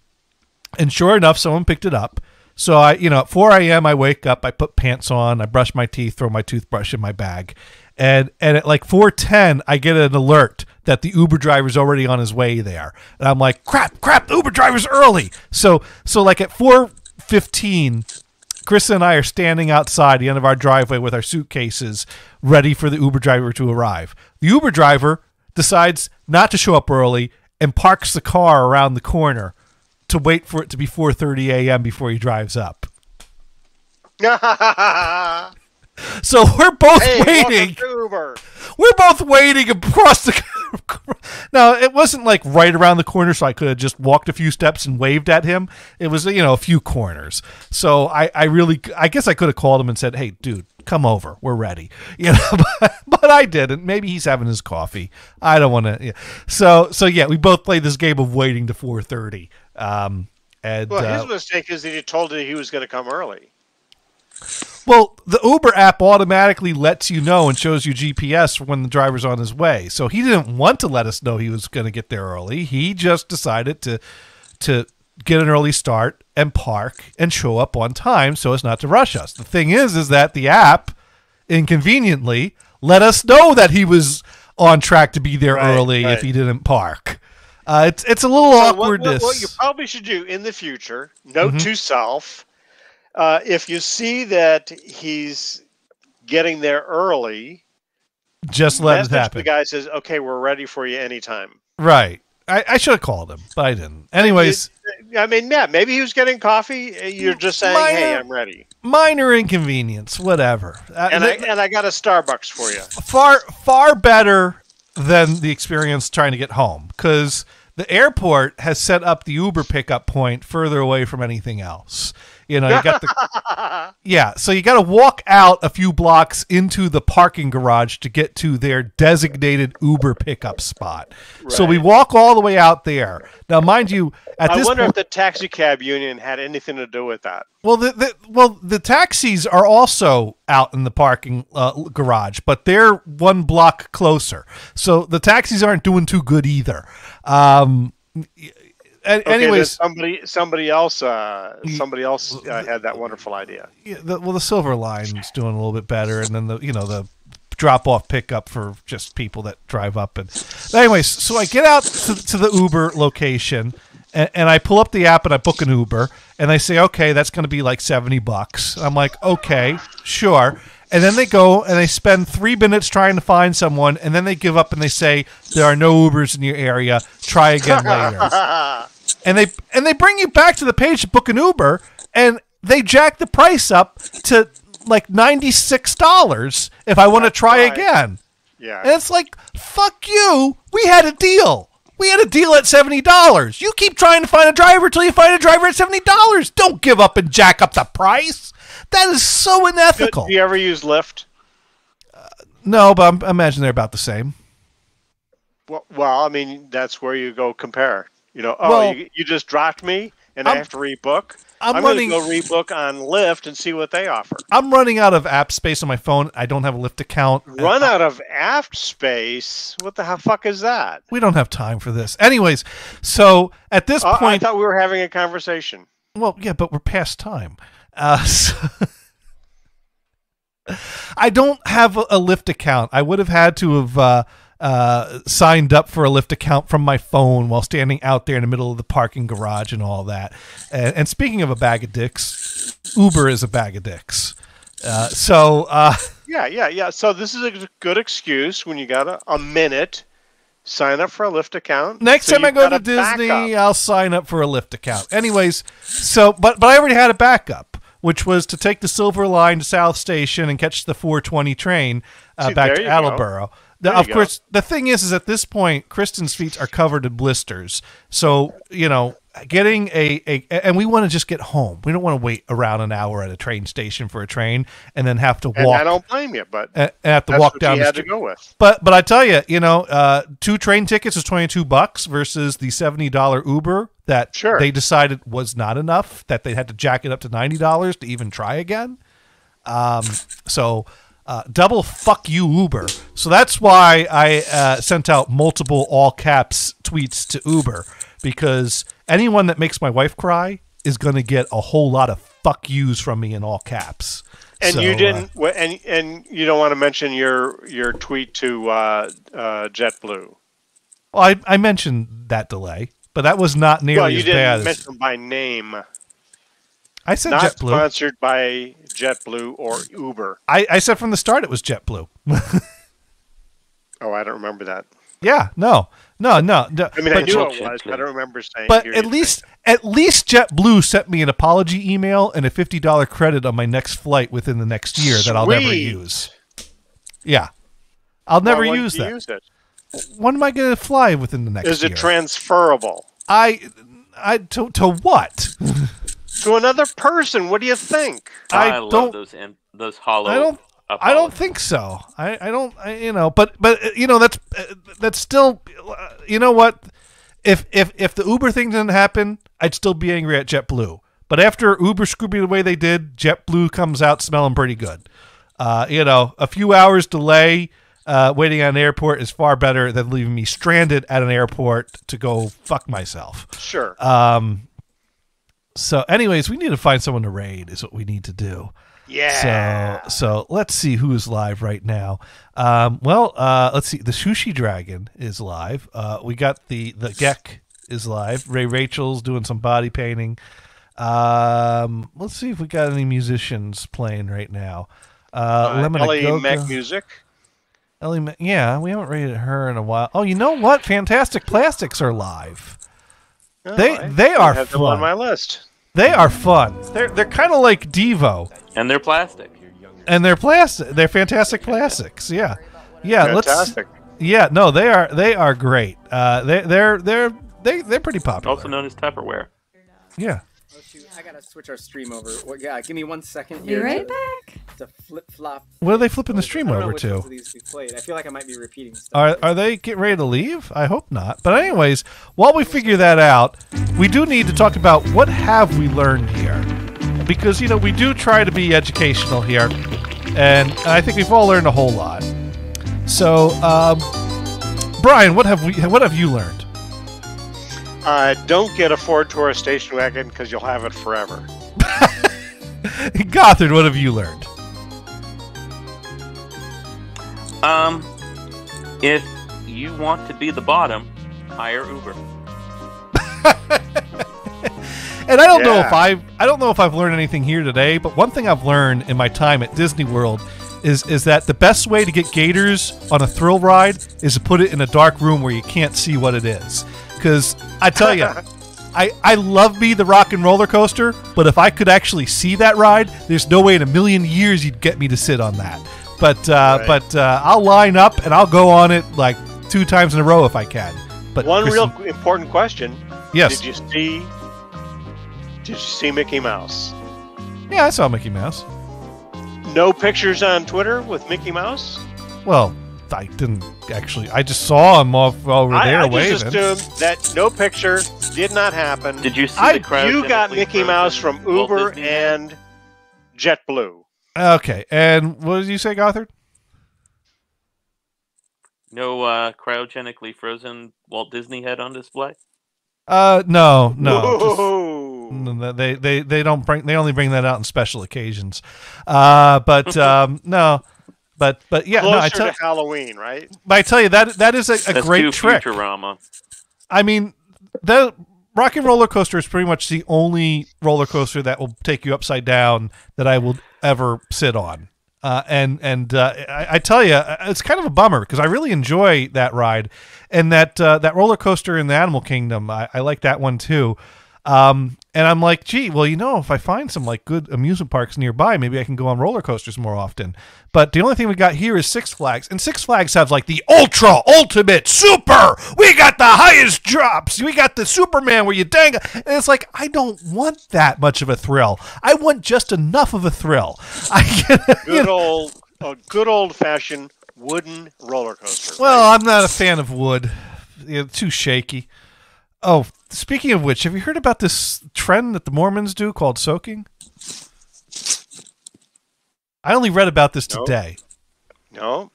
sure enough, someone picked it up. So at 4 a.m. I wake up, I put pants on, I brush my teeth, throw my toothbrush in my bag. And at like 4:10, I get an alert that the Uber driver's already on his way there. And I'm like, crap, the Uber driver's early. So like at 4:15, Krista and I are standing outside the end of our driveway with our suitcases ready for the Uber driver to arrive. The Uber driver decides not to show up early and parks the car around the corner to wait for it to be 4:30 a.m. before he drives up. So we're both waiting. We're both waiting across the. Now it wasn't like right around the corner, so I could have just walked a few steps and waved at him. It was a few corners. So I guess I could have called him and said, "Hey, dude, come over. We're ready." But I didn't. Maybe he's having his coffee. I don't want to. Yeah. So yeah, we both played this game of waiting to 4:30. His mistake is that he told you he was going to come early. Well, the Uber app automatically lets you know and shows you GPS when the driver's on his way. So he didn't want to let us know he was going to get there early. He just decided to get an early start and park and show up on time so as not to rush us. The thing is that the app inconveniently let us know that he was on track to be there early if he didn't park. It's a little awkwardness. What you probably should do in the future, note to self, if you see that he's getting there early, just let it happen. The guy says, "Okay, we're ready for you anytime." Right. I should have called him, but I didn't. Anyways, maybe he was getting coffee. You're just saying, "Hey, I'm ready." Minor inconvenience, whatever. And I got a Starbucks for you. Far better than the experience trying to get home, because the airport has set up the Uber pickup point further away from anything else. You got so you got to walk out a few blocks into the parking garage to get to their designated Uber pickup spot. Right. So we walk all the way out there. Now, mind you, I wonder if the taxi cab union had anything to do with that. Well, the taxis are also out in the parking garage, but they're one block closer. So the taxis aren't doing too good either. anyways, somebody else had that wonderful idea. Yeah, the Silver Line's doing a little bit better, and then the drop-off pickup for just people that drive up. And anyways, so I get out to the Uber location, and I pull up the app and I book an Uber, and they say, okay, that's going to be like $70. I'm like, okay, sure. And then they go and they spend 3 minutes trying to find someone, and then they give up and they say, there are no Ubers in your area. Try again later. And they bring you back to the page to book an Uber, and they jack the price up to like $96 if I want to try again. Yeah. And it's like, fuck you. We had a deal. We had a deal at $70. You keep trying to find a driver till you find a driver at $70. Don't give up and jack up the price. That is so unethical. Do you ever use Lyft? No, but I imagine they're about the same. Well, I mean, that's where you go compare. You just dropped me, and I have to rebook. I'm going to go rebook on Lyft and see what they offer. I'm running out of app space on my phone. I don't have a Lyft account. Run out of app space? What the fuck is that? We don't have time for this. Anyways, so at this point... I thought we were having a conversation. Well, yeah, but we're past time. So I don't have a Lyft account. I would have had to have signed up for a Lyft account from my phone while standing out there in the middle of the parking garage and all that. And speaking of a bag of dicks, Uber is a bag of dicks. Yeah. So this is a good excuse when you got a minute. Sign up for a Lyft account. Next time I go to Disney, I'll sign up for a Lyft account. Anyways, but I already had a backup, which was to take the Silver Line to South Station and catch the 4:20 train back to Attleboro. Of course, the thing is at this point, Kristen's feet are covered in blisters. So, getting and we want to just get home. We don't want to wait around an hour at a train station for a train and then have to walk. And I don't blame you, but have to walk down the street. To go with. But I tell you, 2 train tickets is $22 versus the $70 Uber that they decided was not enough, that they had to jack it up to $90 to even try again. Double fuck you, Uber. So that's why I sent out multiple all caps tweets to Uber, because anyone that makes my wife cry is going to get a whole lot of fuck yous from me in all caps. And you didn't, and you don't want to mention your tweet to JetBlue. Well, I mentioned that delay, but that was not nearly as bad. You didn't mention them by name. I said not JetBlue. Sponsored by JetBlue or Uber. I said from the start it was JetBlue. Oh, I don't remember that. Yeah, no. I mean, I knew it was, but I don't remember saying. But at least JetBlue sent me an apology email and a $50 credit on my next flight within the next year that I'll never use. Yeah, I'll never use that. Use it? When am I going to fly within the next year? Is it transferable? To what? To another person. What do you think? I love those hollow. I don't think so. But that's still, you know what? If the Uber thing didn't happen, I'd still be angry at JetBlue. But after Uber screwed me the way they did, JetBlue comes out smelling pretty good. A few hours delay waiting at an airport is far better than leaving me stranded at an airport to go fuck myself. Sure. So anyways, we need to find someone to raid is what we need to do. Yeah. So let's see who's live right now. Let's see. The Sushi Dragon is live. We got the Gek is live. Ray Rachel's doing some body painting. Let's see if we got any musicians playing right now. Ellie Mac Music. Ellie, yeah, we haven't rated her in a while. Oh, you know what? Fantastic Plastics are live. Oh, they are fun. Them on my list. They are fun. They're kind of like Devo. And they're plastic. And they're plastic. They're Fantastic Plastics. Yeah. Fantastic. They are great. They're pretty popular. Also known as Tupperware. Yeah. Oh shoot! I gotta switch our stream over. Give me 1 second here. Be right back. To flip flop. What are they flipping the stream over to? Of these we played. I feel like I might be repeating stuff. Are they getting ready to leave? I hope not. But anyways, while we figure that out, we do need to talk about what have we learned here, because we do try to be educational here, and I think we've all learned a whole lot. So, Brian, what have you learned? Don't get a Ford Taurus station wagon because you'll have it forever. Gothard, what have you learned? If you want to be the bottom, hire Uber. And I don't know if I've learned anything here today, but one thing I've learned in my time at Disney World is that the best way to get gators on a thrill ride is to put it in a dark room where you can't see what it is. Because I tell you, I love the rock and roller coaster, but if I could actually see that ride, there's no way in a million years you'd get me to sit on that. But I'll line up and I'll go on it like 2 times in a row if I can. But one real important question: yes, Did you see Mickey Mouse? Yeah, I saw Mickey Mouse. No pictures on Twitter with Mickey Mouse? Well, I didn't actually. I just saw him over there waving. I just assumed that no picture did not happen. Did you see the crowd? You got Mickey Mouse from Uber and JetBlue. Okay, and what did you say, Gothard? No cryogenically frozen Walt Disney head on display? No. They don't bring. They only bring that out in special occasions. No. But yeah, closer to Halloween, right? But I tell you that is a great trick. Futurama. I mean, the Rock and Roller Coaster is pretty much the only roller coaster that will take you upside down that I will ever sit on. I tell you, it's kind of a bummer because I really enjoy that ride, and that roller coaster in the Animal Kingdom. I like that one too. And I'm like, gee, well, if I find some like good amusement parks nearby, maybe I can go on roller coasters more often. But the only thing we got here is Six Flags, and Six Flags have like the ultimate super. We got the highest drops. We got the Superman where you dang, and it's like I don't want that much of a thrill. I want just enough of a thrill. Good old fashioned wooden roller coaster. Well, I'm not a fan of wood. Too shaky. Oh, speaking of which, have you heard about this trend that the Mormons do called soaking? I only read about this today. No.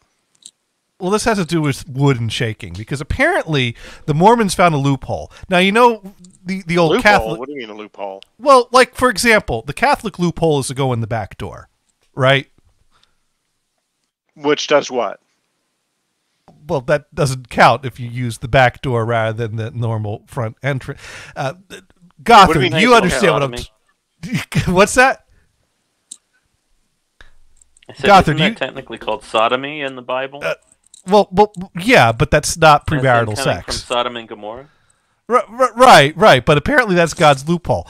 Well, this has to do with wood and shaking, because apparently the Mormons found a loophole. Now, the old loophole? Catholic... What do you mean a loophole? Well, like, for example, the Catholic loophole is to go in the back door, right? Which does what? Well, that doesn't count if you use the back door rather than the normal front entrance. Gothard, you understand what I'm... What's that? I said, Gothard, isn't that technically called sodomy in the Bible? Well, yeah, but that's not premarital sex. From Sodom and Gomorrah? Right. But apparently that's God's loophole.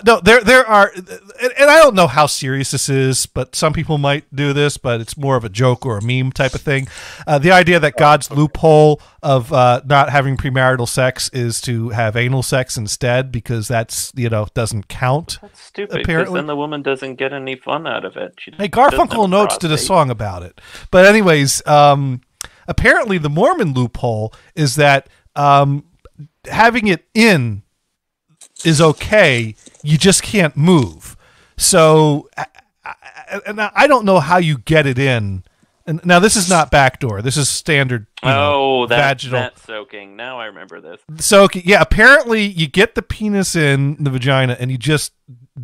No, there are, and I don't know how serious this is, but some people might do this, but it's more of a joke or a meme type of thing. The idea that God's loophole of not having premarital sex is to have anal sex instead, because that's, doesn't count. That's stupid, because then the woman doesn't get any fun out of it. Hey, Garfunkel and Oates did a song about it. But anyways, apparently the Mormon loophole is that having it in is okay. You just can't move. So, and I don't know how you get it in. And now this is not backdoor. This is standard. Vaginal. That's soaking. Now I remember this. Soaking. Yeah. Apparently, you get the penis in the vagina and you just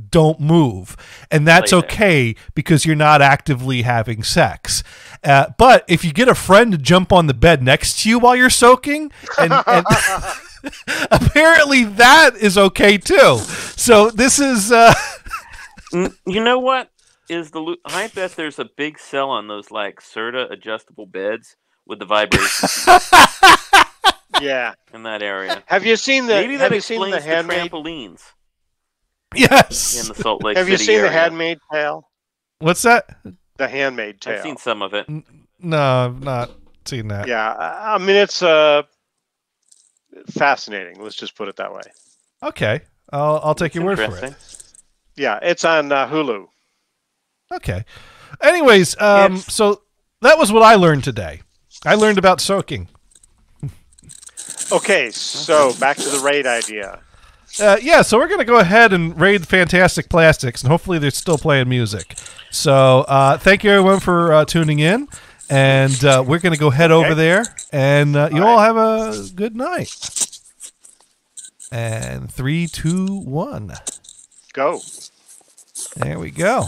don't move, and that's okay because you're not actively having sex. But if you get a friend to jump on the bed next to you while you're soaking, and apparently that is okay too. So this is you know what is I bet there's a big sell on those like Serta adjustable beds with the vibration. Yeah, in that area. Have you seen the handmade trampolines? Yes. In the Salt Lake Have City you seen area. The Handmaid's Tale? What's that? The Handmaid's Tale. I've seen some of it. No, I've not seen that. Yeah, I mean it's fascinating. Let's just put it that way. Okay, I'll take your word for it. Yeah, it's on Hulu. Okay. Anyways, so that was what I learned today. I learned about soaking. Okay, so back to the raid idea. Yeah, so we're going to go ahead and raid Fantastic Plastics, and hopefully they're still playing music. So thank you, everyone, for tuning in, and we're going to go head over there, and you all have a good night. And 3, 2, 1. Go. There we go.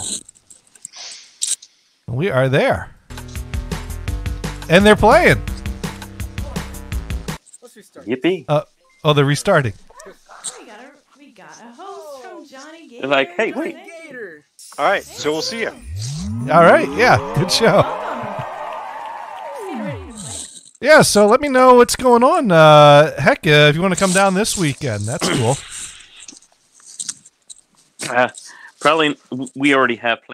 We are there. And they're playing. Let's restart. Yippee. Oh, they're restarting. We got a host from Johnny Gator. They're like, hey, wait. Gator. All right, so we'll see you. All right, yeah, good show. Yeah, so let me know what's going on. Heck, if you want to come down this weekend, that's cool. Probably we already have plans.